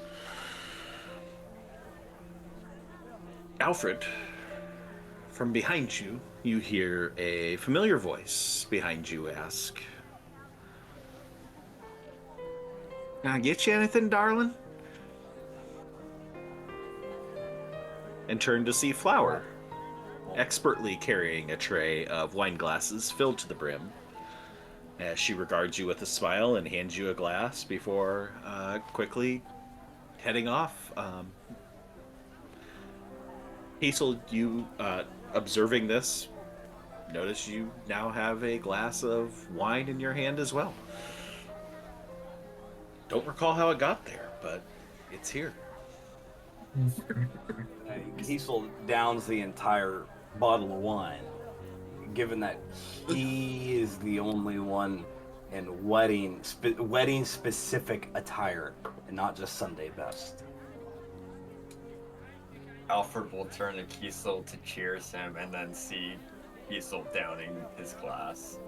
Alfred. From behind you, you hear a familiar voice behind you ask, "Can I get you anything, darling?" And turn to see Flower, expertly carrying a tray of wine glasses filled to the brim, as she regards you with a smile and hands you a glass before quickly heading off. Hazel, you observing this, notice you now have a glass of wine in your hand as well. Don't recall how it got there, but it's here. Kiesel downs the entire bottle of wine, given that he is the only one in wedding specific attire and not just Sunday best. Alfred will turn to Kiesel to cheers him and then see Kiesel downing his glass.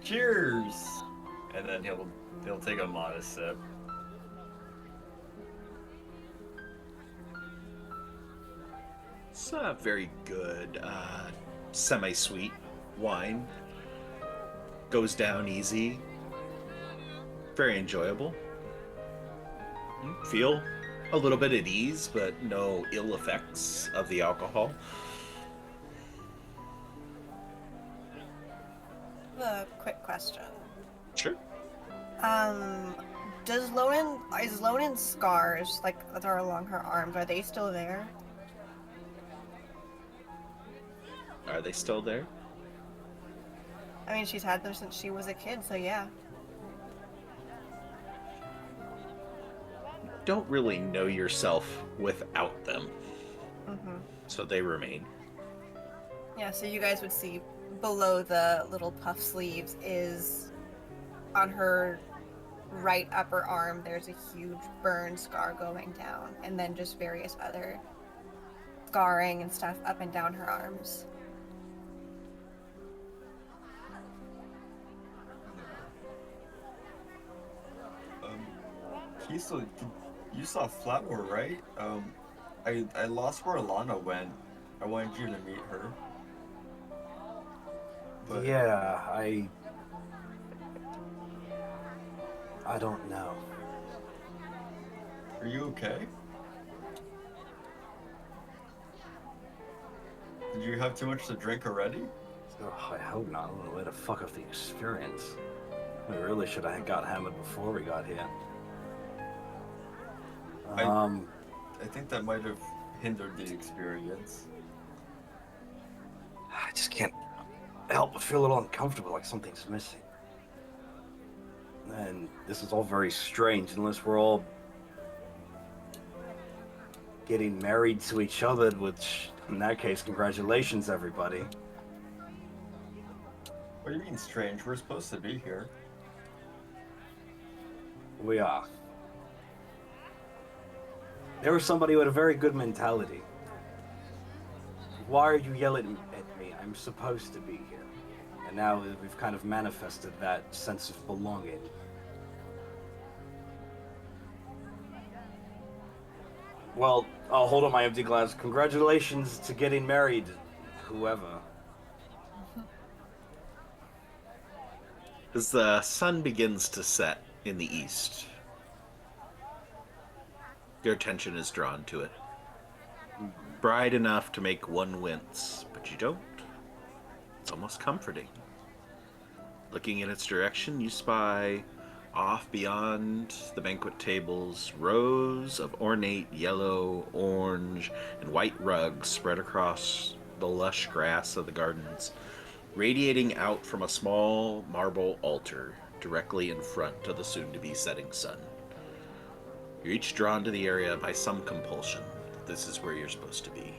Cheers! And then he'll take a modest sip. It's a very good, semi-sweet wine. Goes down easy. Very enjoyable. You feel a little bit at ease, but no ill effects of the alcohol. A quick question. Sure. Is Lonen's scars, like, that are along her arms, are they still there? Are they still there? I mean, she's had them since she was a kid, so yeah. Don't really know yourself without them, Mm-hmm. so they remain. Yeah, so you guys would see below the little puff sleeves is on her right upper arm, there's a huge burn scar going down, and then just various other scarring and stuff up and down her arms. Kiesel, you saw Flower, right? I lost where Alana went. I wanted you to meet her. But Yeah, I don't know. are you okay? Did you have too much to drink already? Oh, I hope not. I'm gonna way to fuck up the experience. We really should have got hammered before we got here. I think that might have hindered the experience. I just can't help but feel a little uncomfortable, like something's missing. And this is all very strange, unless we're all getting married to each other, which, in that case, congratulations, everybody. What do you mean strange? We're supposed to be here. We are. There was somebody with a very good mentality. Why are you yelling at me? I'm supposed to be here. And now we've kind of manifested that sense of belonging. Well, I'll hold up my empty glass. Congratulations to getting married, whoever. As the sun begins to set in the east, your attention is drawn to it. Bright enough to make one wince, but you don't. It's almost comforting. Looking in its direction, you spy off beyond the banquet tables rows of ornate yellow, orange, and white rugs spread across the lush grass of the gardens, radiating out from a small marble altar directly in front of the soon-to-be setting sun. You're each drawn to the area by some compulsion. This is where you're supposed to be.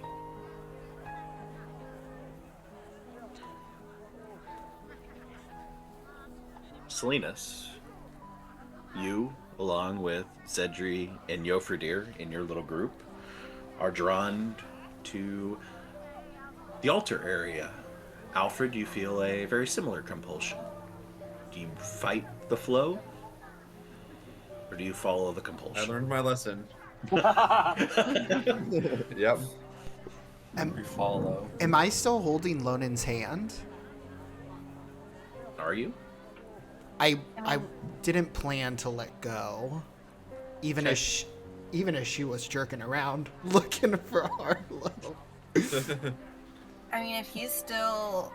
Salinas, you, along with Zedri and Yofredir in your little group, are drawn to the altar area. Alfred, you feel a very similar compulsion. Do you fight the flow? Or do you follow the I compulsion? learned my lesson. Yep. We follow. Am I still holding Lonen's hand? Are you? I didn't plan to let go, even as she was jerking around looking for Harlow. I mean, if he's still...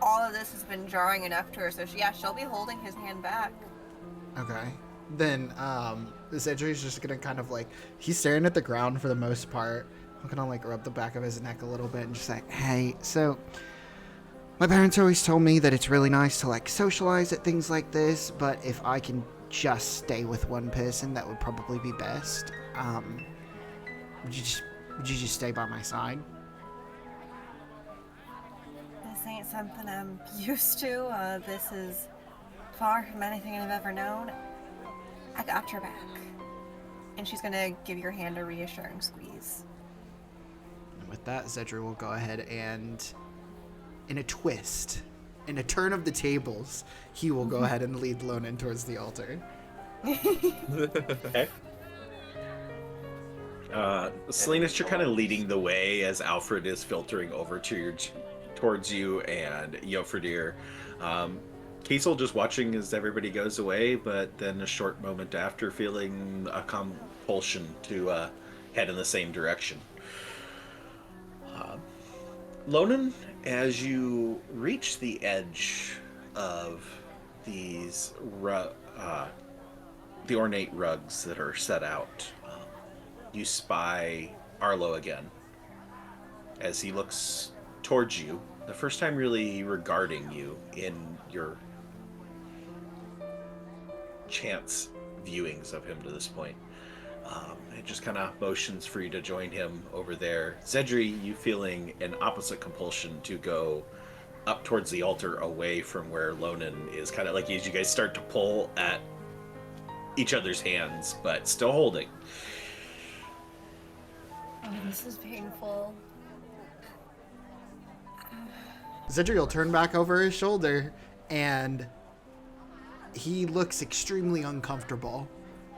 All of this has been jarring enough to her, so she'll be holding his hand back. Okay. Then Zedri's just gonna kind of like, he's staring at the ground for the most part, I'm gonna like rub the back of his neck a little bit and just say, hey, so my parents always told me that it's really nice to like socialize at things like this, but if I can just stay with one person, that would probably be best. Would you just stay by my side? This ain't something I'm used to. This is far from anything I've ever known. I got your back. And she's gonna give your hand a reassuring squeeze. And with that, Zedri will go ahead and, in a twist, in a turn of the tables, he will go ahead and lead Lonan towards the altar. Okay. Salinas, you're kind of leading the way as Alfred is filtering over towards you and Yofredir. Kiesel just watching as everybody goes away, but then a short moment after feeling a compulsion to head in the same direction. Lonan, as you reach the edge of these the ornate rugs that are set out, you spy Arlo again as he looks towards you, the first time really regarding you in your chance viewings of him to this point. It just kind of motions for you to join him over there. Zedri, you feeling an opposite compulsion to go up towards the altar away from where Lonan is, kind of like as you guys start to pull at each other's hands, but still holding. Oh, this is painful. Zedri will turn back over his shoulder, and he looks extremely uncomfortable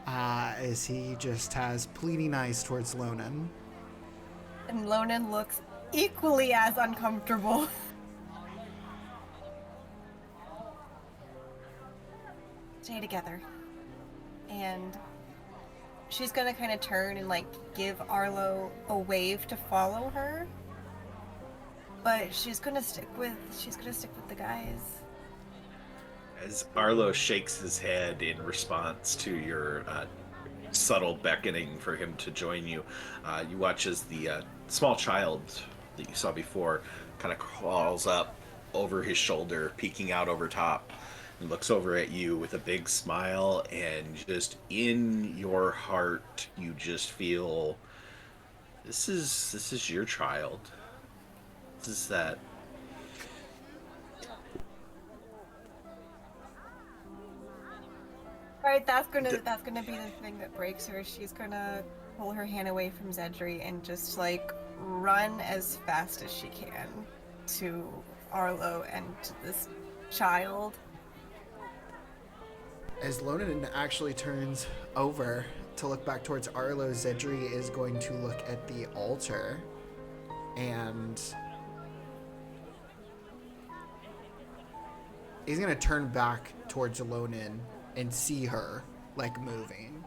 as he just has pleading eyes towards Lonan. And Lonan looks equally as uncomfortable. Stay together. And she's gonna kind of turn and like give Arlo a wave to follow her. But she's gonna stick with the guys. As Arlo shakes his head in response to your subtle beckoning for him to join you, you watch as the small child that you saw before kind of crawls up over his shoulder, peeking out over top, and looks over at you with a big smile, and just in your heart, you just feel, this is your child. This is that. Alright, that's gonna be the thing that breaks her. She's gonna pull her hand away from Zedri and just like run as fast as she can to Arlo and to this child. As Lonan actually turns over to look back towards Arlo, Zedri is going to look at the altar, and he's going to turn back towards Lonan and see her, like, moving.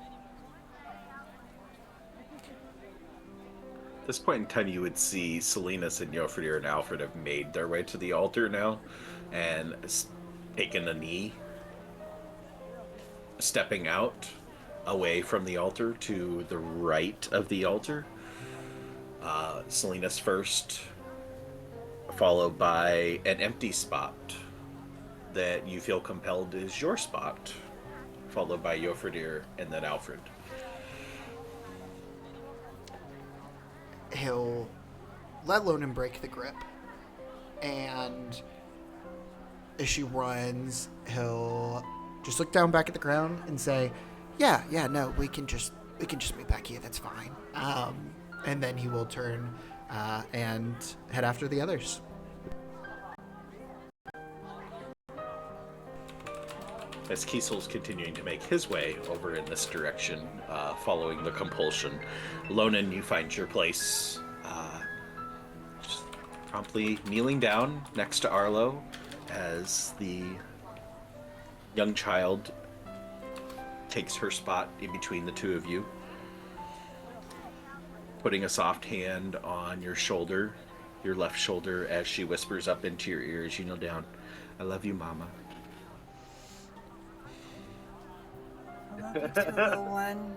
At this point in time, you would see Salinas and Yofredir and Alfred have made their way to the altar now and taken a knee, stepping out away from the altar to the right of the altar. Salinas first, followed by an empty spot that you feel compelled is your spot, followed by Yofredir and then Alfred. He'll let Lonan break the grip, and as she runs, he'll just look down back at the ground and say, yeah, no, we can just meet back here, that's fine. And then he will turn and head after the others. As Kiesel's continuing to make his way over in this direction, following the compulsion, Lonan, you find your place, just promptly kneeling down next to Arlo as the young child takes her spot in between the two of you, putting a soft hand on your shoulder, your left shoulder, as she whispers up into your ear as you kneel down, "I love you, Mama." I love you too, little one.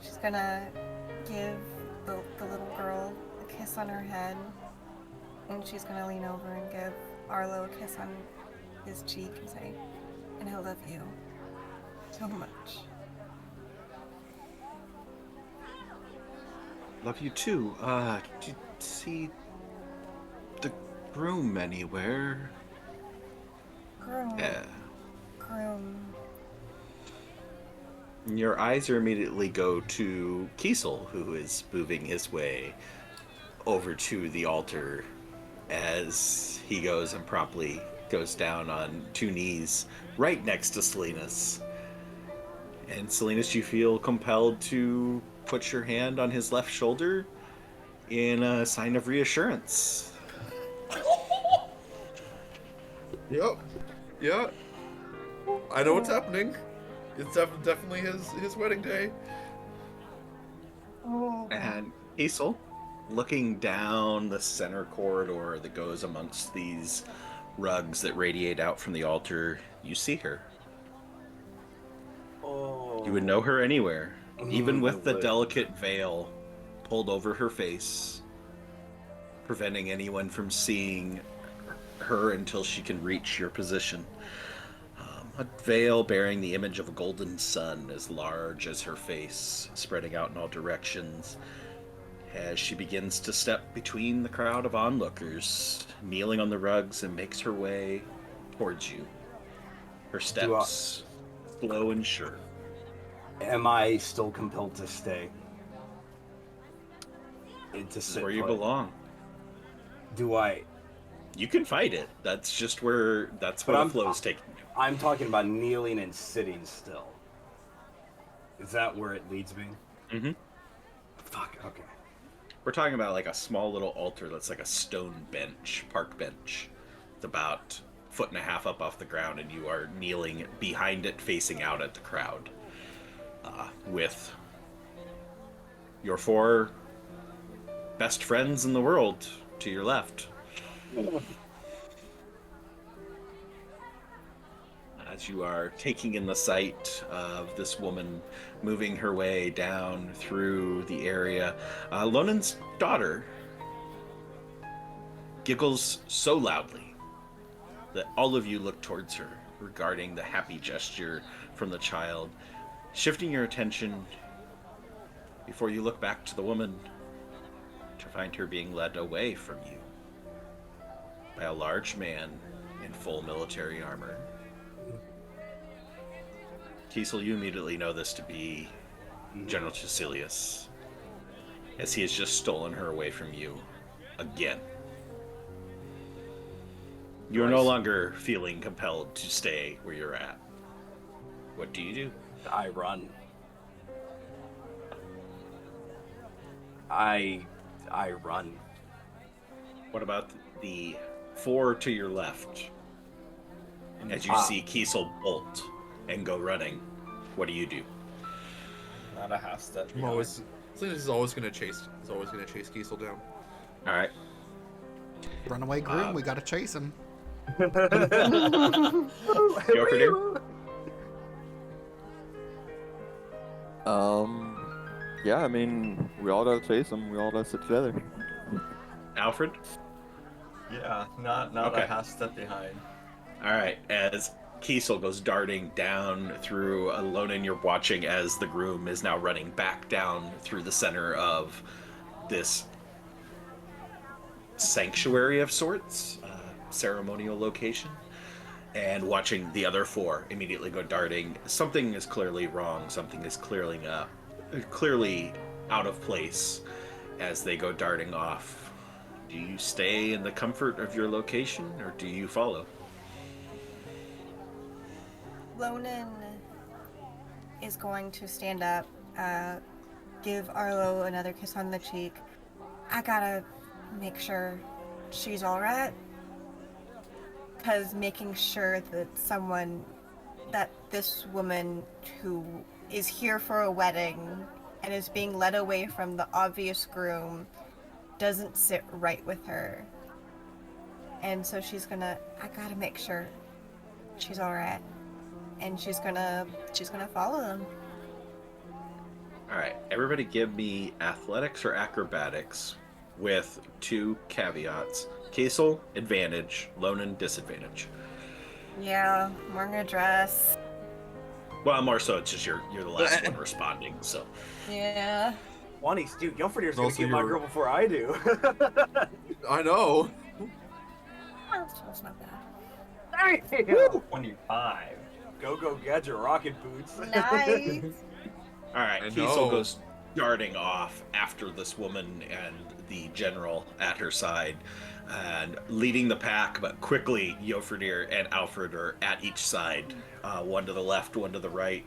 She's gonna give the little girl a kiss on her head, and she's gonna lean over and give Arlo a kiss on his cheek and say, "And I love you so much." Love you too. Did you see the groom anywhere? Groom. Yeah. Groom. And your eyes are immediately go to Kiesel, who is moving his way over to the altar as he goes and promptly goes down on 2 knees right next to Salinas. And Salinas, you feel compelled to put your hand on his left shoulder in a sign of reassurance. Yep. Yeah. I know what's happening. It's definitely his wedding day. Oh. And Kiesel, looking down the center corridor that goes amongst these rugs that radiate out from the altar, you see her. Oh. You would know her anywhere, even I with the would. delicate veil pulled over her face, preventing anyone from seeing her until she can reach your position. A veil bearing the image of a golden sun as large as her face, spreading out in all directions, as she begins to step between the crowd of onlookers, kneeling on the rugs, and makes her way towards you. Her steps slow and sure. Am I still compelled to stay? And to This is sit where you put? belong. Do I? You can fight it. That's just where the flow's taking you. I'm talking about kneeling and sitting still. Is that where it leads me? Mm-hmm. Fuck, okay. We're talking about like a small little altar that's like a stone bench, park bench. It's about 1.5 feet up off the ground, and you are kneeling behind it, facing out at the crowd, with your 4 best friends in the world to your left. As you are taking in the sight of this woman moving her way down through the area, Lonan's daughter giggles so loudly that all of you look towards her, regarding the happy gesture from the child, shifting your attention before you look back to the woman to find her being led away from you by a large man in full military armor. Kiesel, you immediately know this to be General Cecilius, as he has just stolen her away from you again. You are no longer feeling compelled to stay where you're at. What do you do? I run. I run. What about the 4 to your left? As you see Kiesel bolt and go running, what do you do? Not a half step. Salinas is always gonna chase. Is always gonna chase Kiesel down. All right. Runaway groom, we gotta chase him. Go for it. Yeah, I mean, we all gotta chase them. We all gotta sit together. Alfred? Yeah, not Okay. a half step behind. All right. As Kiesel goes darting down through Lonan, you're watching as the groom is now running back down through the center of this sanctuary of sorts, ceremonial location, and watching the other 4 immediately go darting. Something is clearly wrong. Something is clearly out of place as they go darting off. Do you stay in the comfort of your location, or do you follow? Lonan is going to stand up, give Arlo another kiss on the cheek. I gotta make sure she's alright. Because making sure that this woman who is here for a wedding and is being led away from the obvious groom doesn't sit right with her. And so I gotta make sure she's alright. And she's gonna follow them. All right, everybody give me athletics or acrobatics with 2 caveats. Kaisel, advantage. Lonan, disadvantage. Yeah, we're gonna dress. Well, more so it's just you're the last one responding, so. Yeah. Wani's, dude, Yelfredir's gonna Also get my you're- girl before I do. I know. That's not bad. Damn. 25. Go gadget rocket boots. Nice. Alright, I Kiesel know. goes darting off after this woman and the general at her side, and leading the pack, but quickly Yofredir and Alfred are at each side, one to the left, one to the right.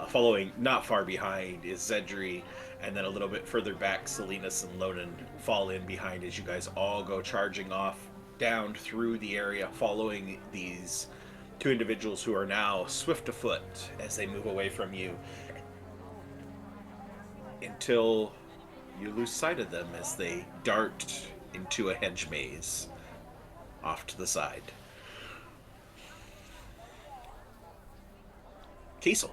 Following not far behind is Zedri, and then a little bit further back, Salinas and Lonan fall in behind as you guys all go charging off down through the area, following these 2 individuals who are now swift of foot as they move away from you, until you lose sight of them as they dart into a hedge maze off to the side. Kiesel.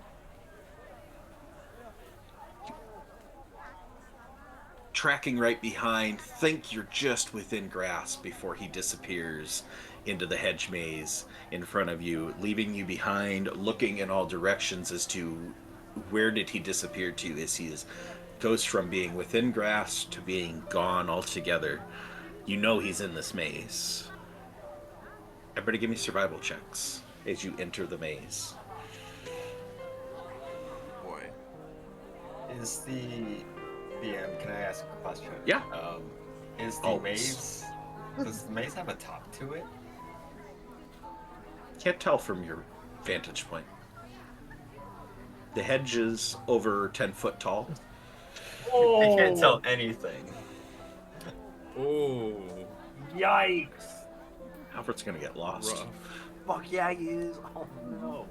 Tracking right behind, think you're just within grasp before he disappears into the hedge maze in front of you, leaving you behind, looking in all directions as to where did he disappear to, as he goes from being within grasp to being gone altogether. You know he's in this maze. Everybody give me survival checks as you enter the maze. Boy. Is the can I ask a question? Yeah. Is the Always. maze, does the maze have a top to it? Can't tell from your vantage point. The hedge is over 10 foot tall. I can't tell anything. Oh. Yikes. Alfred's gonna get lost. Rough. Fuck yeah, he is. Oh no.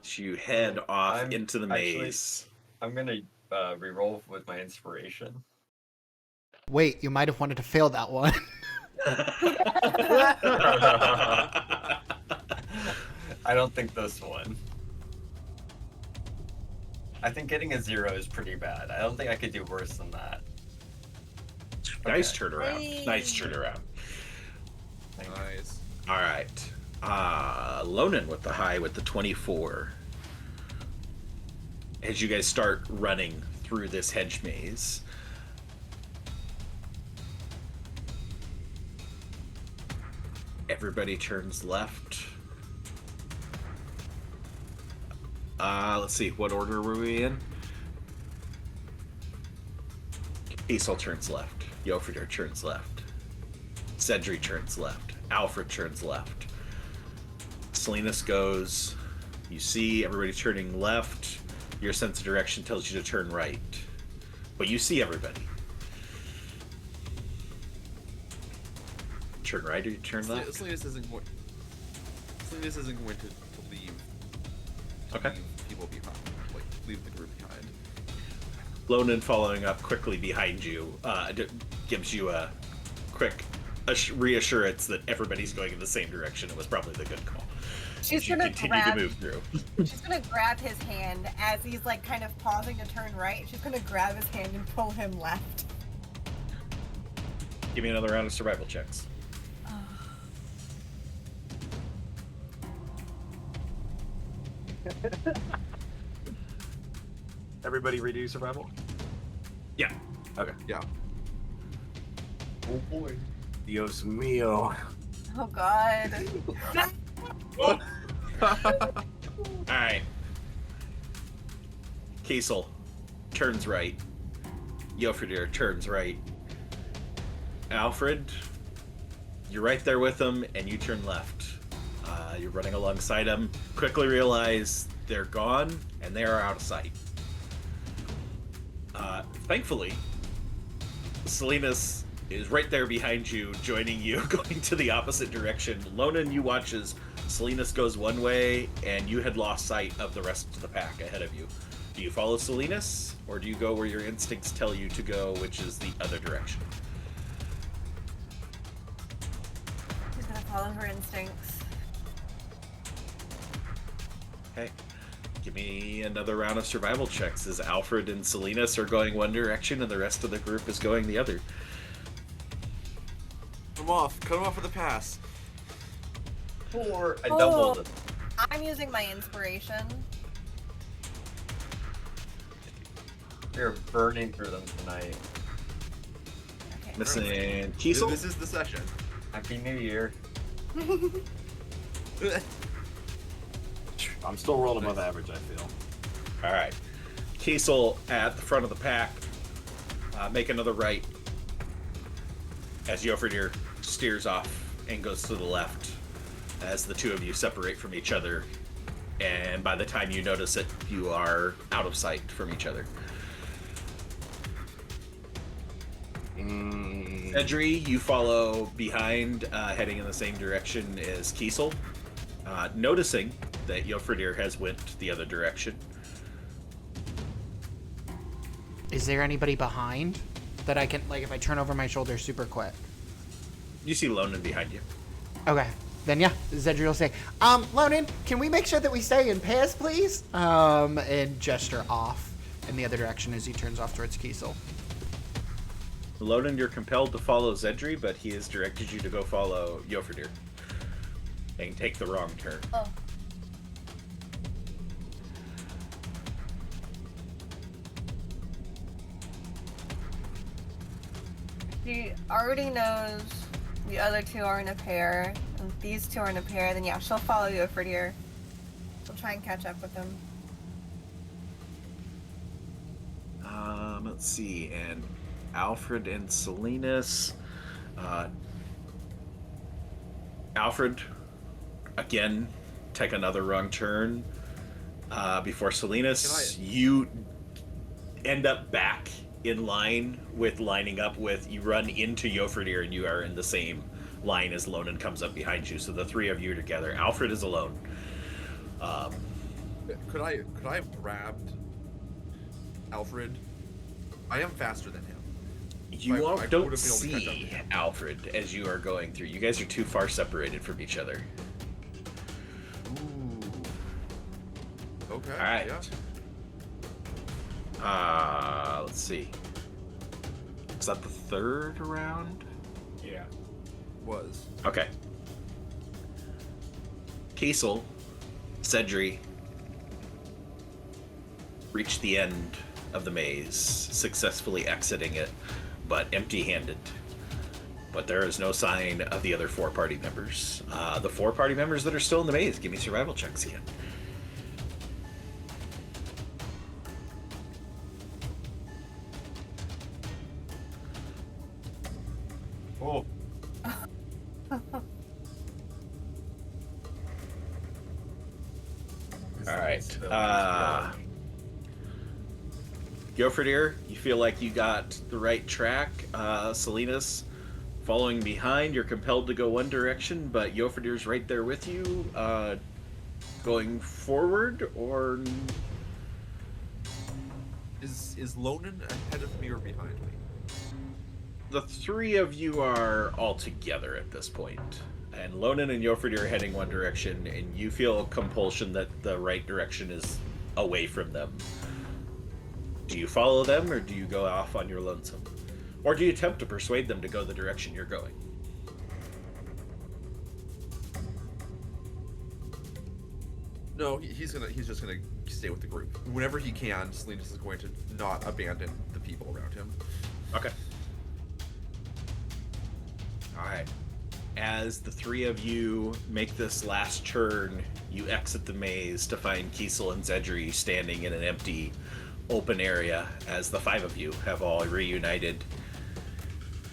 So you head off I'm into the actually- maze. I'm gonna reroll with my inspiration. Wait, you might have wanted to fail that one. I don't think this one. I think getting a 0 is pretty bad. I don't think I could do worse than that. Nice Okay. turnaround. Nice turnaround. Nice. All right. Lonan with the high with the 24. As you guys start running through this hedge maze, everybody turns left. Let's see, what order were we in? Aesol turns left. Yofredir turns left. Cedri turns left. Alfred turns left. Salinas goes. You see everybody turning left. Your sense of direction tells you to turn right. But you see everybody. Turn right or you turn left? Salinas isn't going. Salinas isn't going to leave. Okay. Leave people behind. Like leave the group behind. Lonan following up quickly behind you gives you a quick reassurance that everybody's going in the same direction. It was probably the good call. She's You gonna continue grab. to move through. She's gonna grab his hand as he's like kind of pausing to turn right. She's gonna grab his hand and pull him left. Give me another round of survival checks. Everybody redo survival? Yeah. Okay. Yeah. Oh boy. Dios mío. Oh god. Alright. Kiesel turns right. Yofredir turns right. Alfred, you're right there with him, and you turn left. You're running alongside them. Quickly realize they're gone, and they are out of sight. Thankfully, Salinas is right there behind you, joining you, going to the opposite direction. Lonan, you watch as Salinas goes one way, and you had lost sight of the rest of the pack ahead of you. Do you follow Salinas, or do you go where your instincts tell you to go, which is the other direction? She's gonna follow her instincts. Okay. Give me another round of survival checks as Alfred and Salinas are going one direction and the rest of the group is going the other. Cut him off. Cut him off with a pass. 4. I doubled it. I'm using my inspiration. We're burning through them tonight. Okay. Missing Kiesel. This is the session. Happy New Year. I'm still rolling above average, I feel. All right. Kiesel at the front of the pack. Make another right as Jofridir steers off and goes to the left as the two of you separate from each other. And by the time you notice it, you are out of sight from each other. Edry, you follow behind, heading in the same direction as Kiesel, noticing that Jofridir has went the other direction. Is there anybody behind that I can, like, if I turn over my shoulder super quick? You see Lonan behind you. Okay. Then yeah, Zedri will say, Lonan, can we make sure that we stay in pairs, please? And gesture off in the other direction as he turns off towards Kiesel. Lonan, you're compelled to follow Zedri, but he has directed you to go follow Jofridir and take the wrong turn. Oh. She already knows the other two are in a pair, and these two are in a pair, then yeah, she'll follow you for dear. She'll try and catch up with them. Let's see, and Alfred and Salinas. Alfred, again, take another wrong turn. Before Salinas, you end up back in line with lining up with, you run into Jofridir and you are in the same line as Lonan comes up behind you. So the three of you are together. Alfred is alone. Could I have grabbed Alfred? I am faster than him. You I don't would've been able to catch up see to him. Alfred as you are going through. You guys are too far separated from each other. Ooh. Okay. All right. Yeah. Let's see. Is that the third round? Yeah. Was. Okay. Kiesel, Cedri, reached the end of the maze, successfully exiting it, but empty-handed. But there is no sign of the other four party members. The four party members that are still in the maze, give me survival checks again. Oh. All right. Jofridir, you feel like you got the right track. Salinas, following behind, you're compelled to go one direction, but Jofridir's right there with you. Going forward, or Is Lonan ahead of me or behind me? the three of you are all together at this point. And Lonan and Jofridir are heading one direction, and you feel compulsion that the right direction is away from them. Do you follow them, or do you go off on your lonesome? Or do you attempt to persuade them to go the direction you're going? No, he's just gonna stay with the group. Whenever he can, Salinas is going to not abandon the people around him. Okay. Alright. As the three of you make this last turn, you exit the maze to find Kiesel and Zedri standing in an empty, open area as the five of you have all reunited.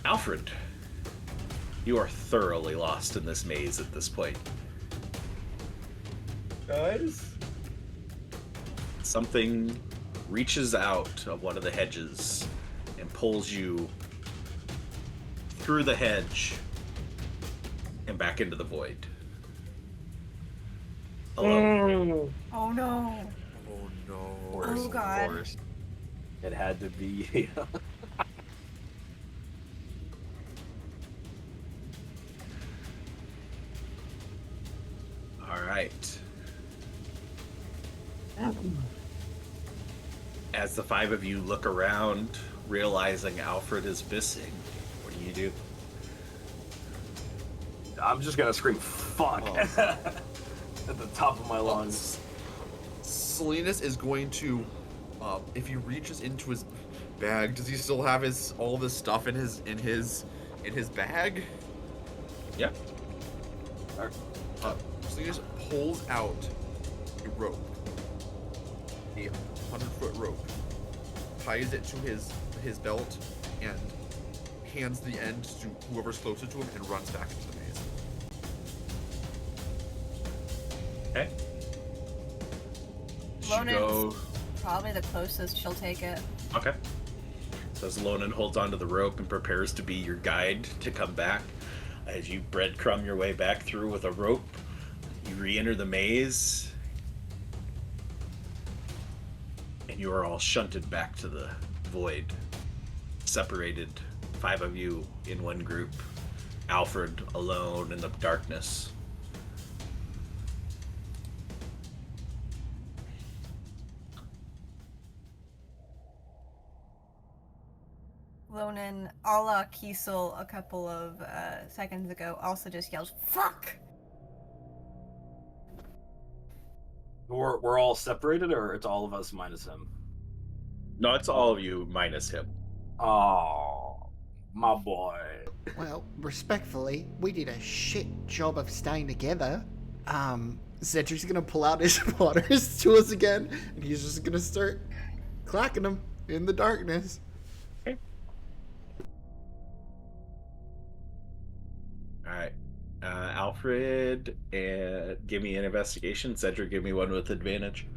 Alfred, you are thoroughly lost in this maze at this point. Guys? Something reaches out of one of the hedges and pulls you through the hedge and back into the void. Hello. Oh no. Oh no. Oh god. It had to be. All right. As the five of you look around, realizing Alfred is missing, what do? I'm just gonna scream "fuck" Oh. at the top of my lungs. Salinas is going to, if he reaches into his bag, does he still have all this stuff in his bag? Yep. Salinas pulls out a rope, a 100-foot rope, ties it to his belt, and hands the end to whoever's closer to him and runs back into the maze. Okay. Lonan's probably the closest. She'll take it. Okay. So as Lonan holds onto the rope and prepares to be your guide to come back, as you breadcrumb your way back through with a rope, you re-enter the maze, and you are all shunted back to the void, separated, 5 of you in one group, Alfred alone in the darkness. Lonan, a la Kiesel a couple of seconds ago, also just yells, "Fuck!" We're all separated, or it's all of us minus him? No, it's all of you minus him. Oh, my boy. Well, respectfully, we did a shit job of staying together. Cedric's gonna pull out his potter's tools again, and he's just gonna start clacking them in the darkness. Alright. Alfred, give me an investigation. Cedric, give me one with advantage.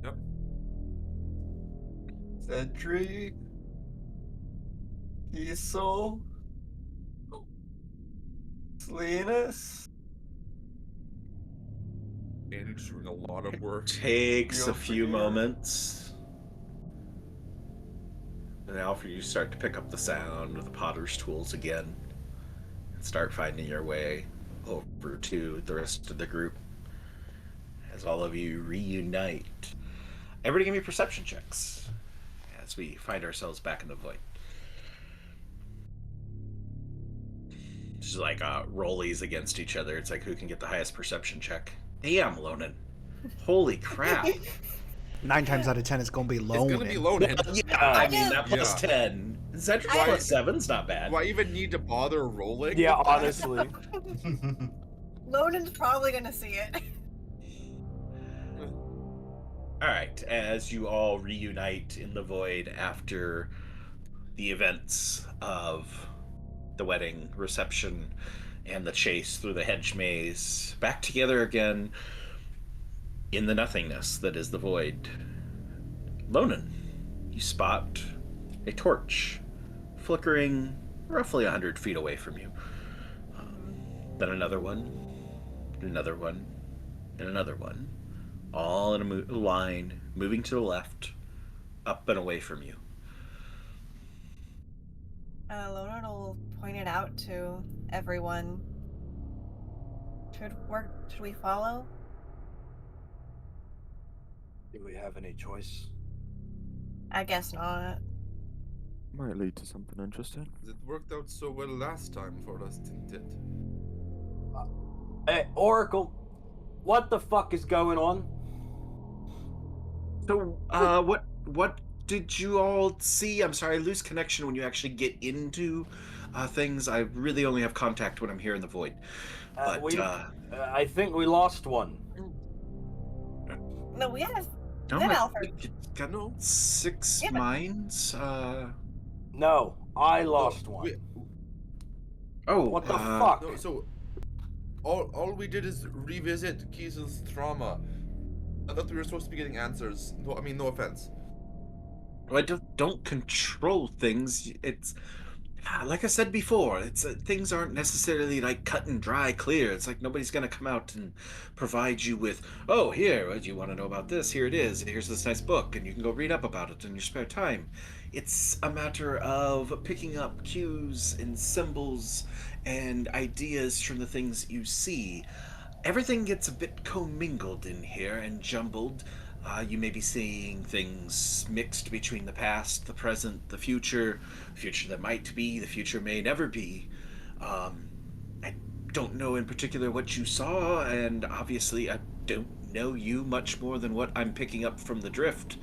Yep. Cedric. Kiesel. Salinas. Danny's doing a lot of work. Takes a Real few clear. moments. And Alfred, you start to pick up the sound of the potter's tools again. And start finding your way over to the rest of the group. As all of you reunite. Everybody give me perception checks. As we find ourselves back in the void. Just like rollies against each other. It's like who can get the highest perception check. Damn, Lonan. Holy crap. 9 times out of 10, it's gonna be It's Lonan. gonna be Lonan. Yeah, I mean, that plus Yeah. 10. Cedric I- plus 7's not bad. Do I even need to bother rolling? Yeah, with that? honestly. Lonan's probably gonna see it. Alright, as you all reunite in the void after the events of the wedding reception and the chase through the hedge maze, back together again in the nothingness that is the void. Lonan, you spot a torch flickering roughly 100 feet away from you. Then another one, and another one, and another one. All in a line, moving to the left, up and away from you. Lonan will point it out to everyone. Should we follow? Do we have any choice? I guess not. Might lead to something interesting. It worked out so well last time for us, didn't it? Hey, Oracle, what the fuck is going on? So, what did you all see? I'm sorry, I lose connection when you actually get into things. I really only have contact when I'm here in the void. But, I think we lost one. No, we have. no, Then I Alfred. think it's got 6 Yeah, but- minds. No, I lost one. What the fuck? No, so all we did is revisit Kiesel's trauma. I thought we were supposed to be getting answers. No, I mean, no offense. I don't control things. It's like I said before. It's things aren't necessarily like cut and dry, clear. It's like nobody's gonna come out and provide you with, oh, here, do you want to know about this? Here it is. Here's this nice book, and you can go read up about it in your spare time. It's a matter of picking up cues and symbols and ideas from the things you see. everything gets a bit commingled in here and jumbled. You may be seeing things mixed between the past, the present, the future that might be, the future may never be. I don't know in particular what you saw, and obviously I don't know you much more than what I'm picking up from the drift.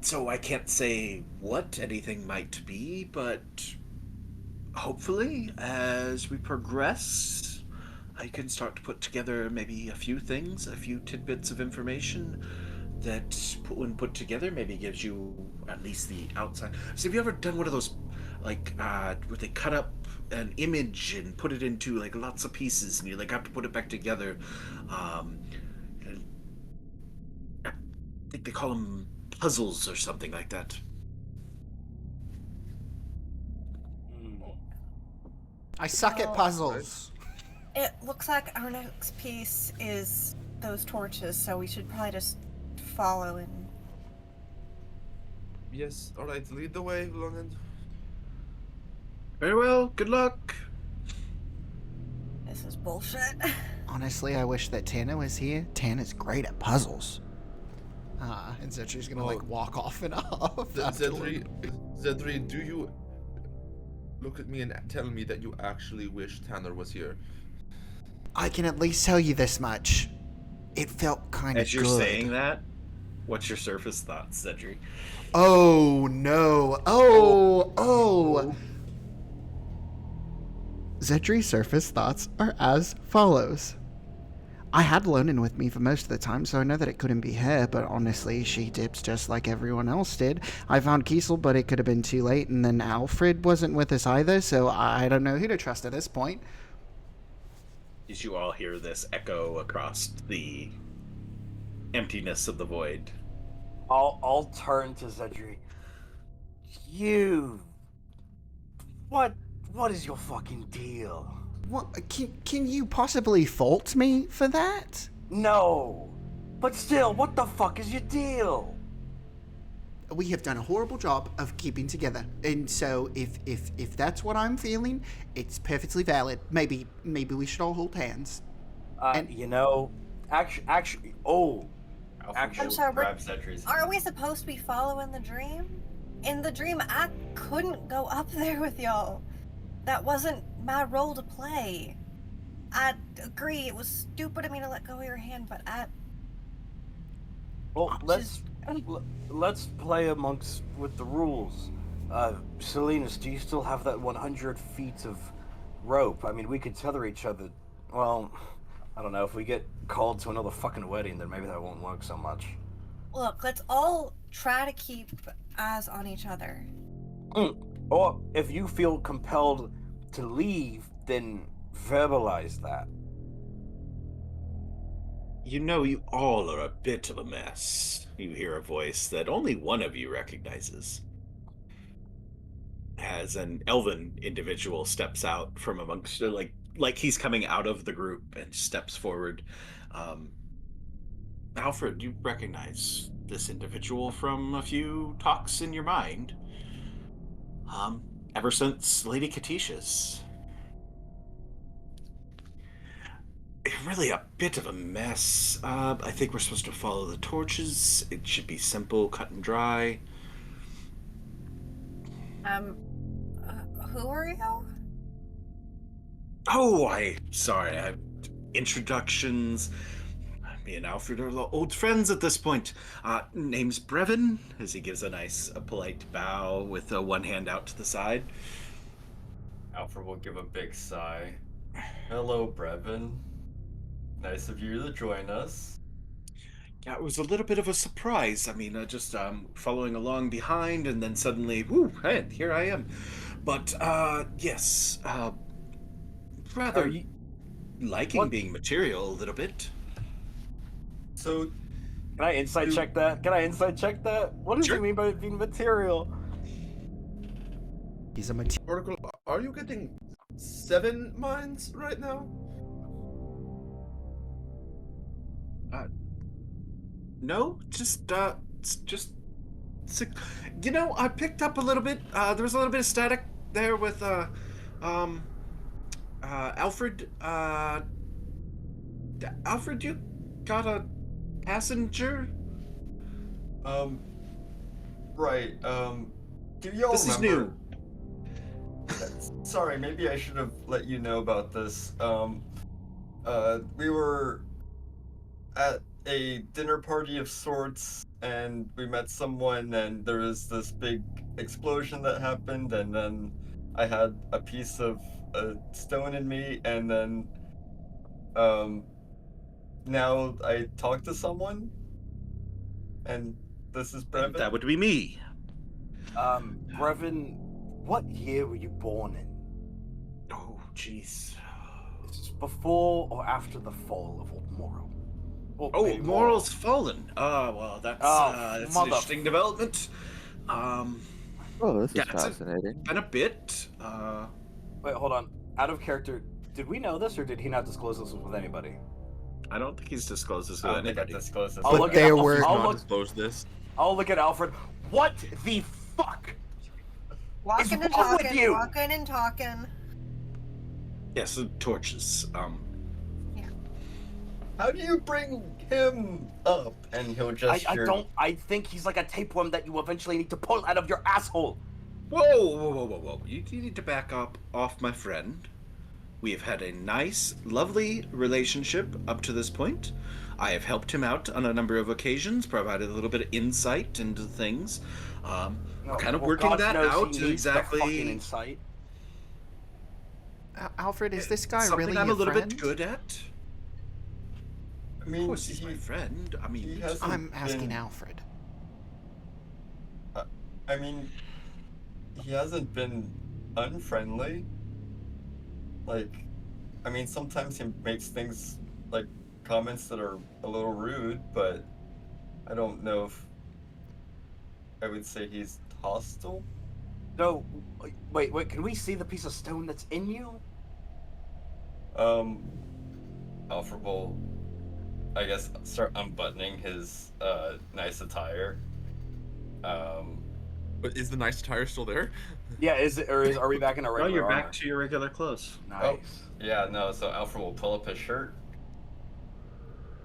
So I can't say what anything might be, but hopefully, as we progress, I can start to put together maybe a few things, a few tidbits of information that, when put together, maybe gives you at least the outside. So have you ever done one of those, like, where they cut up an image and put it into, like, lots of pieces, and you, like, have to put it back together? I think they call them puzzles or something like that. I suck at puzzles. It looks like our next piece is those torches, so we should probably just follow and... Yes, alright, lead the way, Longan. Very well, good luck. This is bullshit. Honestly, I wish that Tana was here. Tana's great at puzzles. And so she's gonna like walk off and off. Zedri, do you look at me and tell me that you actually wish Tanner was here? I can at least tell you this much. It felt kind of good. As you're saying that, what's your surface thoughts, Zedri? Oh no! Oh! Zedri's surface thoughts are as follows. I had Lonan with me for most of the time, so I know that it couldn't be her, but honestly, she dipped just like everyone else did. I found Kiesel, but it could have been too late, and then Alfred wasn't with us either, so I don't know who to trust at this point. As you all hear this echo across the emptiness of the void. I'll turn to Zedri. You... What is your fucking deal? What, can you possibly fault me for that? No. But still, what the fuck is your deal? We have done a horrible job of keeping together, and so if that's what I'm feeling, it's perfectly valid. Maybe we should all hold hands. You know, actually, I'm sorry, are we supposed to be following the dream? In the dream, I couldn't go up there with y'all. That wasn't my role to play. I agree, it was stupid of me to let go of your hand, but Well, let's play with the rules. Salinas, do you still have that 100 feet of rope? I mean, we could tether each other. Well, I don't know, if we get called to another fucking wedding, then maybe that won't work so much. Look, let's all try to keep eyes on each other. Or if you feel compelled to leave, then verbalize that. You know, you all are a bit of a mess. You hear a voice that only one of you recognizes. As an elven individual steps out from amongst, like he's coming out of the group and steps forward. Alfred, you recognize this individual from a few talks in your mind. Ever since Lady Katish's. Really a bit of a mess. I think we're supposed to follow the torches. It should be simple, cut and dry. Who are you? Oh, sorry. Introductions. Me and Alfred are old friends at this point. Name's Brevin, as he gives a polite bow with one hand out to the side. Alfred will give a big sigh. Hello, Brevin. Nice of you to join us. Yeah, it was a little bit of a surprise. I mean, just following along behind, and then suddenly, whoo, hey, here I am. But, yes, rather liking being material a little bit. So, can I insight check that? What does he mean by being material? He's a material. Oracle, are you getting 7 mines right now? No, just, you know, I picked up a little bit, there was a little bit of static there with, Alfred, Alfred, you got a passenger? Right. Do y'all This is remember? new. Sorry, maybe I should have let you know about this. We were at a dinner party of sorts, and we met someone, and there was this big explosion that happened, and then I had a piece of a stone in me, and then now I talked to someone, and this is And Brevin. that would be me. Brevin, what year were you born in? Oh, jeez. Is this before or after the fall of Old Morrow? Or Oh, maybe Moral's fallen. Well, that's an interesting development. Oh, this Yeah, is it's fascinating. been a bit. Wait, hold on. Out of character, did we know this, or did he not disclose this with anybody? I don't think he's disclosed this I with don't think I anybody. disclosed this. I'll But look there at, were- I'll Not look, disclose this. I'll look at Alfred. What the fuck? Walking and wrong with talking, you? walking and talking. Yes, the torches. How do you bring him up? And he'll just. I think he's like a tapeworm that you eventually need to pull out of your asshole. Whoa. You need to back up off my friend. We have had a nice, lovely relationship up to this point. I have helped him out on a number of occasions, provided a little bit of insight into things. We're kind of working God that knows out he to needs the fucking exactly insight. Alfred, is this guy something really I'm your a little friend? bit good at. I Of mean, course, he's my friend. I mean, he hasn't I'm asking been- Alfred. I mean, he hasn't been unfriendly. Like, I mean, sometimes he makes things like comments that are a little rude, but I don't know if I would say he's hostile. No, wait, can we see the piece of stone that's in you? Alfred will, I guess, start unbuttoning his nice attire. But is the nice attire still there? Yeah, are we back in our oh, regular you're armor? back to your regular clothes. Nice. Yeah, no. So Alfred will pull up his shirt.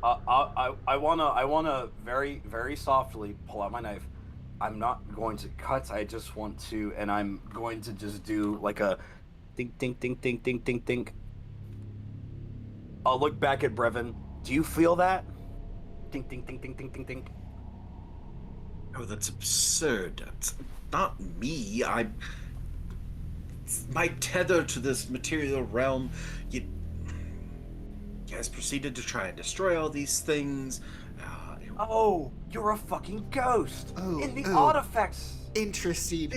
I wanna very, very softly pull out my knife. I'm not going to cut. I just want to, and I'm going to just do like a think. I'll look back at Brevin. Do you feel that? Think. Oh, that's absurd. That's not me. It's my tether to this material realm. You guys proceeded to try and destroy all these things. Oh, you're a fucking ghost. In the Oh. artifacts. Interesting.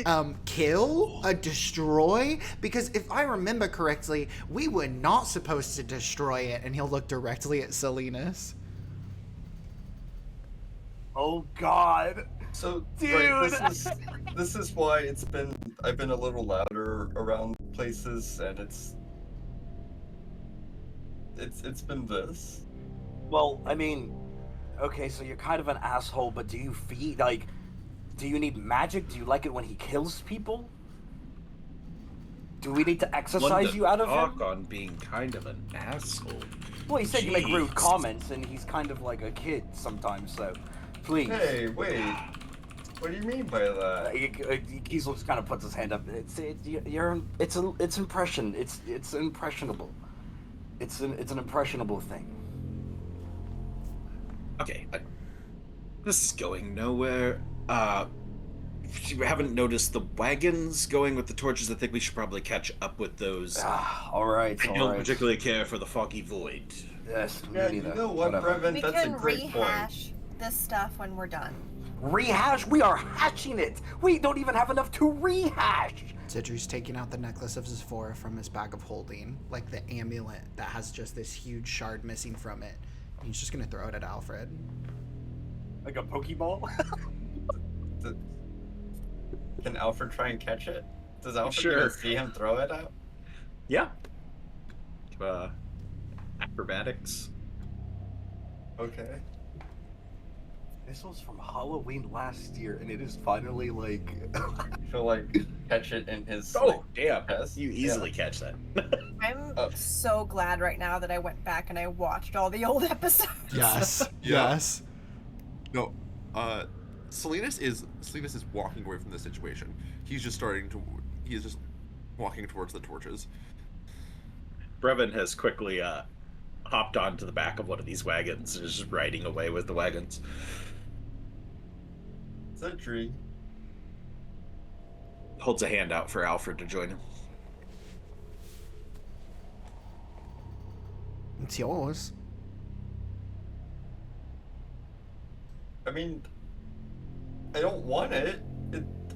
Kill? Destroy? Because if I remember correctly, we were not supposed to destroy it. And he'll look directly at Salinas. Oh God. So, Dude. right, this is why I've been a little louder around places, and it's been this. Well, I mean, okay, so you're kind of an asshole, but do you do you need magic? Do you like it when he kills people? Do we need to exercise you out of him? Talk on being kind of an asshole. Well, he said you make rude Jeez. comments, and he's kind of like a kid sometimes, so please. Hey, wait. What do you mean by that? Kiesel just kind of puts his hand up. It's impression. It's impressionable. It's an impressionable thing. Okay, this is going nowhere. If you haven't noticed the wagons going with the torches, I think we should probably catch up with those. All right. I don't particularly care for the foggy void. Yes, me Yeah, you neither. know what, Whatever. Brevin? We That's a can great point. rehash this stuff when we're done. Rehash? We are hatching it. We don't even have enough to rehash. Cedric's taking out the necklace of Zephora from his bag of holding, like the amulet that has just this huge shard missing from it. And he's just gonna throw it at Alfred. Like a Pokeball? Can Alfred try and catch it? Does Alfred Sure. even see him throw it out? Yeah. Acrobatics. Okay. This was from Halloween last year, and it is finally like. She'll like catch it in his. Oh, like, damn. chest. You easily catch that. I'm Oh. so glad right now that I went back and I watched all the old episodes. Yes. Yeah. Yes. No, Salinas is walking away from the situation. He's just walking towards the torches. Brevin has quickly hopped onto the back of one of these wagons and is just riding away with the wagons. It's a tree. Holds a hand out for Alfred to join him. It's yours. I mean, I don't want it.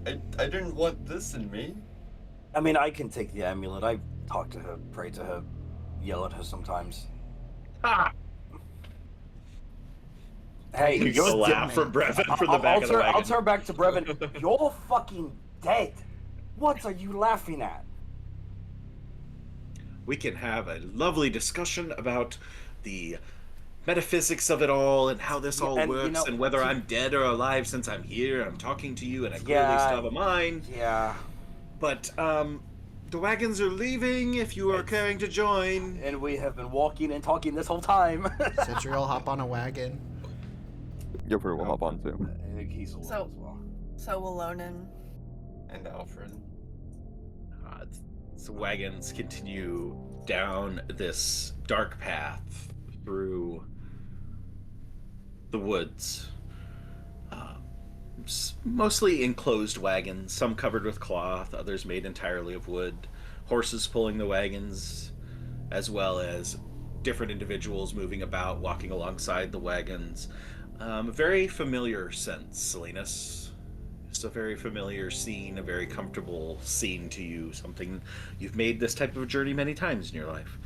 I didn't want this in me. I mean, I can take the amulet. I talk to her, pray to her, yell at her sometimes. Ah! Hey, You you're get a laugh dead. from Brevin from the back of the wagon. I'll turn back to Brevin. You're fucking dead. What are you laughing at? We can have a lovely discussion about the metaphysics of it all and how this all and, works and whether I'm dead or alive since I'm here. I'm talking to you and I clearly still have a mind. Yeah. But, the wagons are leaving if you are caring to join. And we have been walking and talking this whole time. Cedriel, hop on a wagon. Gilbert will hop on too. He's alone So- as well. So will Lonan. And Alfred. The wagons continue down this dark path through the woods. Mostly enclosed wagons, some covered with cloth, others made entirely of wood. Horses pulling the wagons, as well as different individuals moving about, walking alongside the wagons. Very familiar sense, Salinas. Just a very familiar scene, a very comfortable scene to you. Something you've made this type of journey many times in your life.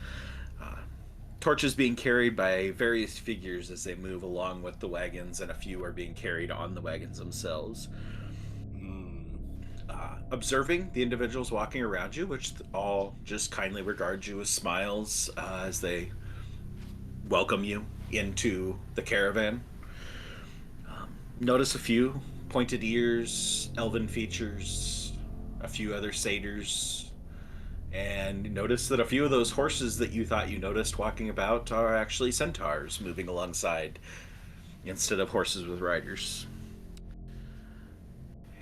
Torches being carried by various figures as they move along with the wagons, and a few are being carried on the wagons themselves. Observing the individuals walking around you, which all just kindly regard you with smiles as they welcome you into the caravan. Notice a few pointed ears, elven features, a few other satyrs, and notice that a few of those horses that you thought you noticed walking about are actually centaurs moving alongside instead of horses with riders.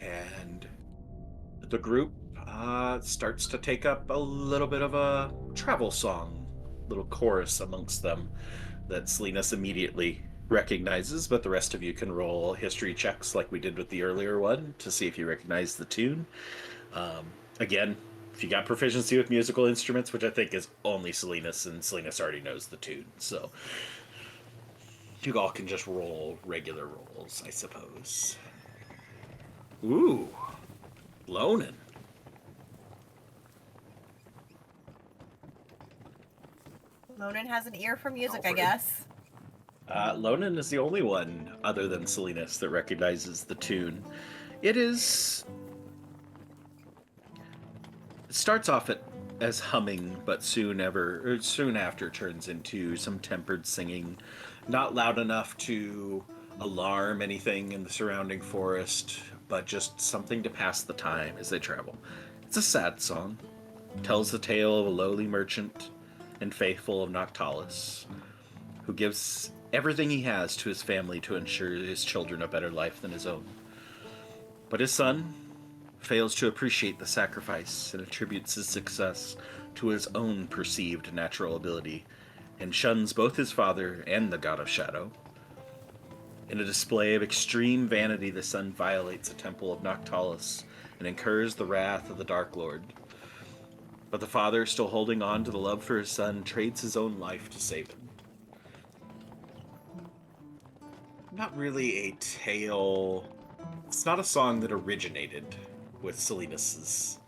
And the group starts to take up a little bit of a travel song, little chorus amongst them that Salinas immediately recognizes, but the rest of you can roll history checks like we did with the earlier one to see if you recognize the tune. Again, if you got proficiency with musical instruments, which I think is only Salinas, and Salinas already knows the tune, so you all can just roll regular rolls, I suppose. Ooh, Lonan. Lonan has an ear for music, I Alfred. guess. Lonan is the only one other than Salinas that recognizes the tune. It starts off as humming, but soon after turns into some tempered singing, not loud enough to alarm anything in the surrounding forest, but just something to pass the time as they travel. It's a sad song. It tells the tale of a lowly merchant and faithful of Noctalis, who gives everything he has to his family to ensure his children a better life than his own. But his son fails to appreciate the sacrifice and attributes his success to his own perceived natural ability, and shuns both his father and the god of shadow. In a display of extreme vanity, the son violates a temple of Noctalis and incurs the wrath of the Dark Lord. But the father, still holding on to the love for his son, trades his own life to save him. Not really a tale. It's not a song that originated with Salinas's,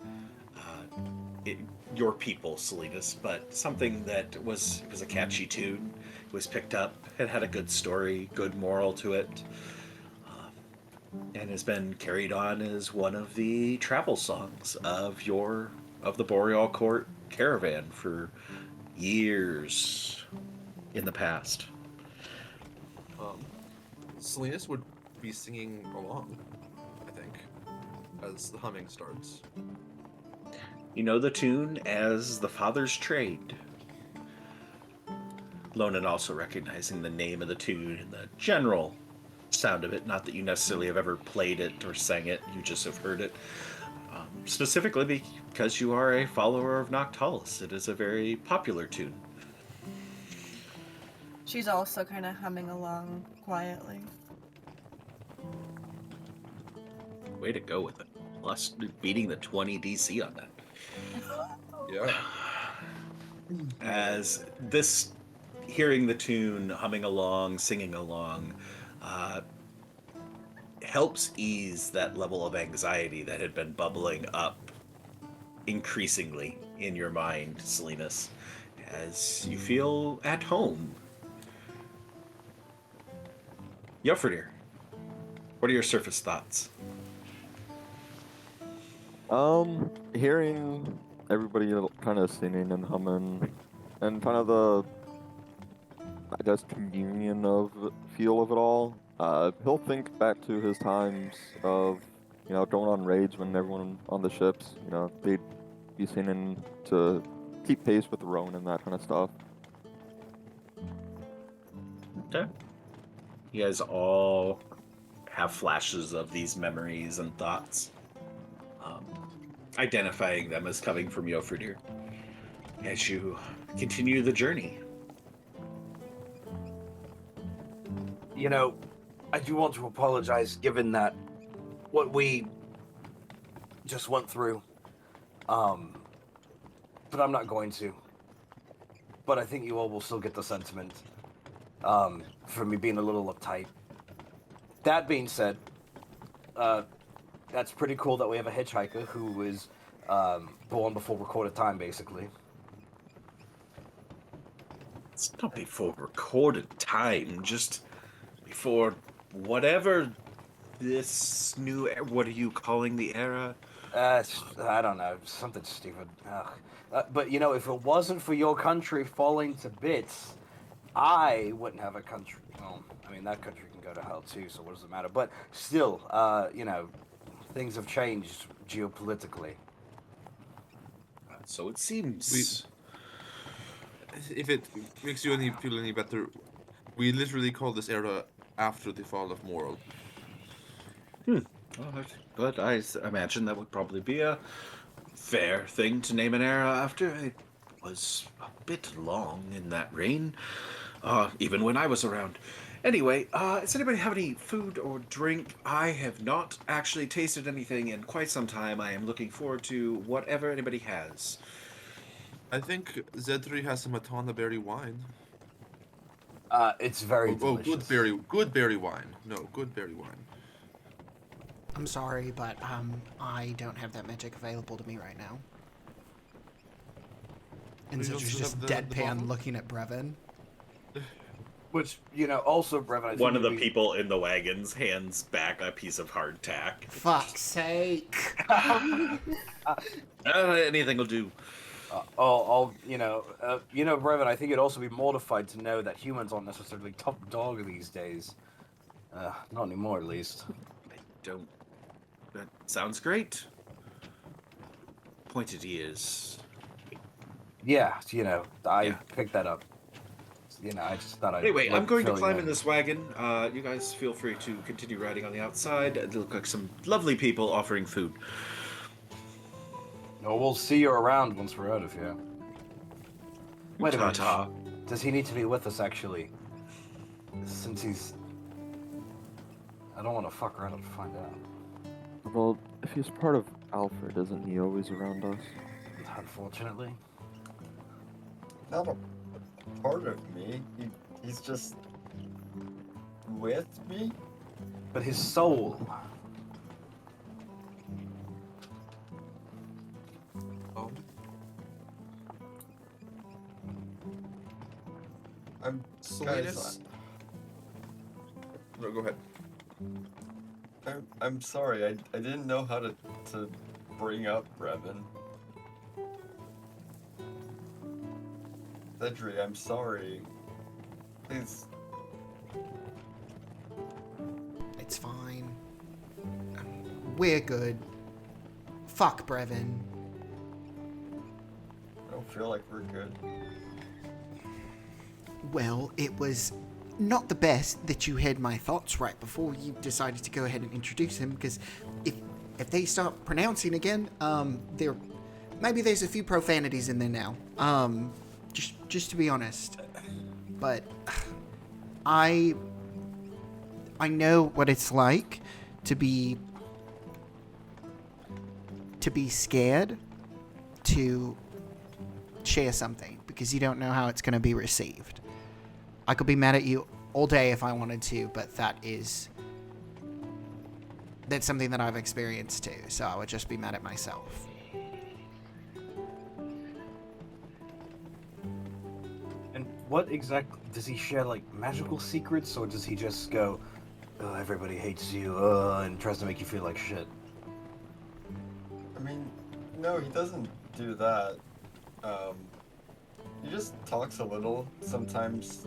your people, Salinas, but something that was a catchy tune. It was picked up. It had a good story, good moral to it, and has been carried on as one of the travel songs of the Boreal Court caravan for years in the past. Salinas would be singing along, I think, as the humming starts. You know the tune as The Father's Trade. Lonan also recognizing the name of the tune and the general sound of it, not that you necessarily have ever played it or sang it, you just have heard it. Specifically because you are a follower of Noctalis. It is a very popular tune. She's also kind of humming along quietly. Way to go with it. Plus beating the 20 DC on that. Yeah. As this, hearing the tune, humming along, singing along, helps ease that level of anxiety that had been bubbling up increasingly in your mind, Salinas, as you feel at home. Jofridir, what are your surface thoughts? Hearing everybody kind of singing and humming, and kind of the, I guess, communion of feel of it all. He'll think back to his times of, going on raids when everyone on the ships, they'd be singing to keep pace with the Roan and that kind of stuff. Okay. You guys all have flashes of these memories and thoughts, identifying them as coming from Jofridir as you continue the journey. I do want to apologize given that what we just went through. But I'm not going to. But I think you all will still get the sentiment from me being a little uptight. That being said, that's pretty cool that we have a hitchhiker who is born before recorded time, basically. It's not before recorded time, just before whatever this new... What are you calling the era? I don't know, something stupid. But if it wasn't for your country falling to bits, I wouldn't have a country. Well, I mean, that country can go to hell too, so what does it matter? But still, things have changed geopolitically. So it seems. If it makes you feel any better, we literally call this era after the fall of Moral. But I imagine that would probably be a fair thing to name an era after. It was a bit long in that reign, even when I was around. Anyway, does anybody have any food or drink? I have not actually tasted anything in quite some time. I am looking forward to whatever anybody has. I think Zedri has some Matana berry wine. It's very delicious. Good berry wine. No, good berry wine. I'm sorry, but I don't have that magic available to me right now. And You Zitra's don't just have the deadpan bottle? looking at Brevin. Which, also, Brevin, I think One of the would be- people in the wagons hands back a piece of hardtack. Fuck's sake. Anything will do. Brevin, I think you'd also be mortified to know that humans aren't necessarily top dog these days. Not anymore, at least. That sounds great. Pointed ears. Yeah, I picked that up. I just thought I'd... Anyway, I'm going to climb in in this wagon. You guys feel free to continue riding on the outside. They look like some lovely people offering food. No, we'll see you around once we're out of here. Wait a minute. Ta-ta. Does he need to be with us, actually? Since he's... I don't want to fuck around and find out. Well, if he's part of Alfred, isn't he always around us? Unfortunately. Not a part of me. He's just with me. But his soul... Salinas? No, go ahead. I'm sorry. I didn't know how to bring up Brevin. Cedri, I'm sorry. Please. It's fine. we're good. Fuck Brevin. I don't feel like we're good. Well, it was not the best that you had my thoughts right before you decided to go ahead and introduce him, because if they start pronouncing again, maybe there's a few profanities in there now. Just to be honest. But I know what it's like to be scared to share something because you don't know how it's going to be received. I could be mad at you all day if I wanted to, but that's something that I've experienced too, so I would just be mad at myself. And what exactly does he share, like magical secrets, or does he just go, "Oh, everybody hates you," and tries to make you feel like shit? I mean, no, he doesn't do that. He just talks a little. Sometimes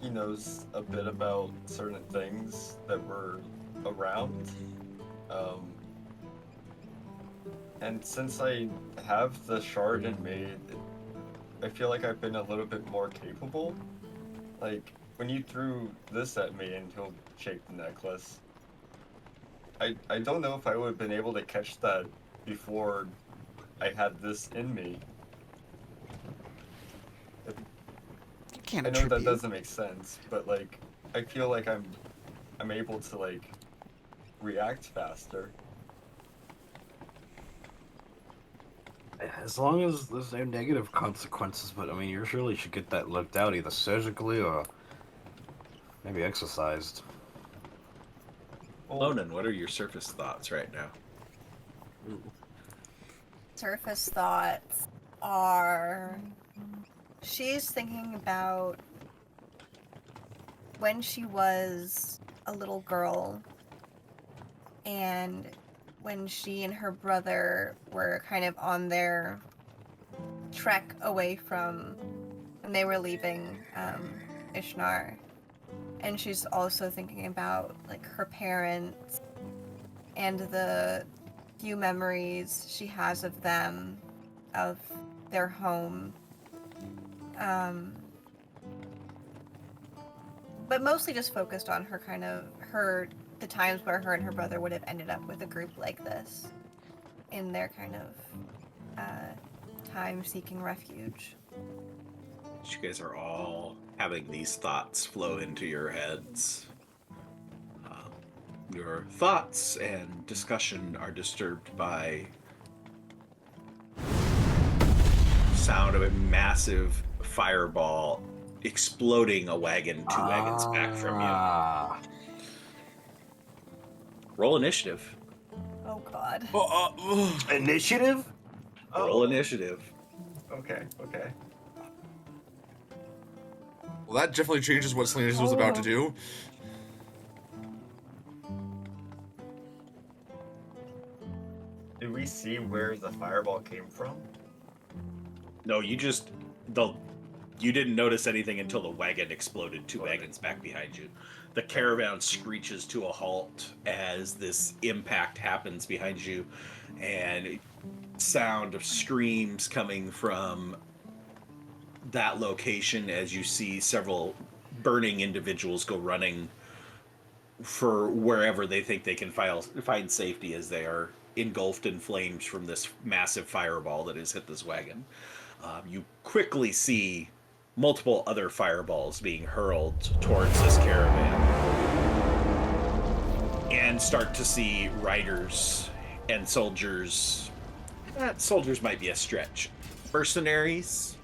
he knows a bit about certain things that were around. And since I have the shard in me, I feel like I've been a little bit more capable. Like, when you threw this at me and he'll shake the necklace, I don't know if I would have been able to catch that before I had this in me. You can't I know attribute. that doesn't make sense, but like, I feel like I'm able to like react faster. As long as there's no negative consequences, but I mean, you surely should get that looked out either surgically or maybe exercised. Lonan, what are your surface thoughts right now? Surface thoughts are she's thinking about when she was a little girl and when she and her brother were kind of on their trek away from when they were leaving Ishnar. And she's also thinking about like her parents and the few memories she has of them, of their home. But mostly just focused on the times where her and her brother would have ended up with a group like this in their kind of time seeking refuge. You guys are all having these thoughts flow into your heads. Your thoughts and discussion are disturbed by sound of a massive fireball exploding a wagon 2 wagons back from you. Roll initiative. Oh god. Initiative? Roll initiative. Okay. Well, that definitely changes what Salinas was about to do. Did we see where the fireball came from? No, you didn't notice anything until the wagon exploded 2 wagons back behind you. The caravan screeches to a halt as this impact happens behind you, and sound of screams coming from that location as you see several burning individuals go running for wherever they think they can find safety as they are engulfed in flames from this massive fireball that has hit this wagon. You quickly see multiple other fireballs being hurled towards this caravan, and start to see riders and soldiers. Soldiers might be a stretch. Mercenaries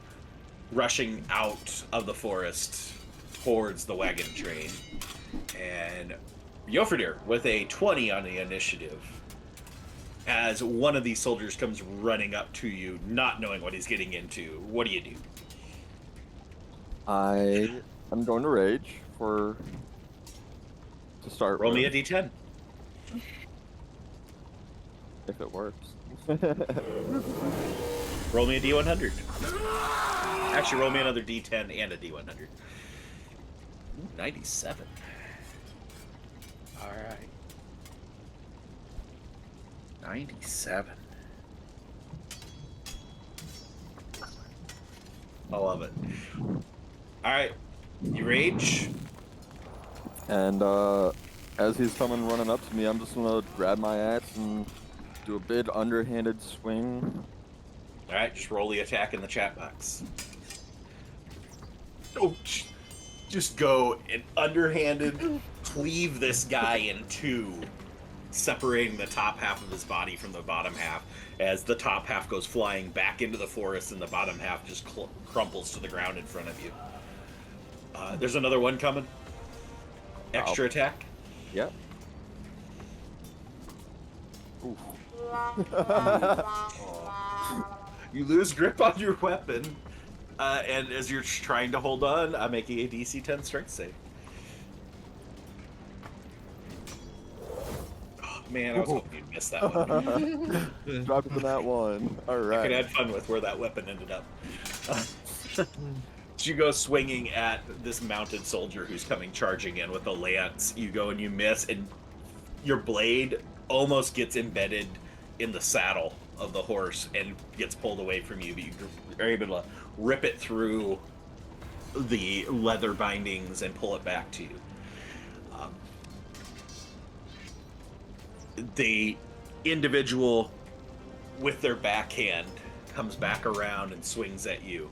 rushing out of the forest towards the wagon train. And Yoferdir with a 20 on the initiative. As one of these soldiers comes running up to you, not knowing what he's getting into, what do you do? I'm going to rage to start. Roll me a d10. If it works. Roll me a d100. Actually, roll me another d10 and a d100. Ooh, 97. All right. 97. I love it. All right, you rage. And as he's coming running up to me, I'm just gonna grab my axe and do a big underhanded swing. All right, just roll the attack in the chat box. Oh, just go and underhanded cleave this guy in two, separating the top half of his body from the bottom half, as the top half goes flying back into the forest and the bottom half just crumples to the ground in front of you. There's another one coming. Extra attack. Yep. Oof. You lose grip on your weapon, and as you're trying to hold on, I'm making a DC 10 strength save. Oh, man, I was hoping you'd miss that one. Drop it to that one. All right. I could have fun with where that weapon ended up. You go swinging at this mounted soldier who's coming charging in with a lance. You go and you miss, and your blade almost gets embedded in the saddle of the horse and gets pulled away from you, but you are able to rip it through the leather bindings and pull it back to you. The individual with their backhand comes back around and swings at you.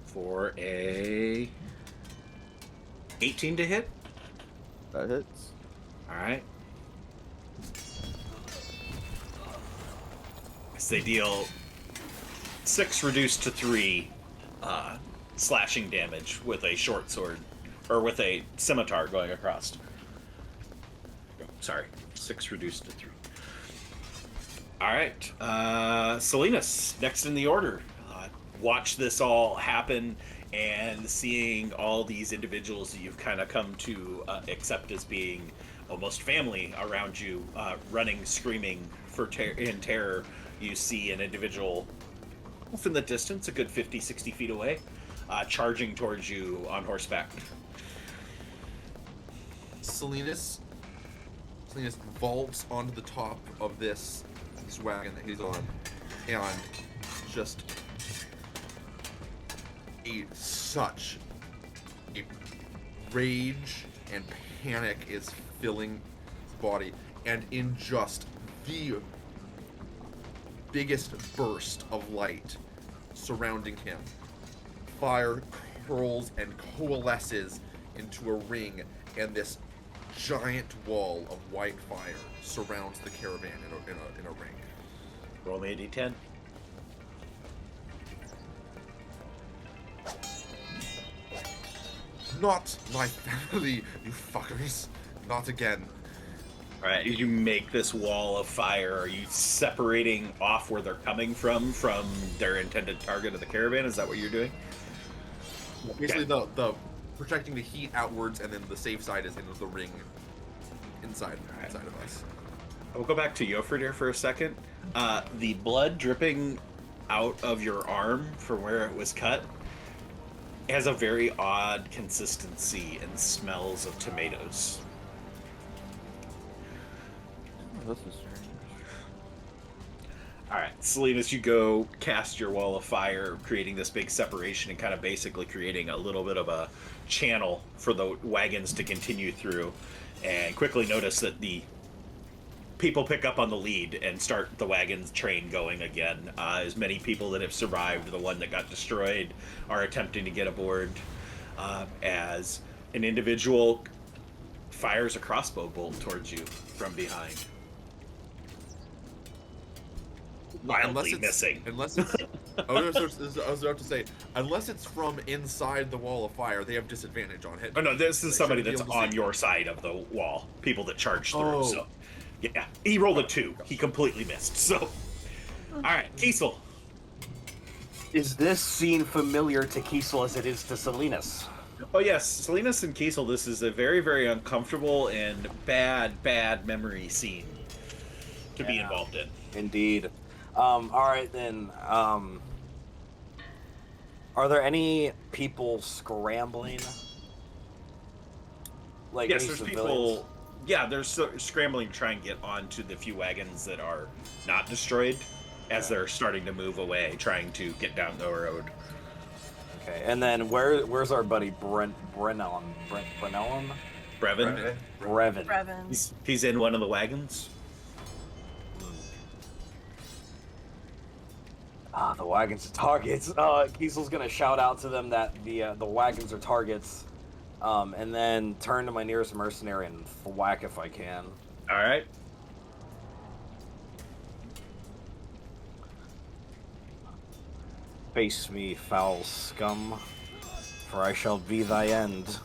For a 18 to hit. That hits. All right. So they deal 6 reduced to 3 slashing damage with a short sword, or with a scimitar going across. Sorry, 6 reduced to 3. All right, Salinas, next in the order. Watch this all happen, and seeing all these individuals that you've kind of come to accept as being almost family around you, running, screaming in terror. You see an individual off in the distance, a good 50, 60 feet away, charging towards you on horseback. Salinas vaults onto the top of this wagon that he's on, and just such a rage and panic is filling his body, and in just the biggest burst of light surrounding him, fire curls and coalesces into a ring, and this giant wall of white fire surrounds the caravan in a ring. Roll me a d10. Not my family, you fuckers. Not again. Alright, as you make this wall of fire, are you separating off where they're coming from their intended target of the caravan? Is that what you're doing? Basically, the projecting the heat outwards, and then the safe side is in the ring inside of us. We'll go back to Yofrid for a second. The blood dripping out of your arm from where it was cut has a very odd consistency and smells of tomatoes. This is strange. Alright, Salinas, you go cast your wall of fire, creating this big separation and kind of basically creating a little bit of a channel for the wagons to continue through, and quickly notice that the people pick up on the lead and start the wagon train going again. As many people that have survived the one that got destroyed are attempting to get aboard, as an individual fires a crossbow bolt towards you from behind. Wildly missing. Unless it's, I was about to say, unless it's from inside the wall of fire, they have disadvantage on hit. Oh no, this is somebody that's on your side of the wall. People that charge through. So, yeah, he rolled a 2. He completely missed. So, all right, Kiesel. Is this scene familiar to Kiesel as it is to Salinas? Oh yes, Salinas and Kiesel. This is a very, very uncomfortable and bad memory scene to be involved in. Indeed. All right then. Are there any people scrambling? Like Yes, any there's civilians? people. Yeah, they're scrambling to try and get onto the few wagons that are not destroyed as they're starting to move away, trying to get down the road. Okay, and then where's our buddy Brennellum? Brevin? Brevin. He's in one of the wagons. The wagons are targets. Kiesel's gonna shout out to them that the wagons are targets, and then turn to my nearest mercenary and whack if I can. All right. Face me, foul scum, for I shall be thy end.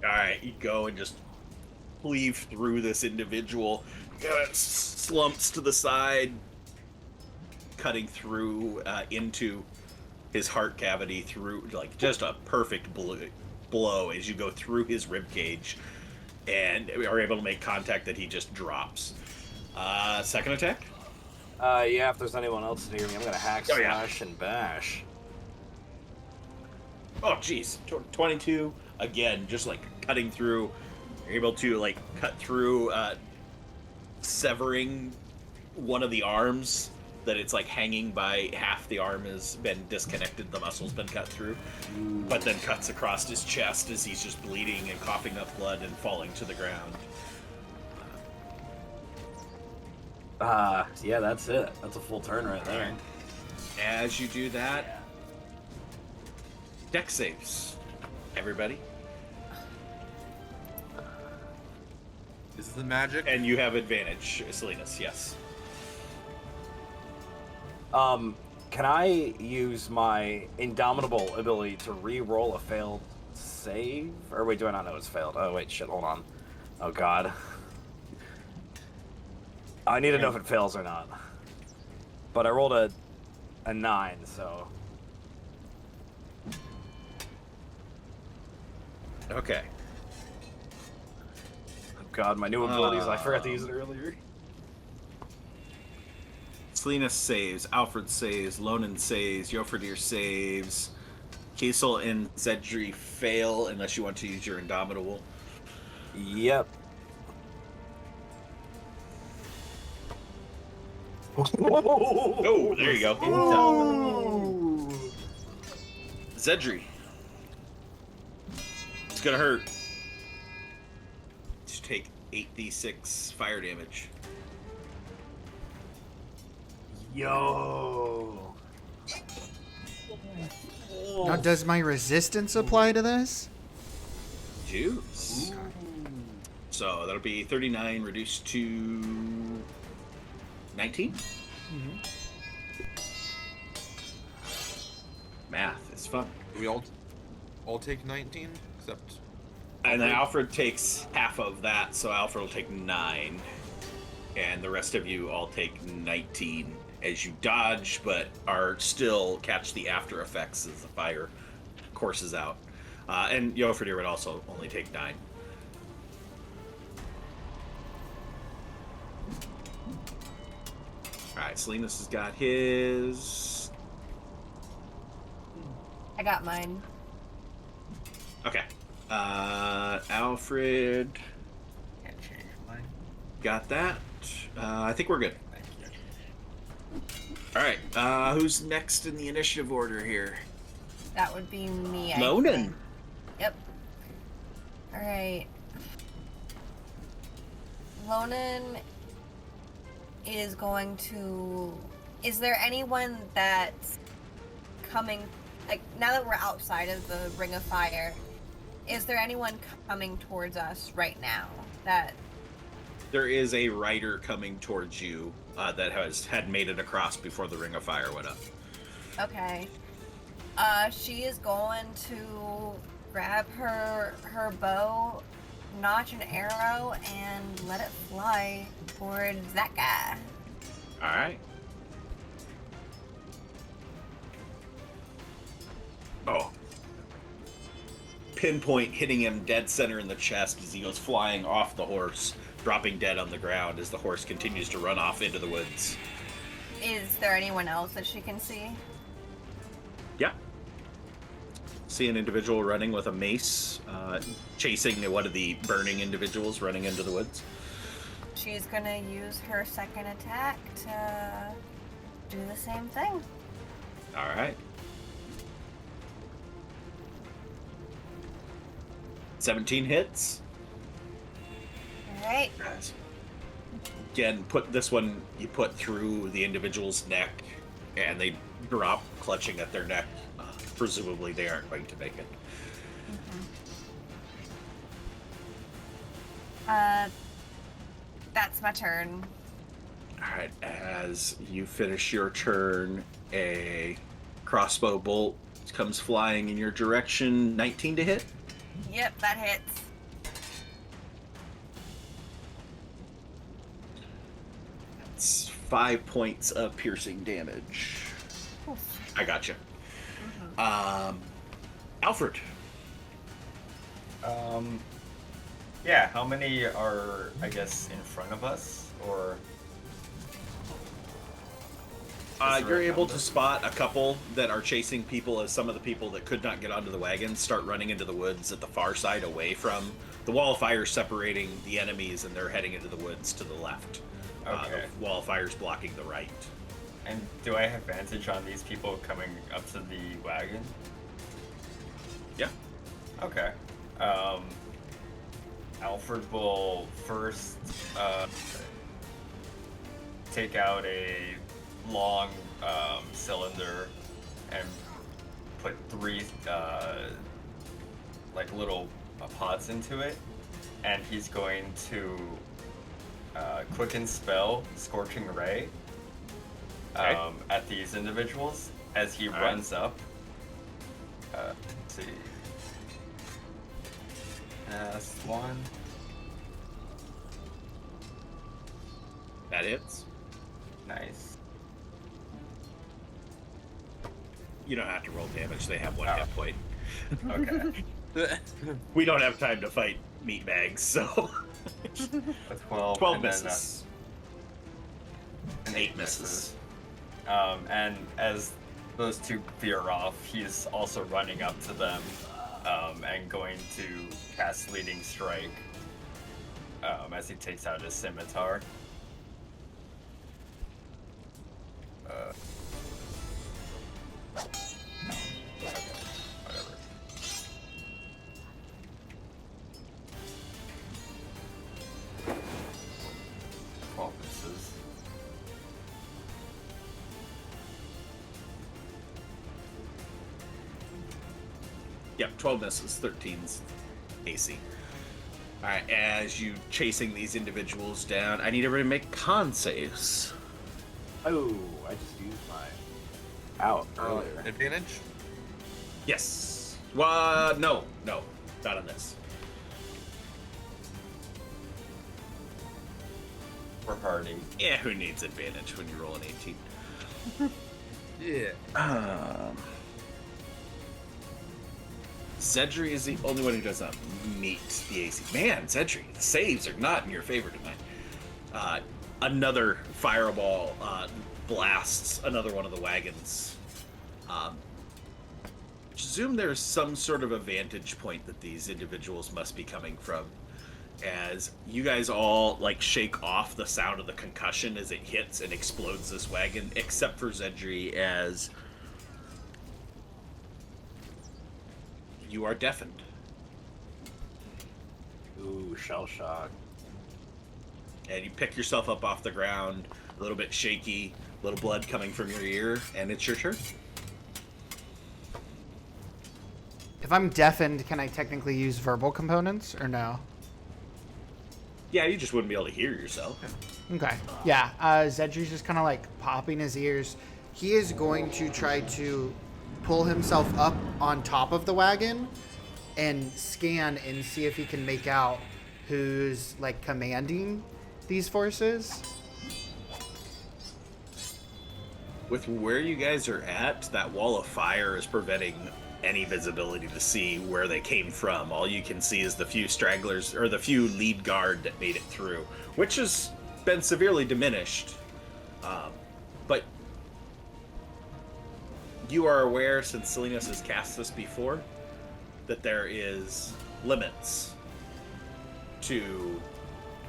All right, you go and just cleave through this individual. Slumps to the side, cutting through into his heart cavity, through like just a perfect blow as you go through his rib cage, and are able to make contact that he just drops. Second attack. Yeah, if there's anyone else near me, I'm gonna hack, Oh, yeah. slash, and bash. Oh, jeez. 22 again, just like cutting through. You're able to like cut through, severing one of the arms that it's like hanging by half. The arm has been disconnected, the muscle's been cut through, but then cuts across his chest as he's just bleeding and coughing up blood and falling to the ground. Yeah, that's it. That's a full turn right there. As you do that, dex saves, everybody. Is the magic? And you have advantage, Salinas, yes. Can I use my Indomitable ability to re-roll a failed save? Or wait, do I not know it's failed? Oh, wait, shit, hold on. Oh, God. I need to know if it fails or not. But I rolled a 9, so... Okay. Oh, God, my new abilities, I forgot to use it earlier. Salinas saves, Alfred saves, Lonan saves, Jofredir saves, Kiesel and Zedri fail unless you want to use your Indomitable. Yep. Oh, there you go. Zedri. It's gonna hurt. Just take 8d6 fire damage. Yo. Now, does my resistance apply to this? Juice. So that'll be 39 reduced to 19. Math is fun. We all take 19, except. And then Alfred takes half of that, so Alfred will take 9. And the rest of you all take 19 as you dodge, but are still catch the after effects as the fire courses out. And Jofredir would also only take 9. Alright, Salinas has got his. I got mine. Okay. Alfred got that. I think we're good. Alright, who's next in the initiative order here? That would be me. I Lonan. think. Yep. Alright. Lonan is going to... Is there anyone that's coming... Like, now that we're outside of the Ring of Fire, is there anyone coming towards us right now that... There is a rider coming towards you that had made it across before the Ring of Fire went up. Okay. She is going to grab her bow, notch an arrow, and let it fly towards that guy. Alright. Oh. Pinpoint hitting him dead center in the chest as he goes flying off the horse, dropping dead on the ground as the horse continues to run off into the woods. Is there anyone else that she can see? Yeah. see an individual running with a mace, chasing one of the burning individuals running into the woods. She's gonna use her second attack to do the same thing. All right. 17 hits. All right. Guys. Again, put this one, you put through the individual's neck, and they drop, clutching at their neck. Presumably, they aren't going to make it. That's my turn. All right, as you finish your turn, a crossbow bolt comes flying in your direction. 19 to hit. Yep, that hits. It's 5 points of piercing damage. Oof. I got you. Alfred. Yeah, how many are, I guess, in front of us? Or You're able to spot a couple that are chasing people as some of the people that could not get onto the wagon start running into the woods at the far side away from the wall of fire separating the enemies, and they're heading into the woods to the left. Okay. The wall of fire's blocking the right. And do I have advantage on these people coming up to the wagon? Yeah. Okay. Alfred will first take out a long cylinder and put 3 like little pods into it, and he's going to quicken spell Scorching Ray at these individuals as he runs up. Let's see. That's 1. That hits. Nice. You don't have to roll damage. They have 1 hit point. Okay. We don't have time to fight meat bags, so... That's 12. 12 and then, misses. and 8 misses. And as those 2 veer off, he's also running up to them and going to cast Leading Strike as he takes out his scimitar. Whatever. Misses. Yep, 12 misses, 13's AC. Alright, as you chasing these individuals down, I need everybody to make con saves. Oh, I just used my out earlier. Advantage? Yes. No, not on this. For Hardy. Yeah, who needs advantage when you roll an 18? Yeah. Zedri is the only one who does not meet the AC. Man, Zedri, the saves are not in your favor tonight. Another fireball blasts another one of the wagons. Presume there's some sort of a vantage point that these individuals must be coming from, as you guys all like shake off the sound of the concussion as it hits and explodes this wagon, except for Zedri, as you are deafened. Ooh, shell shock. And you pick yourself up off the ground, a little bit shaky, a little blood coming from your ear, and it's your turn. If I'm deafened, can I technically use verbal components or no? Yeah, you just wouldn't be able to hear yourself. Okay. Yeah, Zedri's just kind of like popping his ears. He is going to try to pull himself up on top of the wagon and scan and see if he can make out who's like commanding these forces. With where you guys are at, that wall of fire is preventing any visibility to see where they came from. All you can see is the few stragglers, or the few lead guard that made it through, which has been severely diminished. But you are aware, since Salinas has cast this before, that there is limits to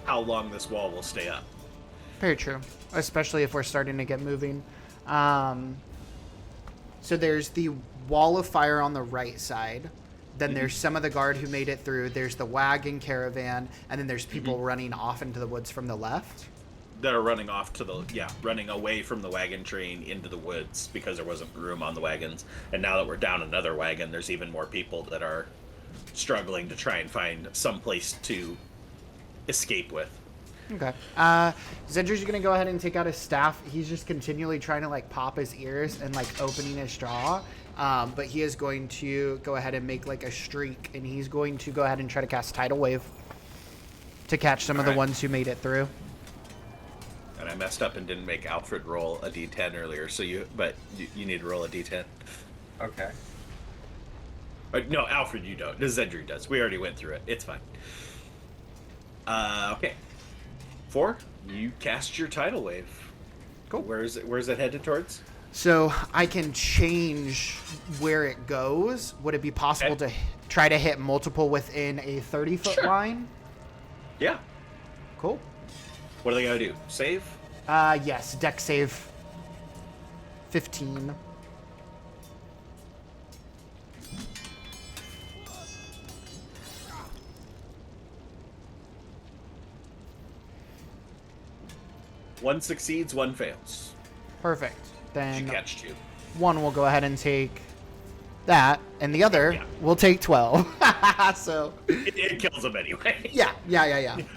how long this wall will stay up. Very true, especially if we're starting to get moving. So there's the wall of fire on the right side. Then there's some of the guard who made it through. There's the wagon caravan, and then there's people running off into the woods from the left. That are running off to running away from the wagon train into the woods because there wasn't room on the wagons. And now that we're down another wagon, there's even more people that are struggling to try and find some place to escape with. Okay. Zedger's gonna go ahead and take out his staff. He's just continually trying to like pop his ears and like opening his jaw. But he is going to go ahead and make like a streak, and he's going to go ahead and try to cast Tidal Wave to catch some of the ones who made it through. And I messed up and didn't make Alfred roll a d10 earlier, so you need to roll a d10. Okay. No, Alfred, you don't. Zedry does. We already went through it. It's fine. Okay. 4, you cast your Tidal Wave. Cool. Where's it headed towards? So I can change where it goes. Would it be possible to try to hit multiple within a 30-foot line? Yeah. Cool. What are they gonna do? Save? Yes. Dex save. 15. One succeeds, one fails. Perfect. She Then catched you. one will go ahead and take that, and the other will take 12. So it kills him anyway. yeah.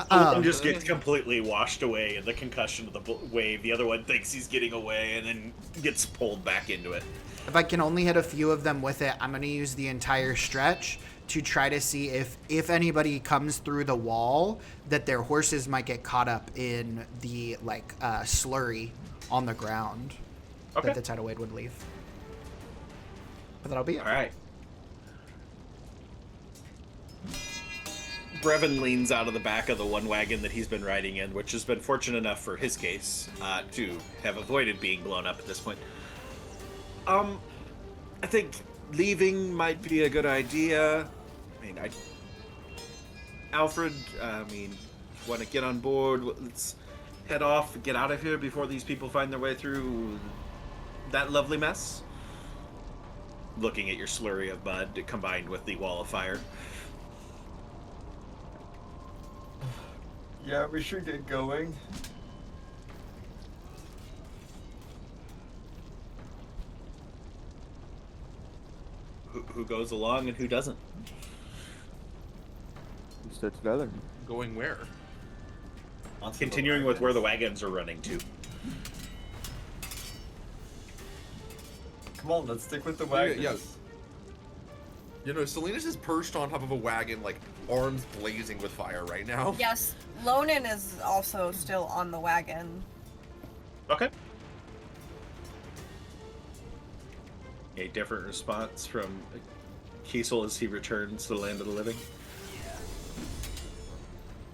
One just gets completely washed away in the concussion of the wave. The other one thinks he's getting away and then gets pulled back into it. If I can only hit a few of them with it, I'm going to use the entire stretch to try to see if anybody comes through the wall, that their horses might get caught up in the slurry on the ground that the tidal wave would leave. But that'll be it. All right. Brevin leans out of the back of the one wagon that he's been riding in, which has been fortunate enough for his case to have avoided being blown up at this point. I think leaving might be a good idea. Alfred, want to get on board? Let's head off, get out of here before these people find their way through that lovely mess. Looking at your slurry of mud combined with the wall of fire. Yeah, we should get going. Who goes along and who doesn't? We stay together. Going where? Continuing with where the wagons are running to. Come on, let's stick with the wagons. Yeah. You know, Salinas is perched on top of a wagon, arms blazing with fire right now. Yes, Lonan is also still on the wagon. Okay. A different response from Kiesel as he returns to the land of the living.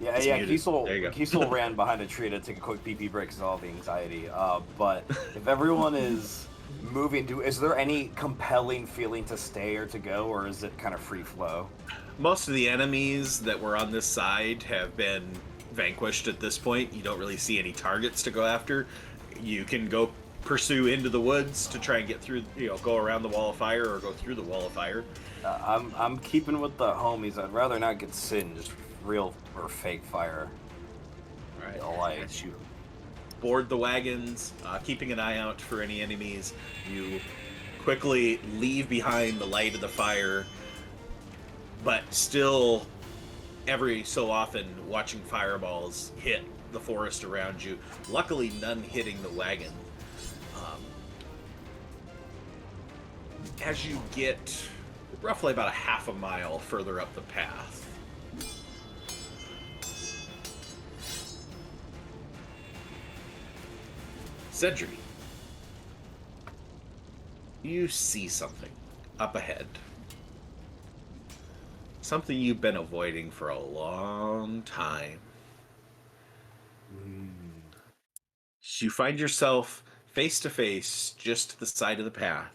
Yeah, It's muted. There you go. Kiesel ran behind a tree to take a quick PP break because of all the anxiety. But if everyone is moving, is there any compelling feeling to stay or to go, or is it kind of free flow? Most of the enemies that were on this side have been vanquished at this point. You don't really see any targets to go after. You can go pursue into the woods to try and get through, go around the wall of fire or go through the wall of fire. I'm keeping with the homies. I'd rather not get singed, real or fake fire. All right. As you board the wagons, keeping an eye out for any enemies, you quickly leave behind the light of the fire, but still every so often watching fireballs hit the forest around you. Luckily, none hitting the wagon. As you get roughly about a half a mile further up the path, Cedry, you see something up ahead. Something you've been avoiding for a long time. You find yourself face to face just to the side of the path,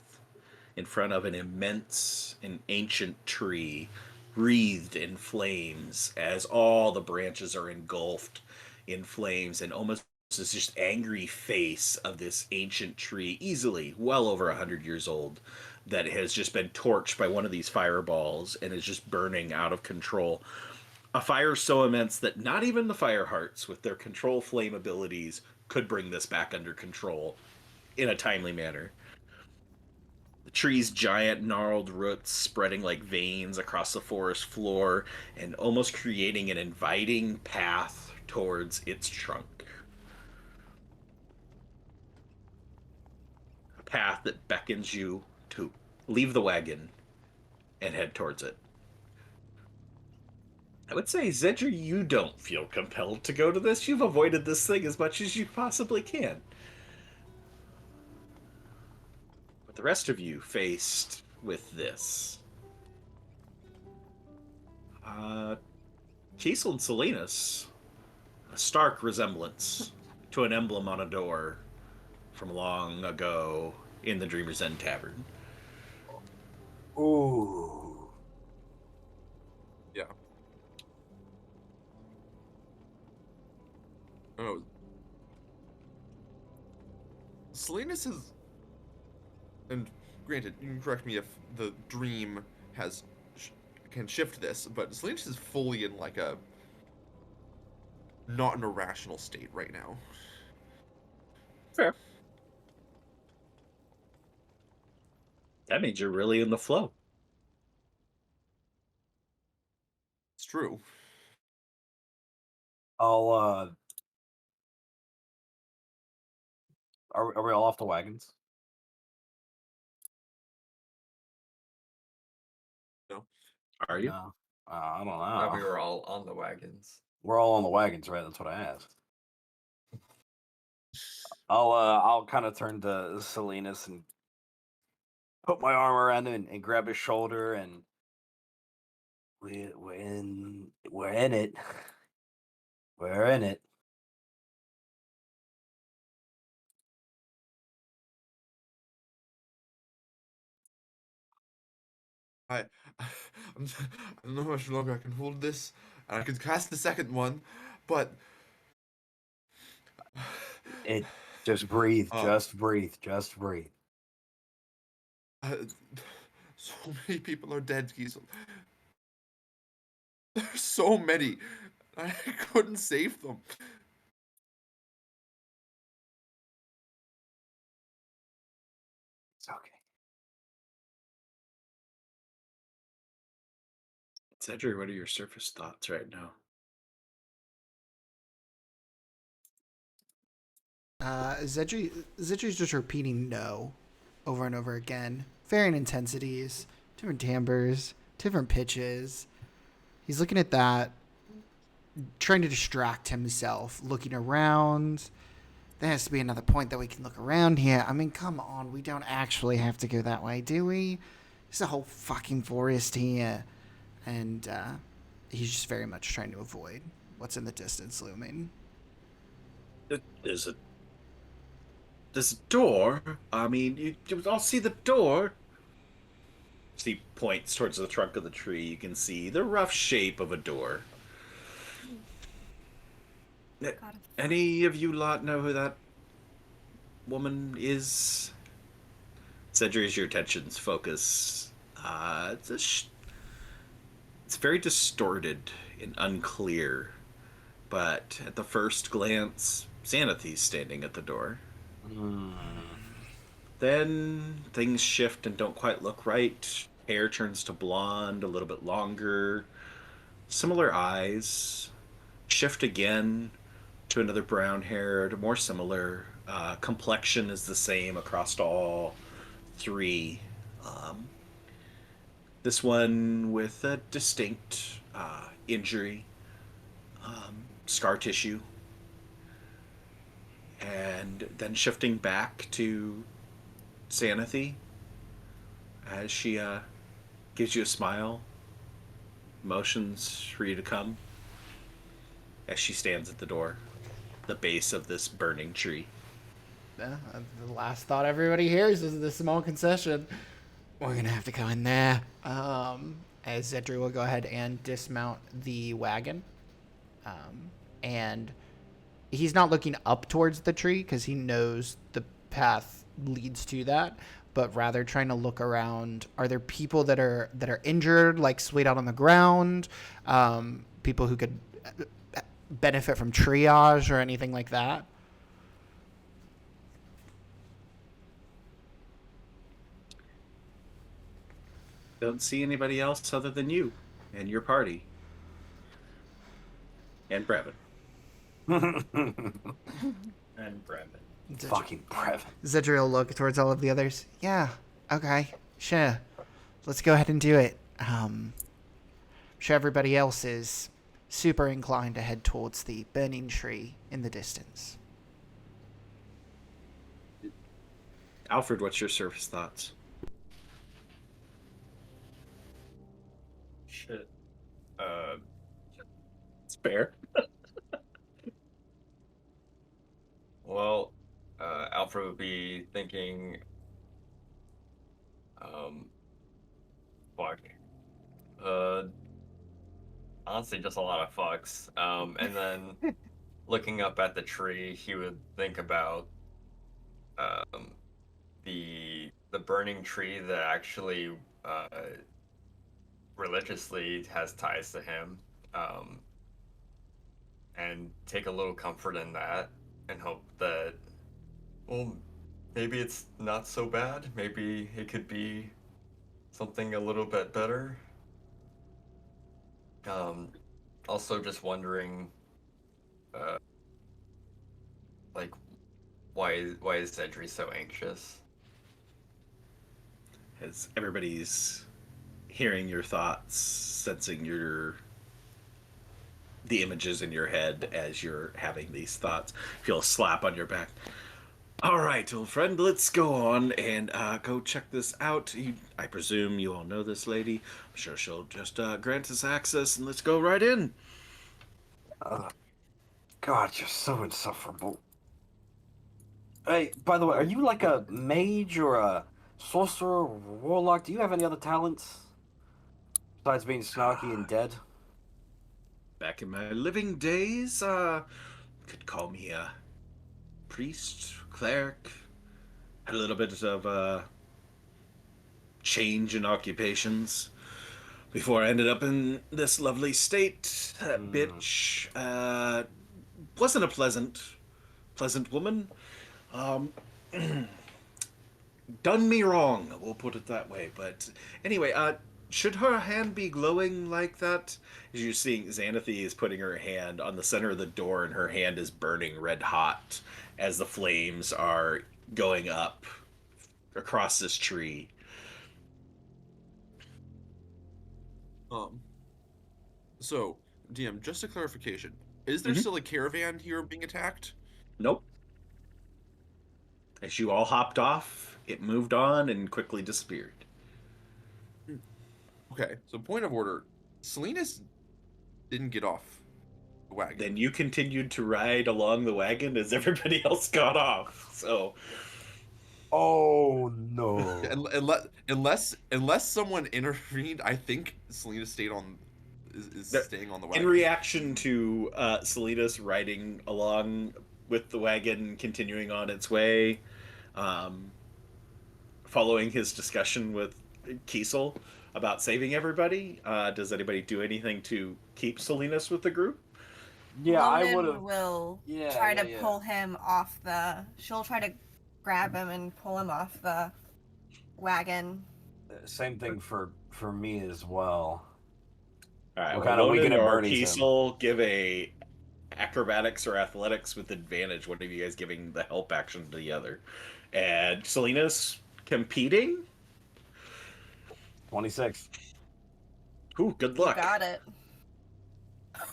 in front of an immense and ancient tree wreathed in flames as all the branches are engulfed in flames, and almost this just angry face of this ancient tree, easily well over 100 years old, that has just been torched by one of these fireballs and is just burning out of control. A fire so immense that not even the fire hearts with their control flame abilities could bring this back under control in a timely manner. The tree's giant gnarled roots spreading like veins across the forest floor and almost creating an inviting path towards its trunk. A path that beckons you to leave the wagon and head towards it. I would say, Zedra, you don't feel compelled to go to this. You've avoided this thing as much as you possibly can. But the rest of you faced with this. Kiesel and Salinas, a stark resemblance to an emblem on a door from long ago in the Dreamer's End Tavern. Ooh. Yeah. Oh. Salinas is, and granted, you can correct me if the dream has can shift this, but Salinas is fully in like a not an irrational state right now. Fair. That means you're really in the flow. It's true. I'll are we all off the wagons? No. Are you? No. I don't know. Thought we were all on the wagons. We're all on the wagons, right? That's what I asked. I'll kind of turn to Salinas and put my arm around him and grab his shoulder, and we're in it. We're in it. I don't know how much longer I can hold this, and I can cast the second one, but It just breathe, Oh. just breathe, just breathe. So many people are dead, Kiesel. There's so many. I couldn't save them. It's okay. Cedric, what are your surface thoughts right now? Zedri's just repeating no over and over again. Varying intensities, different timbres, different pitches. He's looking at that, trying to distract himself, looking around. There has to be another point that we can look around here. I mean, come on, we don't actually have to go that way, do we? There's a whole fucking forest here. And he's just very much trying to avoid what's in the distance looming. There's a door. I mean, you all see the door. As he points towards the trunk of the tree, you can see the rough shape of a door. Any of you lot know who that woman is? Cedric, your attention's focus. It's very distorted and unclear, but at the first glance, Xanathi's standing at the door. Then things shift and don't quite look right. Hair turns to blonde, a little bit longer. Similar eyes. Shift again to another brown-haired, more similar. Complexion is the same across all three. This one with a distinct injury, scar tissue. And then shifting back to Xanathi as she gives you a smile, motions for you to come as she stands at the door, the base of this burning tree. The last thought everybody hears is the small concession. We're gonna have to go in there. As Zedri will go ahead and dismount the wagon. And he's not looking up towards the tree because he knows the path leads to that, but rather trying to look around. Are there people that are injured, like splayed out on the ground? People who could benefit from triage or anything like that? Don't see anybody else other than you and your party. And Brevin. And Brevin. Fucking Brevin. Zedri will look towards all of the others. Yeah, okay, sure. Let's go ahead and do it. I'm sure everybody else is super inclined to head towards the burning tree in the distance. Alfred, what's your surface thoughts? Shit. It's fair. Well, Alfred would be thinking, fuck. Honestly, just a lot of fucks. And then looking up at the tree, he would think about, the burning tree that actually, religiously has ties to him, and take a little comfort in that, and hope that, well, maybe it's not so bad. Maybe it could be something a little bit better. Also just wondering, like, why is Cedri so anxious? As everybody's hearing your thoughts, sensing the images in your head as you're having these thoughts, feel a slap on your back. All right, old friend, let's go on and go check this out. I presume you all know this lady. I'm sure she'll just grant us access, and let's go right in. God, you're so insufferable. Hey, by the way, are you like a mage or a sorcerer or warlock? Do you have any other talents besides being snarky and dead? Back in my living days, could call me a priest, cleric. Had a little bit of change in occupations before I ended up in this lovely state. That bitch wasn't a pleasant woman. Done me wrong, we'll put it that way. But anyway, should her hand be glowing like that? As you're seeing, Xanathe is putting her hand on the center of the door, and her hand is burning red hot as the flames are going up across this tree. So, DM, just a clarification. Is there still a caravan here being attacked? Nope. As you all hopped off, it moved on and quickly disappeared. Okay, so point of order. Salinas didn't get off the wagon. Then you continued to ride along the wagon as everybody else got off. So, Oh no! unless someone intervened, I think Salinas stayed on. Is staying on the wagon. in reaction to Salinas riding along with the wagon, continuing on its way, following his discussion with Kiesel about saving everybody, does anybody do anything to keep Salinas with the group? Yeah, I Lonan would have. will Yeah, try to yeah. pull him off the. She'll try to grab him and pull him off the wagon. Same thing for me as well. All right, What well, kind of Lonan weaken or Bernie's him? Kiesel, give a acrobatics or athletics with advantage. One of you guys giving the help action to the other. And Salinas competing? 26. Ooh, good You luck. got it.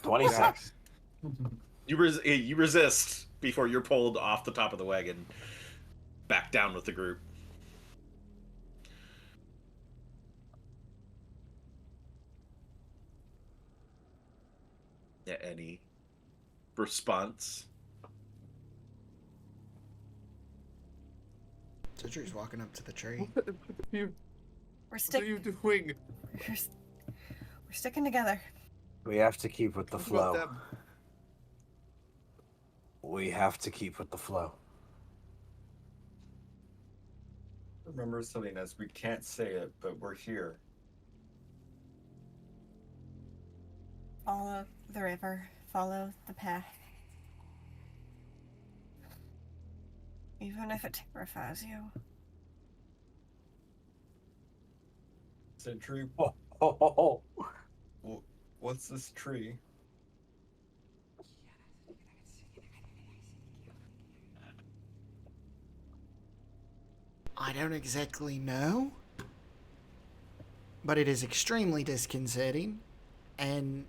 26. You resist before you're pulled off the top of the wagon, back down with the group. Yeah, any response? Zedri's walking up to the tree. If you We're What are you doing? We're sticking together. We have to keep with the What about flow. them? We have to keep with the flow. Remember, Salinas, we can't say it, but we're here. Follow the river. Follow the path. Even if it terrifies you. It's a tree. Oh. What's this tree? I don't exactly know, but it is extremely disconcerting, and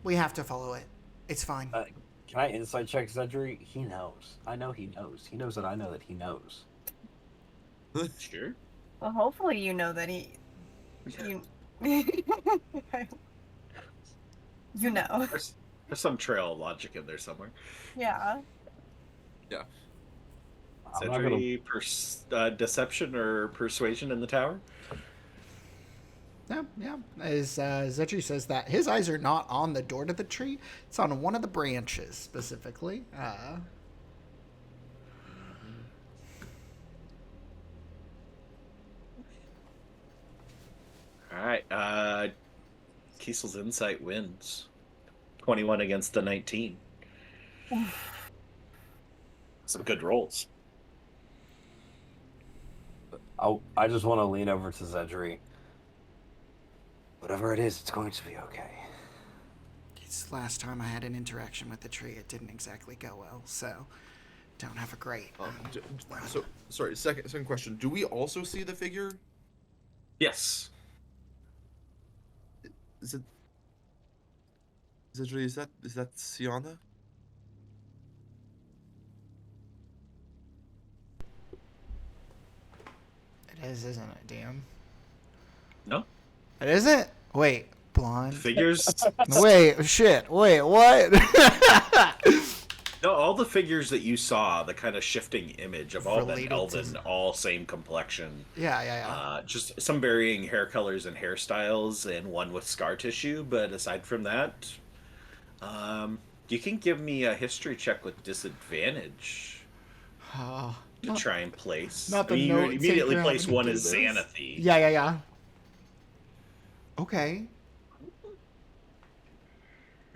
we have to follow it. It's fine. Can I inside check Zedri? He knows. I know he knows. He knows that I know that he knows. Sure. Well, hopefully you know that he... You... you know. There's some trail of logic in there somewhere. Yeah. Yeah. I'm not gonna- Sedri, deception or persuasion in the tower? Yeah. As Zetri says that, his eyes are not on the door to the tree. It's on one of the branches, specifically. Alright, Kiesel's insight wins. 21 against the 19. Some good rolls. I just want to lean over to Zedri. Whatever it is, it's going to be okay. It's the last time I had an interaction with the tree. It didn't exactly go well, so don't have a great... So, sorry, second question. Do we also see the figure? Yes. Is it... Is that Siana? It is, isn't it, DM? No? It isn't? Wait, blonde? Figures? Wait, shit. Wait, what? No, all the figures that you saw, the kind of shifting image have all Related been elven, to- all same complexion. Yeah. Just some varying hair colors and hairstyles, and one with scar tissue. But aside from that, you can give me a history check with disadvantage Oh, to try and place. not the You note immediately taker place having to one do as this. Xanathy. yeah. Okay. You're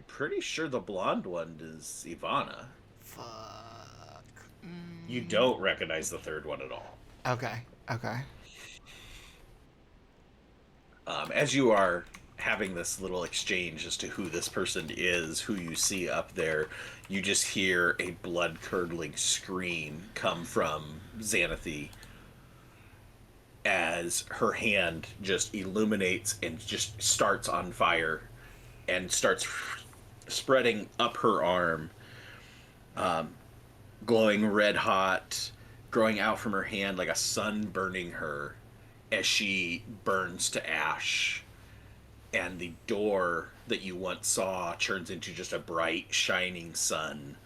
pretty sure the blonde one is Ivana. Fuck. You don't recognize the third one at all. Okay. As you are having this little exchange as to who this person is, who you see up there, you just hear a blood-curdling scream come from Xanathy as her hand just illuminates and just starts on fire and starts spreading up her arm, glowing red hot, growing out from her hand like a sun burning her as she burns to ash. And the door that you once saw turns into just a bright, shining sun.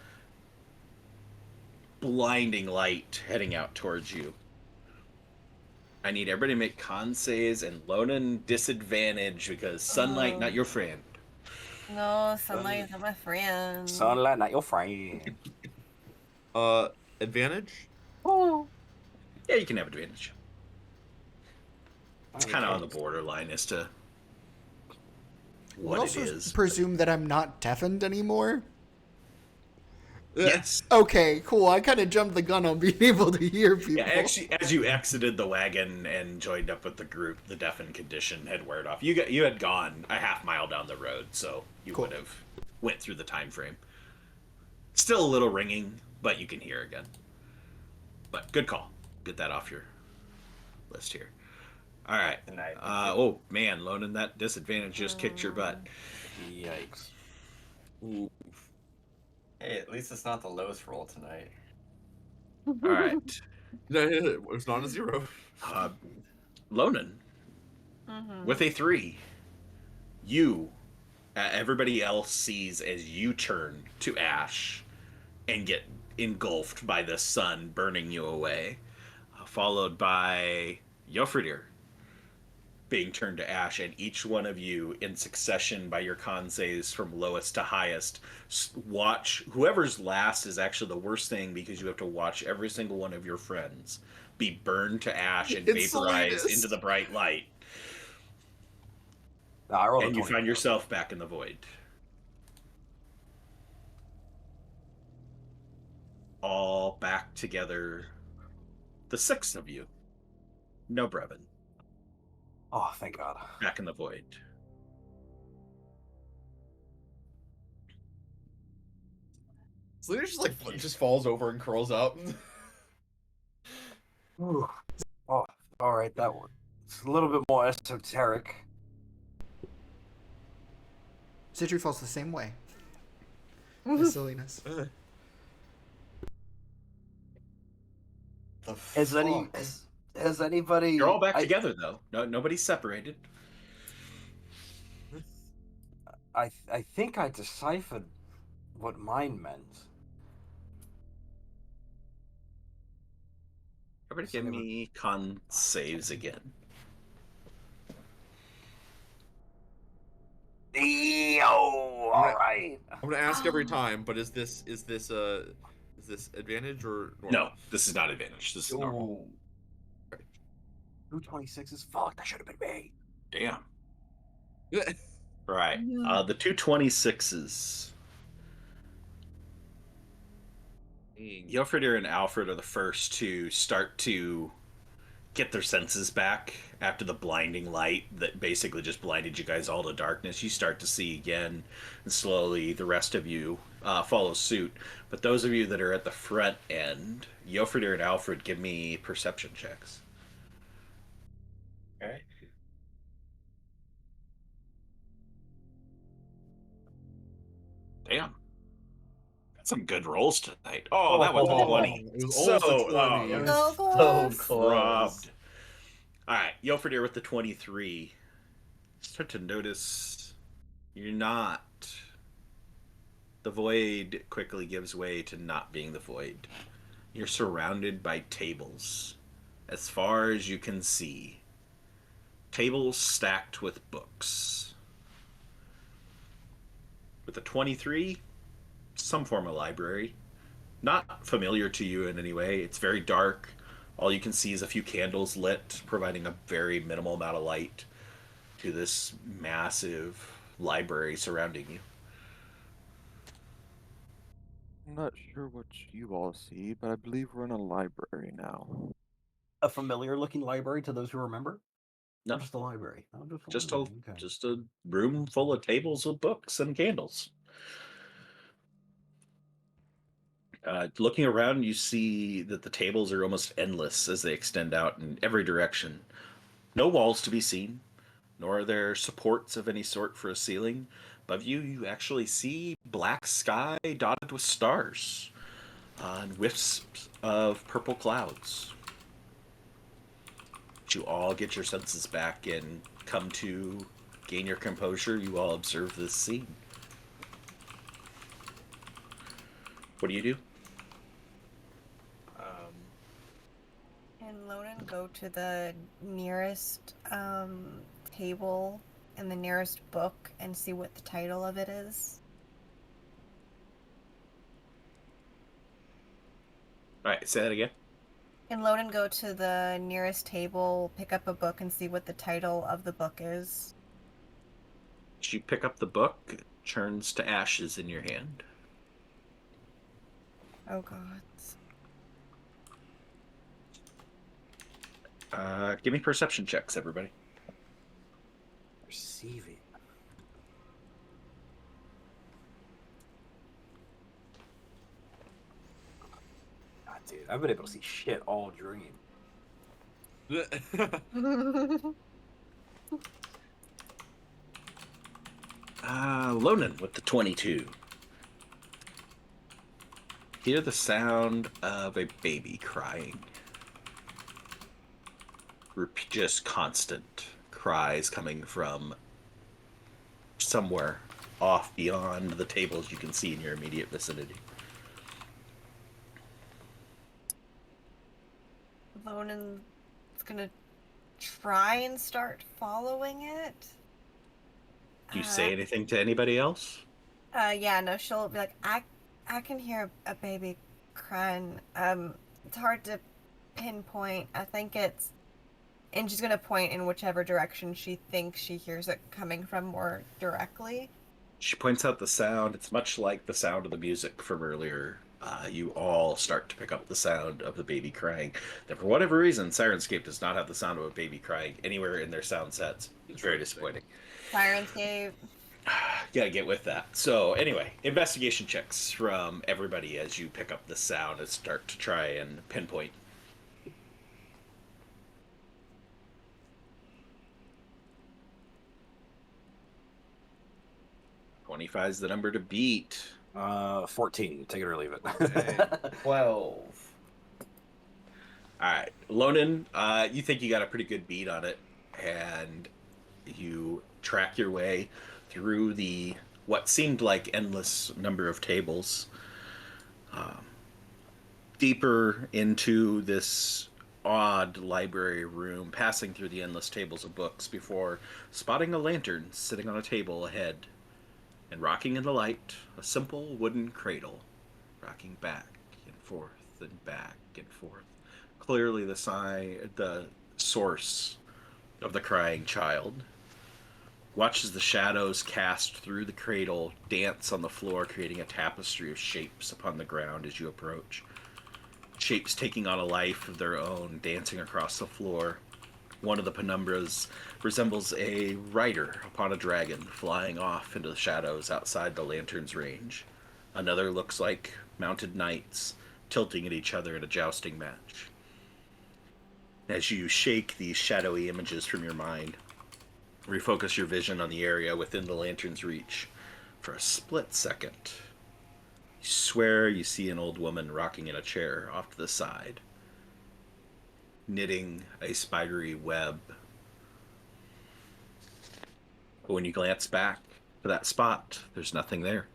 Blinding light heading out towards you. I need everybody to make con saves, and Lonan disadvantage because sunlight not your friend. No, sunlight is not my friend. Sunlight, not your friend. Advantage? Oh. Yeah, you can have advantage. It's kind of on the borderline as to We'll what it also is. presume that I'm not deafened anymore. Yes. Okay, cool. I kind of jumped the gun on being able to hear people. Yeah, actually, as you exited the wagon and joined up with the group, the deafened condition had weared off. You had gone a half mile down the road, so you Cool. would have went through the time frame. Still a little ringing, but you can hear again. But good call. Get that off your list here. All right. Oh man, Lonan, that disadvantage just kicked your butt. Yikes. Ooh. Hey, at least it's not the lowest roll tonight. All right, No, it's not a 0. Lonan, with a 3, you, everybody else sees as you turn to ash and get engulfed by the sun burning you away, followed by Jofridir being turned to ash, and each one of you in succession by your con saves from lowest to highest watch. Whoever's last is actually the worst thing, because you have to watch every single one of your friends be burned to ash and It's vaporized Salinas. into the bright light, I rolled a and you 20. find yourself back in the void. All back together, the 6 of you. No Brevin. Oh, thank God. Back in the void. Selena just falls over and curls up. Ooh. Oh, all right, that one. It's a little bit more esoteric. Sidri falls the same way. As Salinas. Has anybody? You're all back together, though. No, nobody's separated. I think I deciphered what mine meant. Everybody give me con saves again. Yo, all right. I'm gonna ask every time, but is this advantage or normal? No, this is not advantage. This is normal. 226 is fucked. That should have been me. Damn. Right. The 226s. Jofridir and Alfred are the first to start to get their senses back after the blinding light that basically just blinded you guys all to darkness. You start to see again, and slowly the rest of you follow suit. But those of you that are at the front end, Jofridir and Alfred, give me perception checks. Okay. Damn. That's some good rolls tonight. Oh, that was a 20. It was So, almost a 20. It So was close. so close. robbed. All right, Jofridir with the 23. Start to notice you're not. The void quickly gives way to not being the void. You're surrounded by tables, as far as you can see. Tables stacked with books. With the 23, some form of library. Not familiar to you in any way. It's very dark. All you can see is a few candles lit, providing a very minimal amount of light to this massive library surrounding you. I'm not sure what you all see, but I believe we're in a library now. A familiar-looking library to those who remember. No, Or just a library. Oh, just library. Okay. just a room full of tables with books and candles. Looking around, you see that the tables are almost endless as they extend out in every direction. No walls to be seen, nor are there supports of any sort for a ceiling. Above you, you actually see black sky dotted with stars and wisps of purple clouds. But you all get your senses back and come to gain your composure. You all observe this scene. What do you do? Can Lonan go to the nearest table and the nearest book and see what the title of it is? All right, say that again. Can Lonan go to the nearest table, pick up a book, and see what the title of the book is? As you pick up the book, it turns to ashes in your hand. Oh god. Give me perception checks, everybody. Receiving. God, dude, I've been able to see shit all dream. Lonan with the 22. Hear the sound of a baby crying. Just constant cries coming from somewhere off beyond the tables you can see in your immediate vicinity. Lonan's gonna try and start following it. Do you say anything to anybody else? Yeah, no, she'll be like, I can hear a baby crying. It's hard to pinpoint. I think it's, and she's gonna point in whichever direction she thinks she hears it coming from more directly. She points out the sound. It's much like the sound of the music from earlier. You all start to pick up the sound of the baby crying. That for whatever reason, Sirenscape does not have the sound of a baby crying anywhere in their sound sets. It's very disappointing. Sirenscape. Gotta get with that. So anyway, investigation checks from everybody as you pick up the sound and start to try and pinpoint. $25 is the number to beat. 14. Take it or leave it. Okay. 12. Alright. Lonan, you think you got a pretty good beat on it, and you track your way through the what seemed like endless number of tables, deeper into this odd library room, passing through the endless tables of books before spotting a lantern sitting on a table ahead, and rocking in the light, a simple wooden cradle, rocking back and forth and back and forth. Clearly the source of the crying child. Watch as the shadows cast through the cradle dance on the floor, creating a tapestry of shapes upon the ground as you approach. Shapes taking on a life of their own, dancing across the floor. One of the penumbras resembles a rider upon a dragon flying off into the shadows outside the lantern's range. Another looks like mounted knights tilting at each other in a jousting match. As you shake these shadowy images from your mind, refocus your vision on the area within the lantern's reach. For a split second, you swear you see an old woman rocking in a chair off to the side, knitting a spidery web. But when you glance back to that spot, there's nothing there.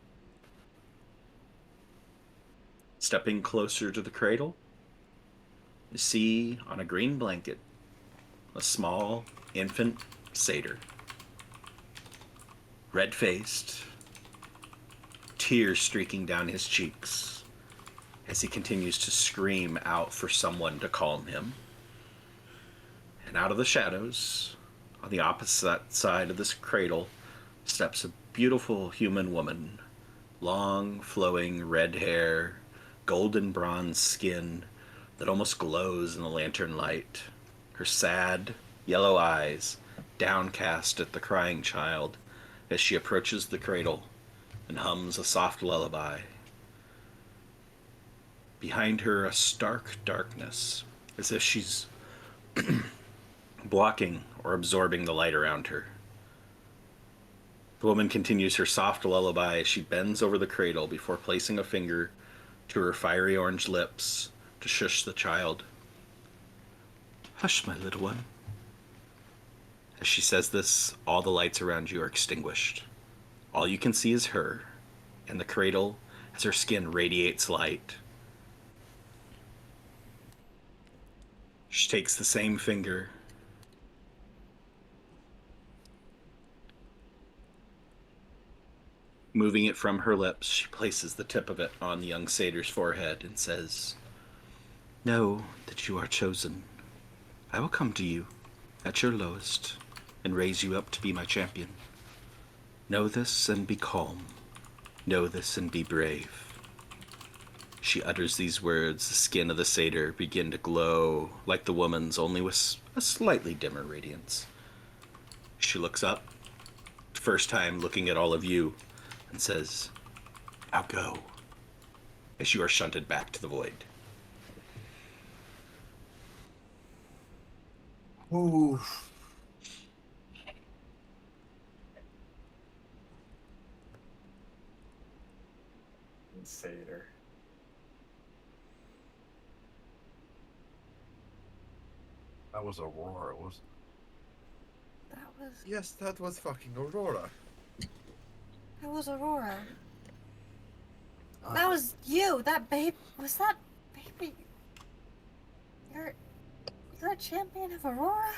Stepping closer to the cradle, you see on a green blanket a small infant satyr, red-faced, tears streaking down his cheeks as he continues to scream out for someone to calm him. And out of the shadows, on the opposite side of this cradle, steps a beautiful human woman. Long, flowing red hair, golden bronze skin that almost glows in the lantern light. Her sad, yellow eyes downcast at the crying child as she approaches the cradle and hums a soft lullaby. Behind her, a stark darkness, as if she's blocking or absorbing the light around her. The woman continues her soft lullaby as she bends over the cradle before placing a finger to her fiery orange lips to shush the child. "Hush, my little one." As she says this, all the lights around you are extinguished. All you can see is her, and the cradle as her skin radiates light. She takes the same finger, moving it from her lips, she places the tip of it on the young satyr's forehead and says, "Know that you are chosen. I will come to you at your lowest and raise you up to be my champion. Know this and be calm. Know this and be brave." She utters these words, the skin of the satyr begin to glow like the woman's, only with a slightly dimmer radiance. She looks up, first time looking at all of you, and says, "Now go," as you are shunted back to the void. Ooh. Satyr. That was Aurora, wasn't That was Yes, that was fucking Aurora. Aurora. That was you. That babe was that baby. You're You're a champion of Aurora?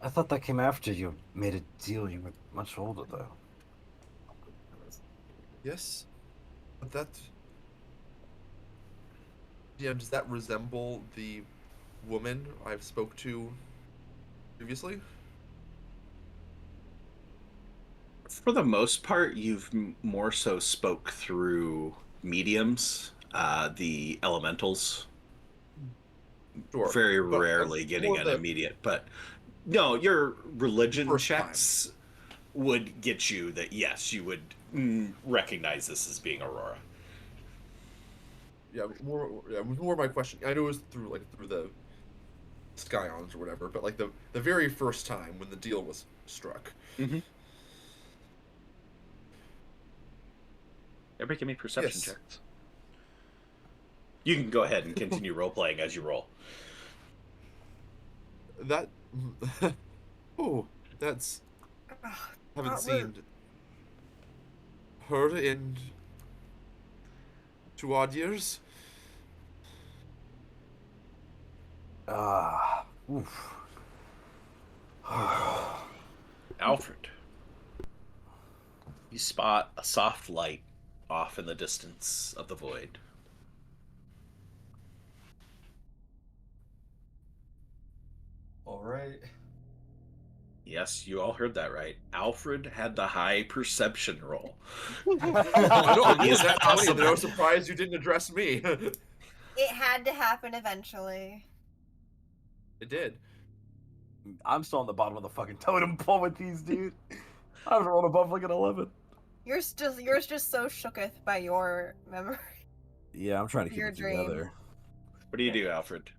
I thought that came after you made a deal. You were much older, though. Yes, but that. Yeah, does that resemble the woman I've spoke to previously? For the most part, you've more so spoke through mediums, the elementals. Sure. Very but rarely getting more an the immediate, but no, your religion first checks would get you that yes, you would recognize this as being Aurora. Yeah, more my question. I know it was through the Scions or whatever, but like the very first time when the deal was struck. Mm-hmm. Everybody give me perception Yes. checks. You can go ahead and continue role playing as you roll. That. Oh, that's. Haven't seen her in 2 odd years. Oof. Alfred, you spot a soft light off in the distance of the void. All right. Yes, you all heard that right. Alfred had the high perception roll. I know, I'm Is that possible. funny that I was surprised you didn't address me. It had to happen eventually. It did. I'm still on the bottom of the fucking totem pole with these, dude. I haven't rolled above like an 11. Yours just so shooketh by your memory. Yeah, I'm trying to keep Your it dream. together. What do you do, Alfred?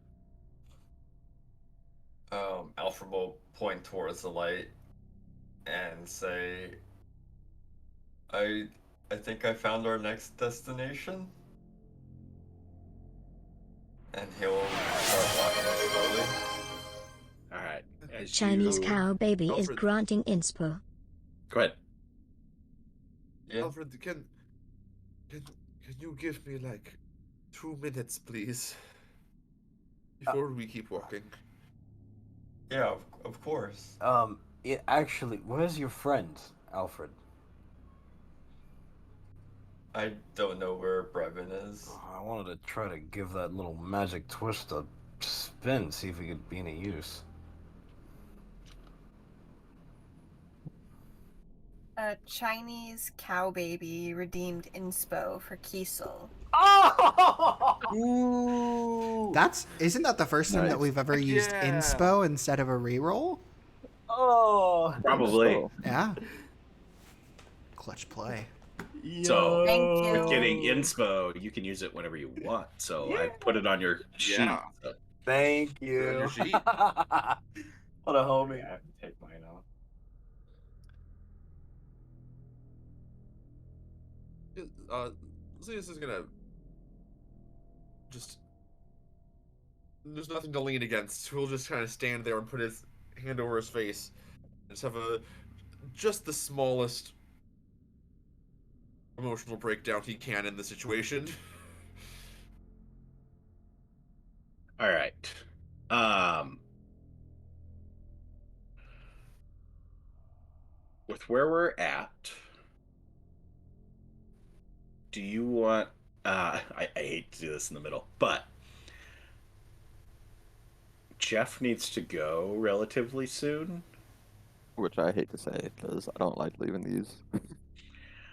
Alfred will point towards the light and say, I think I found our next destination. And he'll start walking us slowly. All right. As Chinese you... cow baby is Alfred. granting inspo. Go ahead. Yeah. Alfred, can you give me like 2 minutes, please, before we keep walking? Yeah, of course. Actually, where's your friend, Alfred? I don't know where Brevin is. I wanted to try to give that little magic twist a spin, see if it could be any use. A Chinese cow baby redeemed inspo for Kiesel. Oh! Isn't that the first time that Nice. we've ever used Yeah. inspo instead of a reroll? Oh! Probably. So, Yeah. Clutch play. So, Thank you. with getting inspo, you can use it whenever you want. So I put it on your sheet. Yeah. So- Thank On you. your sheet. What a homie. I have to take mine off. Zeus is gonna just. There's nothing to lean against. He'll just kind of stand there and put his hand over his face, and just have just the smallest emotional breakdown he can in the situation. All right. With where we're at, do you want? I hate to do this in the middle, but Jeff needs to go relatively soon. which I hate to say because I don't like leaving these,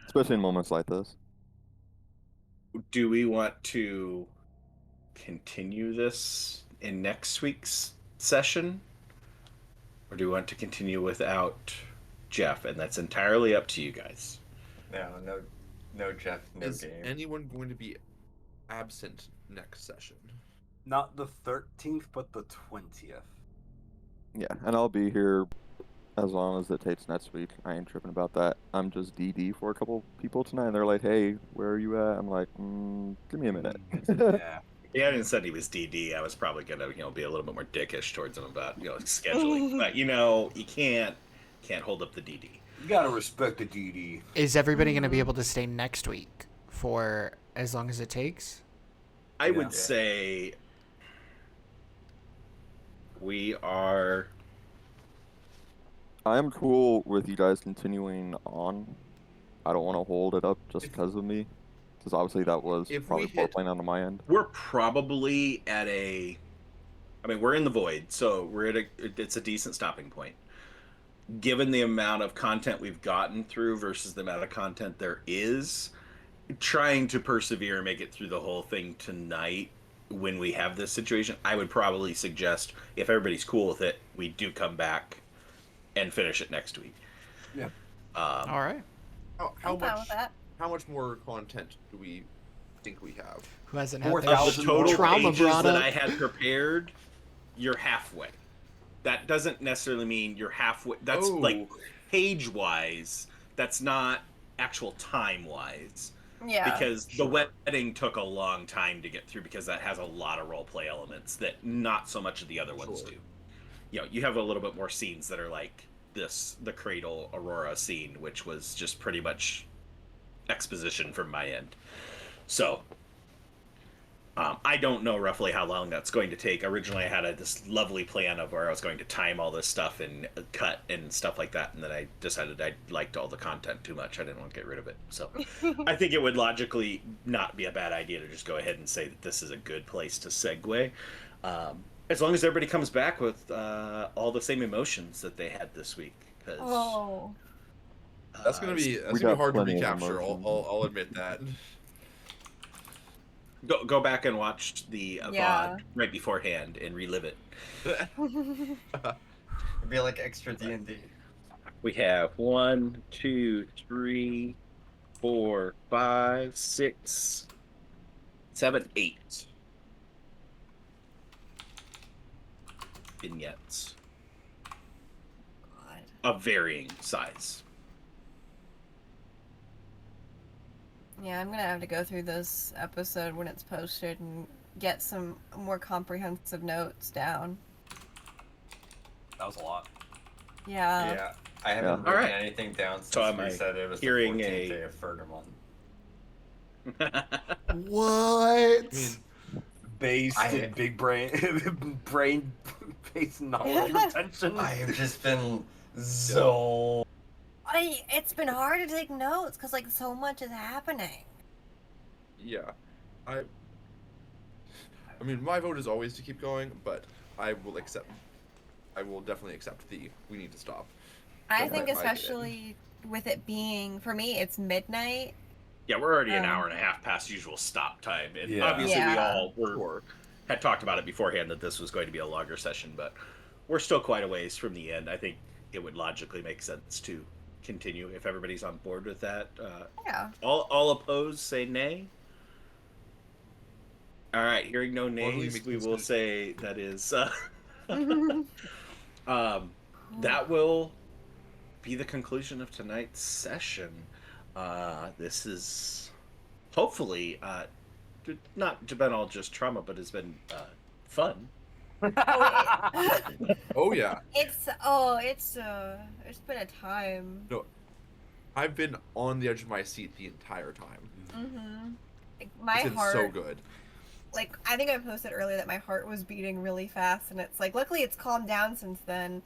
especially in moments like this. Do we want to continue this in next week's session? Or do we want to continue without Jeff? And that's entirely up to you guys. No Jeff, no Is game. anyone going to be absent next session? Not the 13th, but the 20th. Yeah, and I'll be here as long as it takes next week. I ain't tripping about that. I'm just DD for a couple people tonight, and they're like, "Hey, where are you at?" I'm like, "Give me a minute." Yeah. He hadn't said he was DD. I was probably gonna, be a little bit more dickish towards him about, scheduling. But you can't hold up the DD. You gotta respect the DD. Is everybody going to be able to stay next week for as long as it takes? I Yeah. would say we are. I am cool with you guys continuing on. I don't want to hold it up just because of me, because obviously that was If probably we poor hit- playing on my end. We're probably at a. I mean, we're in the void, so we're at a. It's a decent stopping point. Given the amount of content we've gotten through versus the amount of content there is, trying to persevere and make it through the whole thing tonight when we have this situation, I would probably suggest, if everybody's cool with it, we do come back and finish it next week. Yeah. All right. How I'm fine much? with that. How much more content do we think we have? Who hasn't had Of their the 4,000 total trauma pages brought that up? I had prepared, you're halfway. That doesn't necessarily mean you're halfway. That's like page-wise. That's not actual time-wise. Yeah. Because the wedding took a long time to get through because that has a lot of role-play elements that not so much of the other ones do. You know, you have a little bit more scenes that are like the Cradle Aurora scene, which was just pretty much exposition from my end. So, I don't know roughly how long that's going to take. Originally, I had this lovely plan of where I was going to time all this stuff and cut and stuff like that, and then I decided I liked all the content too much. I didn't want to get rid of it. So, I think it would logically not be a bad idea to just go ahead and say that this is a good place to segue. As long as everybody comes back with all the same emotions that they had this week. Cause, Oh. That's gonna be got hard to plenty of recapture. emotions. I'll admit that. Go back and watch the Yeah. VOD right beforehand and relive it. It'd be like extra D&D. We have 1, 2, 3, 4, 5, 6, 7, 8 vignettes God. of varying size. Yeah, I'm gonna have to go through this episode when it's posted and get some more comprehensive notes down. That was a lot. Yeah. Yeah, I haven't Yeah. written Alright. anything down since So am we I said it was the hearing 14th a- day of Fergamon. What? I mean, Based I- big brain, based knowledge retention. I have just been so... It's been hard to take notes because like so much is happening. yeah, I mean, my vote is always to keep going, but I will definitely accept we need to stop. I But think I- especially with it being, for me, it's midnight. Yeah, we're already an Um, hour and a half past usual stop time, and Yeah. obviously we Yeah. all had talked about it beforehand that this was going to be a longer session, but we're still quite a ways from the end. I think it would logically make sense to continue if everybody's on board with that. Yeah. All opposed, say nay. All right, hearing no Totally nays, makes we sense. will say that is. That will be the conclusion of tonight's session. This is hopefully not been all just trauma, but has been fun. Oh yeah, It's been a time. no, I've been on the edge of my seat the entire time. Mm-hmm. Like, my It's been heart, so good. like I think I posted earlier that my heart was beating really fast, and it's like luckily it's calmed down since then,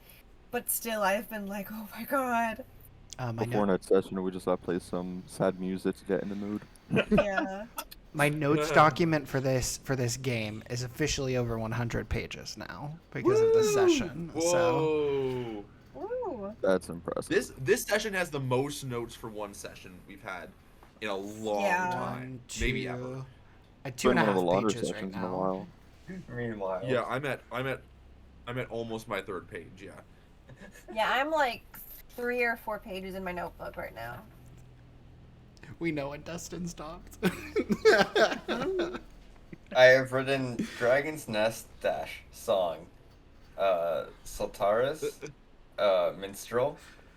but still I've been like, oh my god. My, Before no- next session, we just got to play some sad music to get in the mood. Yeah. my notes document for this game is officially over 100 pages now because of this session. So Whoa! Ooh. That's impressive. This session has the most notes for one session we've had in a long Yeah. time, 1, maybe 2, ever. two and a Been one of half the longer pages right sessions in a now. while. Meanwhile... Yeah, I'm at almost my third page. Yeah. Yeah, I'm like 3 or 4 pages in my notebook right now. We know when Dustin stopped. I have written Dragon's Nest dash song, Sultaris, Minstrel.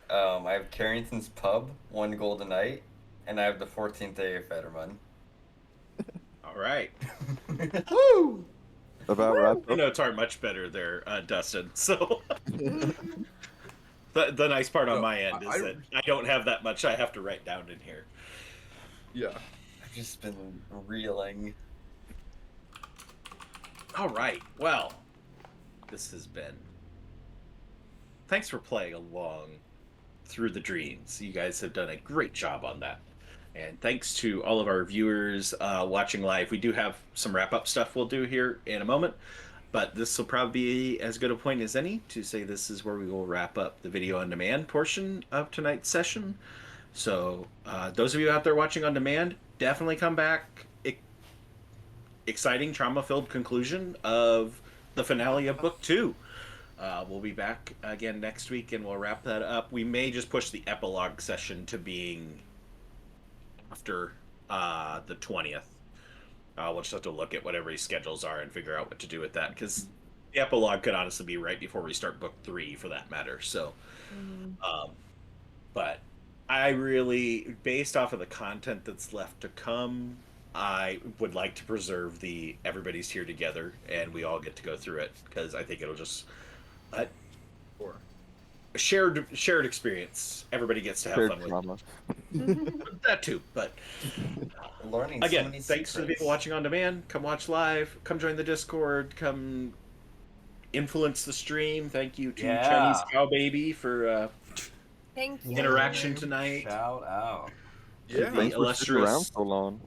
I have Carrington's Pub, One Golden Night, and I have the 14th day of Fetterman. All right. Woo! About wrapped Your up. notes aren't much better there, Dustin. So the nice part on No, my end is I- that I don't have that much I have to write down in here. Yeah. I've just been reeling. All right. Well, this has been. Thanks for playing along through the dreams. You guys have done a great job on that. And thanks to all of our viewers watching live. We do have some wrap-up stuff we'll do here in a moment, but this will probably be as good a point as any to say this is where we will wrap up the video on demand portion of tonight's session. So those of you out there watching on demand, definitely come back. Exciting, trauma-filled conclusion of the finale of Book 2. We'll be back again next week, and we'll wrap that up. We may just push the epilogue session to being after the 20th. We'll just have to look at what everybody's schedules are and figure out what to do with that, because the epilogue could honestly be right before we start Book 3, for that matter. So, but I really, based off of the content that's left to come, I would like to preserve the everybody's here together and we all get to go through it, because I think it'll just a shared experience. Everybody gets to have Shared fun drama. with that too. But Learning so again, many thanks to the secrets. people watching on demand. Come watch live. Come join the Discord. Come influence the stream. Thank you to Chinese Cow Baby for Thank you. interaction tonight. Shout out. To Yeah. the Thanks for sticking around illustrious so long.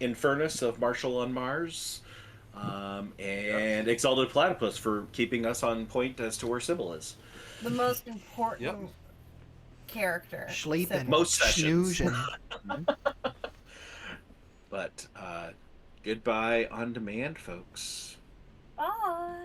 Infernus of Marshall on Mars, and Exalted Platypus for keeping us on point as to where Cybil is. The most important character. Sleeping. Most sessions. Snoozing. But goodbye on demand, folks. Bye.